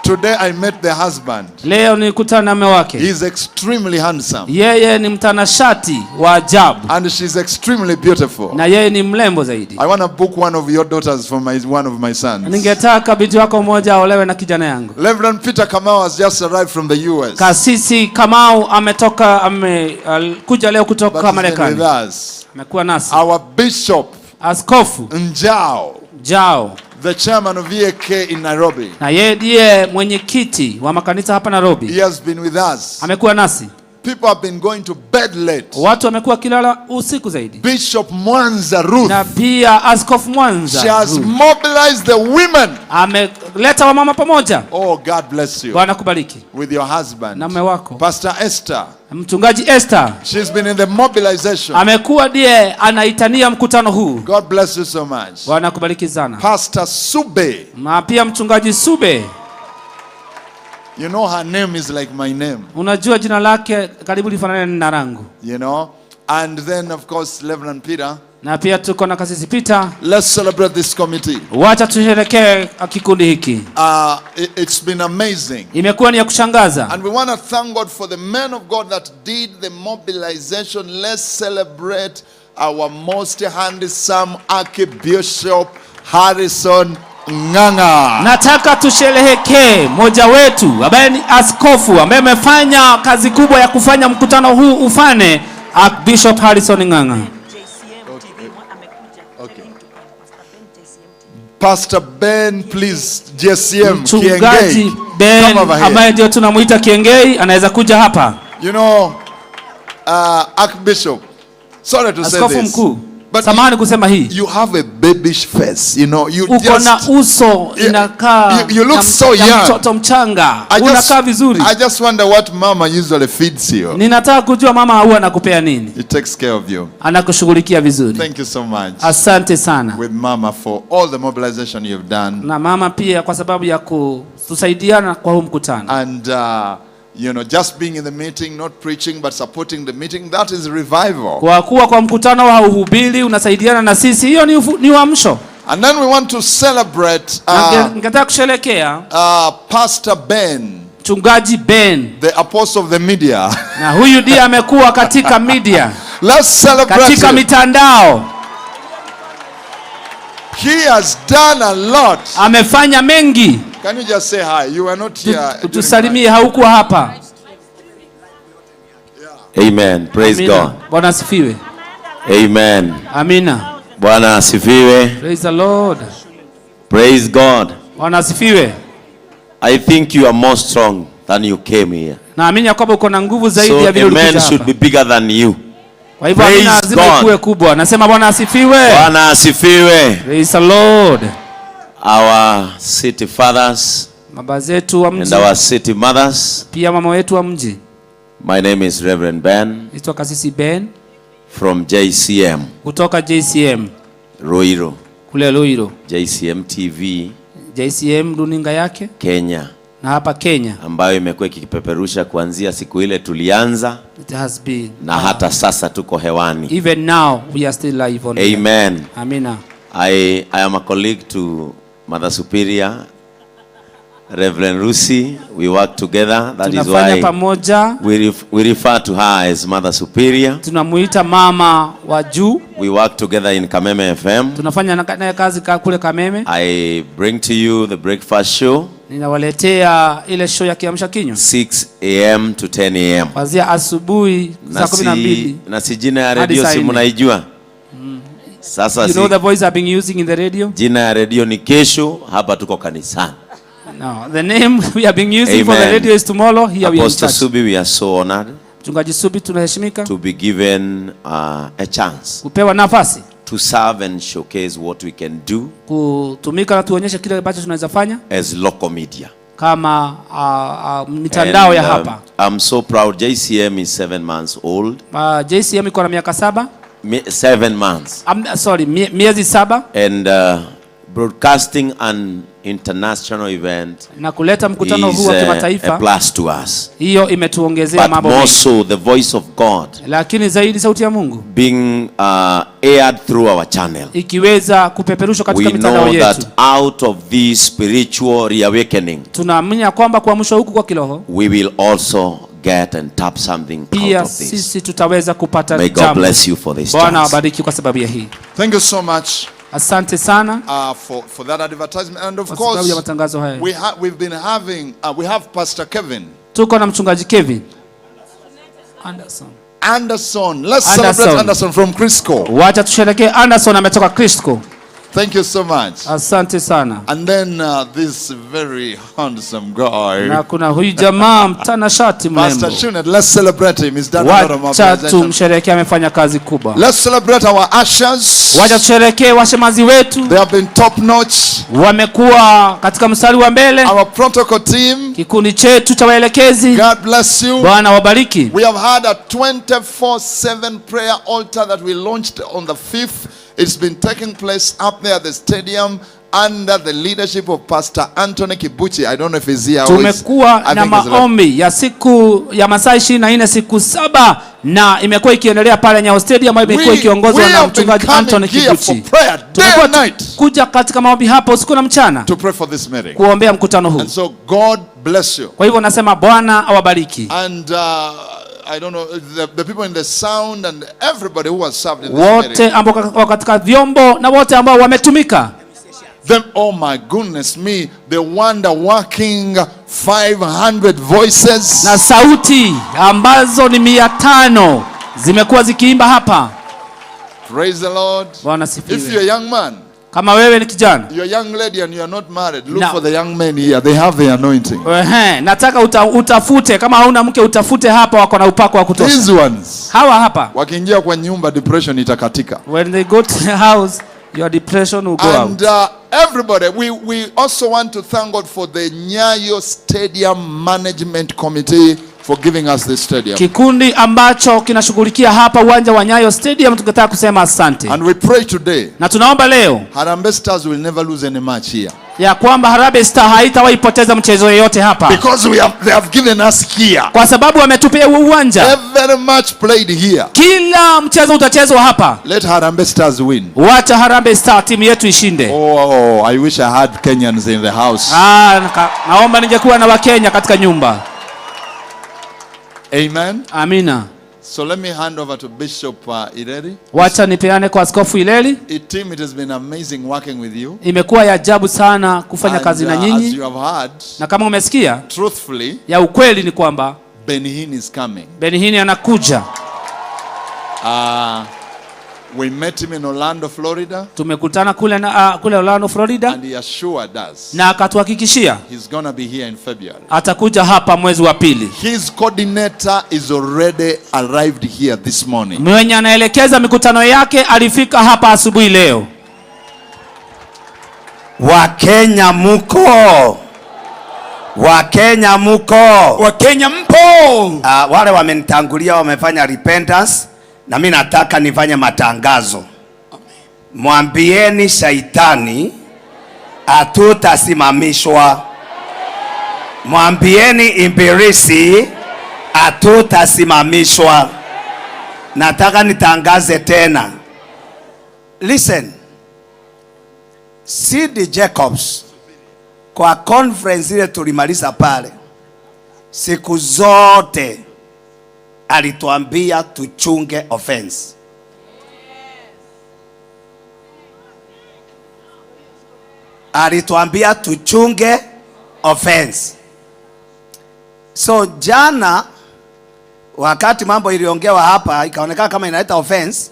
Today I met the husband. Leo nilikutana na mume wake. He is extremely handsome. Yeye ni mtanashati wa ajabu. And she is extremely beautiful. Na yeye ni mlembo zaidi. I want to book one of your daughters for one of my sons. Ningetaka binti wako mmoja aolewe na kijana yangu. Reverend Peter Kamau has just arrived from the US. Kasisi Kamau kuja leo kutoka Marekani. Amekuwa nasi. Our bishop Askofu Njao, the chairman of EAK in Nairobi. Na yeye ndiye mwenyekiti wa makanisa hapa Nairobi. He has been with us. Amekuwa nasi. People have been going to bed late. Watu wamekuwa kilala usiku zaidi. Bishop Mwanza Ruth. Na pia Askofu Mwanza. She has mobilized the women. Ameleta wamama pamoja. Oh, God bless you. Bwana kubariki. With your husband. Na mume wako. Pastor Esther. Mchungaji Esther. She's been in the mobilization. Amekuwa ndiye anaitania mkutano huu. God bless you so much. Bwana kubariki sana. Pastor Sube. Na pia mchungaji Sube. You know her name is like my name. Unajua jina lake karibu lifanane na langu. You know, and then of course Reverend Peter. Na pia tuko na kasisi Peter. Let's celebrate this committee. Wacha tusherekee kikundi hiki. It's been amazing. Imekuwa ni ya kushangaza. And we want to thank God for the men of God that did the mobilization. Let's celebrate our most handsome Archbishop Harrison Ng'ang'a. Nataka tusherehekee mmoja wetu ambaye ni askofu ambaye amefanya kazi kubwa ya kufanya mkutano huu ufane, Bishop Harrison Ng'ang'a. Okay. Pastor Ben, please, JCM Mchungaji Ben ambaye ndio tunamuita Kiengei anaweza kuja hapa. You know, Archbishop, sorry to say this. Mkuu. But samahani kusema hii. You have a babish face, you know. You uko na uso inakaa you look so young. Mtoto mchanga. Unakaa vizuri. I just wonder what mama usually feeds you. Ninataka kujua mama huwa anakupea nini? He takes care of you. Anakushughulikia vizuri. Thank you so much. Asante sana. With mama for all the mobilization you've done. Na mama pia kwa sababu ya kutusaidiana kwa huu mkutano. And you know, just being in the meeting, not preaching, but supporting the meeting, that is revival. Kwa kuwa kwa mkutano wa uhubiri unasaidiana na sisi, hiyo ni uamsho. And then we want to celebrate ningetaka kusherehekea Pastor Ben, Mchungaji Ben, the apostle of the media. Na huyu ndiye amekuwa katika media. Let's celebrate katika mitandao. He has done a lot. Amefanya mengi. Can you just say hi? You were not here. Tusalimie, haukuwa hapa. Amen. Praise Amina. God. Bwana asifiwe. Amen. Amina. Bwana asifiwe. Praise the Lord. Praise God. Bwana asifiwe. I think you are more strong than you came here. Naamini kwamba uko na nguvu zaidi ya vile ulikuja hapa. So a man should be bigger than you. Kwa hivyo amina lazima kuwe kubwa. Nasema Bwana asifiwe. Bwana asifiwe. Praise the Lord. Our city fathers baba zetu wa mji and our city mothers. Pia mama wetu wa mji. My name is Reverend Ben. Naitwa Kasisi Ben from JCM. Kutoka JCM. Ruiru. Kule Ruiru. JCM TV. JCM runinga yake Kenya. Na hapa Kenya. Ambayo imekuwa ikipeperusha kuanzia siku ile tulianza. It has been. Na hata sasa tuko hewani. Even now we are still live on. Amen. Amina. I am a colleague to Mother Superior, Reverend Rusi. We work together. That is why we refer to her as Mother Superior. Tunamuita mama wa juu. We work together in Kameme FM. Tunafanya naye kazi kule Kameme. I bring to you the breakfast show. Ninawaletea ile show ya kiamsha kinywa 6 a.m. to 10 a.m. Kuanzia asubuhi saa 12. Na si jina ya radio si mnaijua? Sasa you know the voice I've been using in the radio? Jina ya radio ni kesho, hapa tuko kanisani. No, the name we have been using for the radio is tomorrow. Here we are in church. Apostle Subi, we are so honored. Mchungaji Subi, tunaheshimika. To be given a chance. Kupewa nafasi. To serve and showcase what we can do. Kutumika na tuonyeshe kile ambacho tunaweza fanya. As local media. Kama mitandao ya hapa. I'm so proud. JCM is 7 months old. JCM iko na miaka 7. 7 months. Sorry, miezi 7. And broadcasting an international event na kuleta mkutano huu wa kimataifa a plus to us. Hiyo imetuongezea mambo mengi. But also the voice of God. Lakini zaidi sauti ya Mungu being aired through our channel. Ikiweza kupeperushwa katika mitandao yetu. We know that out of this spiritual reawakening. Tunaamini kwamba kuamshwa huku kwa kiroho. We will also get and tap something pia out of this. Sisi tutaweza kupata jambo. May God bless you for this. Bwana awabariki kwa sababu ya hii. Thank you so much. Asante sana for that advertisement, and of course we've been having we have Pastor Kevin. Tuko na mchungaji Kevin Anderson. Let's celebrate Anderson from Crisco. Wacha tusherehekee Anderson ametoka Crisco. Thank you so much. Asante sana. And then this very handsome guy. Na kuna huyu jamaa mtanashati mrembo. Pastor Shunet, let's celebrate him. He's done a lot of mobilization. Wacha tumsherehekee, amefanya kazi kubwa. Let's celebrate our ushers. Wacha tusherehekee washemazi wetu. They have been top notch. Wamekuwa katika mstari wa mbele. Our protocol team. Kikundi chetu cha waelekezi. God bless you. Bwana wabariki. We have had a 24/7 prayer altar that we launched on the 5th. It's been taking place up there at the stadium under the leadership of Pastor Anthony Kibuchi. I don't know if he's here. Tumekuwa na maombi ya siku ya masaa 24 siku 7 na imekuwa ikiendelea pale Nyayo Stadium ambayo imekuwa ikiongozwa na mchungaji Anthony Kibuchi. Tumekuwa kuja katika maombi hapo usiku na mchana. To pray for this meeting. Kuombea mkutano huu. And so God bless you. Kwa hivyo nasema Bwana awabariki. And I don't know, the people in the sound and everybody who has served in this wote ambao katika vyombo na wote ambao wametumika. them, oh my goodness me, the wonder working 500 voices. Na sauti ambazo ni 500 zimekuwa zikiimba hapa. Praise the Lord. Bwana sifiwe. If you're a young man, kama wewe ni kijana, you're a young lady and you are not married, look for the young men here. They have the anointing. Nataka utafute, kama hauna mke utafute hapa, wako na upako wa kutosha. These ones, hawa hapa, wakiingia kwa nyumba depression itakatika. When they go to the house, your depression will go out. And everybody, we also want to thank God for the NYAYO Stadium Management Committee for giving us this stadium. Kikundi ambacho kinashughulikia hapa uwanja wa NYAYO Stadium, tungetaka kusema asante. And we pray today, na tunaomba leo, Harambee Stars will never lose any match here. Ya kwamba Harambee Stars haitawahi poteza mchezo yoyote hapa. Because they have given us here. Kwa sababu wametupea uwanja. Every match played here. Kila mchezo utachezwa hapa. Let Harambee Stars win. Wacha Harambee Stars timu yetu ishinde. Oh, I wish I had Kenyans in the house. Naomba ningekuwa na Wakenya katika nyumba. Amen. Amina. So let me hand over to Bishop Ireri. Wacha nipeane kwa Askofu Ireri. Team, it has been amazing working with you. Imekuwa ya ajabu sana kufanya kazi na nyinyi. As you have heard, na kama umesikia, truthfully, ya ukweli ni kwamba Benihin is coming. Benihin anakuja. We met him in Orlando, Florida. Tumekutana kule Orlando, Florida. And he assured us. Na akatuhakikishia He's going to be here in February. Atakuja hapa mwezi wa pili. His coordinator is already arrived here this morning. Mwenye anaelekeza mikutano yake alifika hapa asubuhi leo. Wakenya muko. Wakenya muko. Wakenya mpo. Wale wamenitangulia wamefanya repentance. Na mimi nataka nifanye matangazo. Mwambieni shaitani atutasimamishwa. Mwambieni ibilisi atutasimamishwa. Nataka nitangaze tena. Listen. C.D. Jacobs kwa conference ile tulimaliza pale, siku zote alituambia tuchunge offense. Alituambia tuchunge offense. So jana wakati mambo iliongewa hapa ikaonekana kama inaleta offense,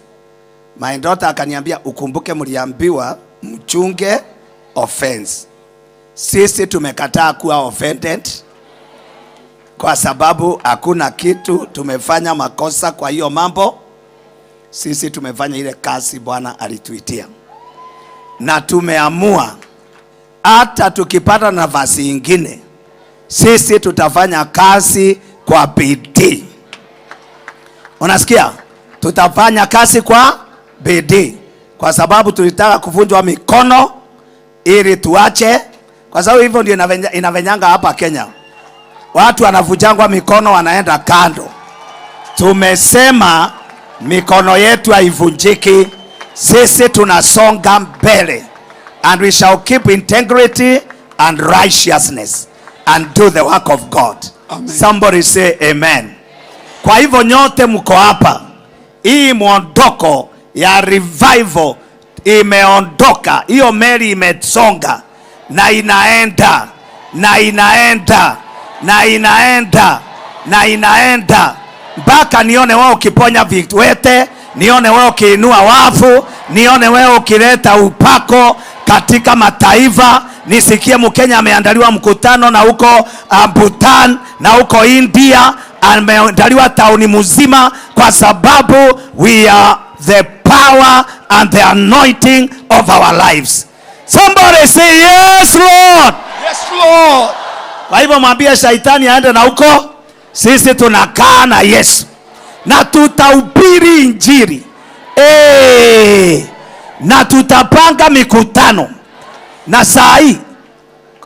my daughter akaniambia ukumbuke mliambiwa mchunge offense. Sisi tumekataa kuwa offended kwa sababu hakuna kitu tumefanya makosa kwa hiyo mambo. Sisi tumefanya ile kazi Bwana alituitia. Na tumeamua hata tukipata nafasi nyingine sisi tutafanya kazi kwa bidii. Unasikia? Tutafanya kazi kwa bidii kwa sababu tulitaka kuvunjwa mikono ili tuache, kwa sababu hivyo ndio inavenyanga hapa Kenya. Watu wanavujangwa mikono wanaenda kando. Tumesema mikono yetu haivunjiki, sisi tunasonga mbele. And we shall keep integrity and righteousness and do the work of God. Amen. Somebody say amen. Kwa hivyo nyote mko hapa, hii mwondoko ya revival imeondoka. Hiyo meli imesonga na inaenda na inaenda na inaenda na inaenda mpaka nione wewe ukiponya viwete, nione wewe ukiinua wafu, nione wewe ukileta upako katika mataifa. Nisikie Mkenya ameandaliwa mkutano na huko Bhutan na huko India, ameandaliwa tauni mzima kwa sababu we are the power and the anointing of our lives. Somebody say yes Lord. Yes Lord. Kwa hivyo mwambie shaitani aende na huko, sisi tunakaa na Yesu na tutahubiri injili. Na tutapanga mikutano. Na saa hii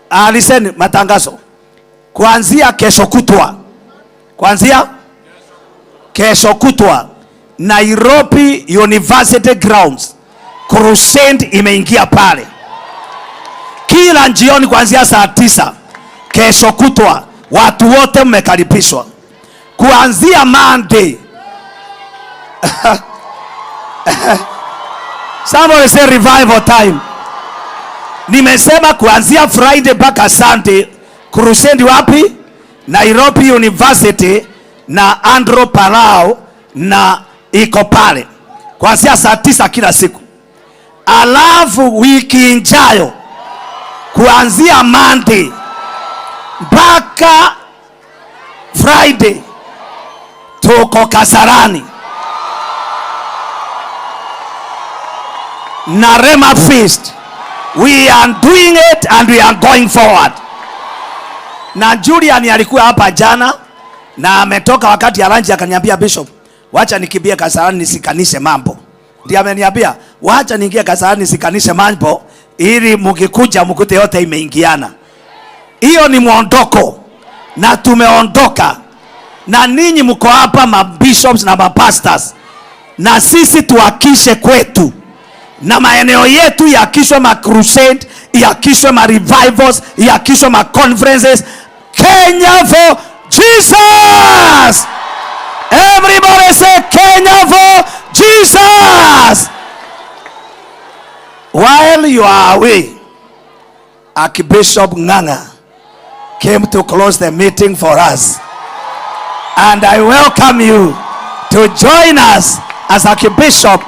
aliseni matangazo kuanzia kesho kutwa, kuanzia kesho kutwa Nairobi University Grounds crusade imeingia pale. Kila jioni kuanzia saa 9 kesho kutwa watu wote mmekaribishwa. Kuanzia Monday somebody say revival time. Nimesema kuanzia Friday mpaka Sunday crusade wapi? Nairobi University na Andrew Parao na iko pale kuanzia saa 9 kila siku. Alafu wiki ijayo kuanzia Monday mpaka Friday tuko Kasarani na Rema Feast. We are doing it and we are going forward. Na Julian alikuwa hapa jana na ametoka wakati ya lunch akaniambia, Bishop, wacha nikimbie Kasarani nisikanishe mambo. Ndiye ameniambia, wacha niingie Kasarani nisikanishe mambo ili mkikuja mkute yote imeingiana. Hiyo ni muondoko na tumeondoka. Na ninyi mko hapa mabishops na mapastors, na sisi tuakishe kwetu na maeneo yetu yakishwe ma crusade, yakishwe ma revivals, yakishwe ma conferences. Kenya for Jesus! Everybody say Kenya for Jesus! While you are away, Archbishop Nganga came to close the meeting for us. And I welcome you to join us as Archbishop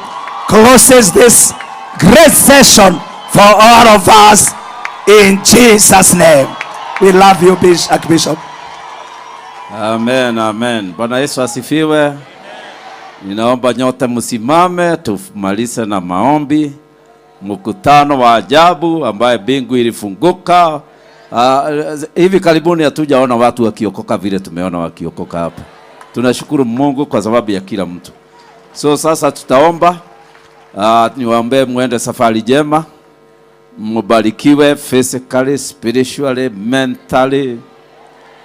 closes this great session for all of us in Jesus' name. We love you, Archbishop. Amen, amen. Bwana Yesu asifiwe. Ninaomba nyote msimame tumalize na maombi. Mkutano wa ajabu ambaye mbingu ilifunguka. Hivi karibuni hatujaona watu wakiokoka vile tumeona wakiokoka hapa. Tunashukuru Mungu kwa sababu ya kila mtu. So sasa tutaomba. Niwaombe muende safari njema. Mubarikiwe physically, spiritually, mentally,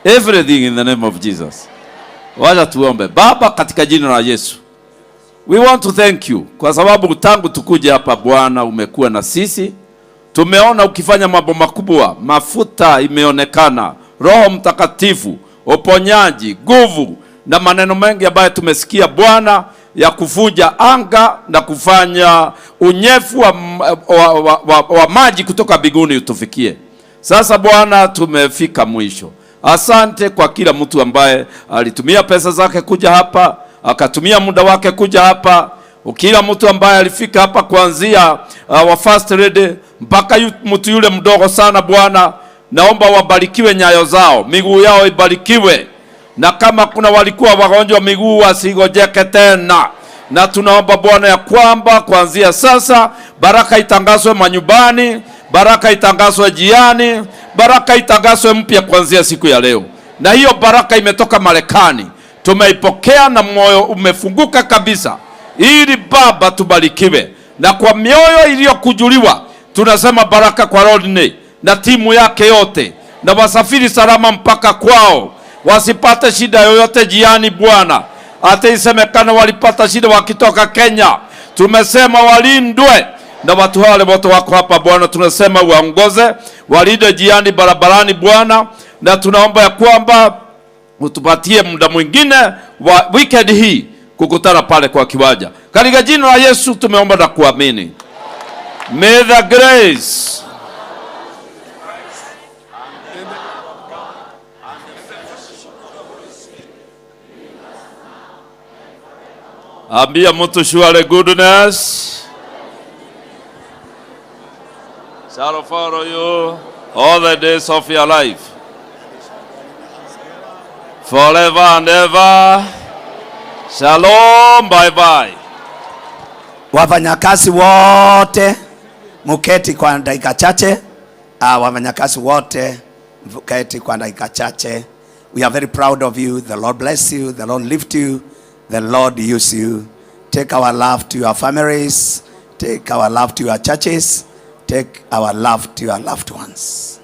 everything in the name of Jesus. Wacha tuombe. Baba, katika jina la Yesu, we want to thank you kwa sababu tangu tukuje hapa Bwana umekuwa na sisi. Tumeona ukifanya mambo makubwa, mafuta imeonekana, Roho Mtakatifu, uponyaji, nguvu na maneno mengi ambayo tumesikia Bwana ya kuvunja anga na kufanya unyefu wa maji kutoka mbinguni utufikie. Sasa Bwana tumefika mwisho. Asante kwa kila mtu ambaye alitumia pesa zake kuja hapa, akatumia muda wake kuja hapa. Kila mtu ambaye alifika hapa kuanzia wa first lady mpaka mtu yule mdogo sana Bwana, naomba wabarikiwe nyayo zao, miguu yao ibarikiwe. Na kama kuna walikuwa wagonjwa miguu wasigojeke tena. Na tunaomba Bwana ya kwamba kuanzia sasa baraka itangazwe manyumbani, baraka itangazwe jiani, baraka itangazwe mpya kuanzia siku ya leo. Na hiyo baraka imetoka Marekani. Tumeipokea na moyo umefunguka kabisa. Ili Baba tubarikiwe. Na kwa mioyo iliyokujuliwa tunasema baraka kwa Rodney na timu yake yote. Na wasafiri salama mpaka kwao. Wasipate shida yoyote jiani Bwana. Hata isemekana walipata shida wakitoka Kenya, tumesema walindwe. Na watu wale wote wako hapa Bwana, tunasema waongoze, walinde jiani barabarani Bwana. Na tunaomba ya kwamba utupatie muda mwingine wa weekend hii kukutana pale kwa kiwanja. Katika jina la Yesu tumeomba na kuamini. May the grace ambia mtu surely goodness shall follow you all the days of your life, forever and ever. Shalom, bye bye. Wafanyakazi wote muketi kwa dakika chache. Wafanyakazi wote muketi kwa dakika chache. We are very proud of you. The Lord bless you. The Lord lift you. The Lord use you. Take our love to your families. Take our love to your churches. Take our love to your loved ones.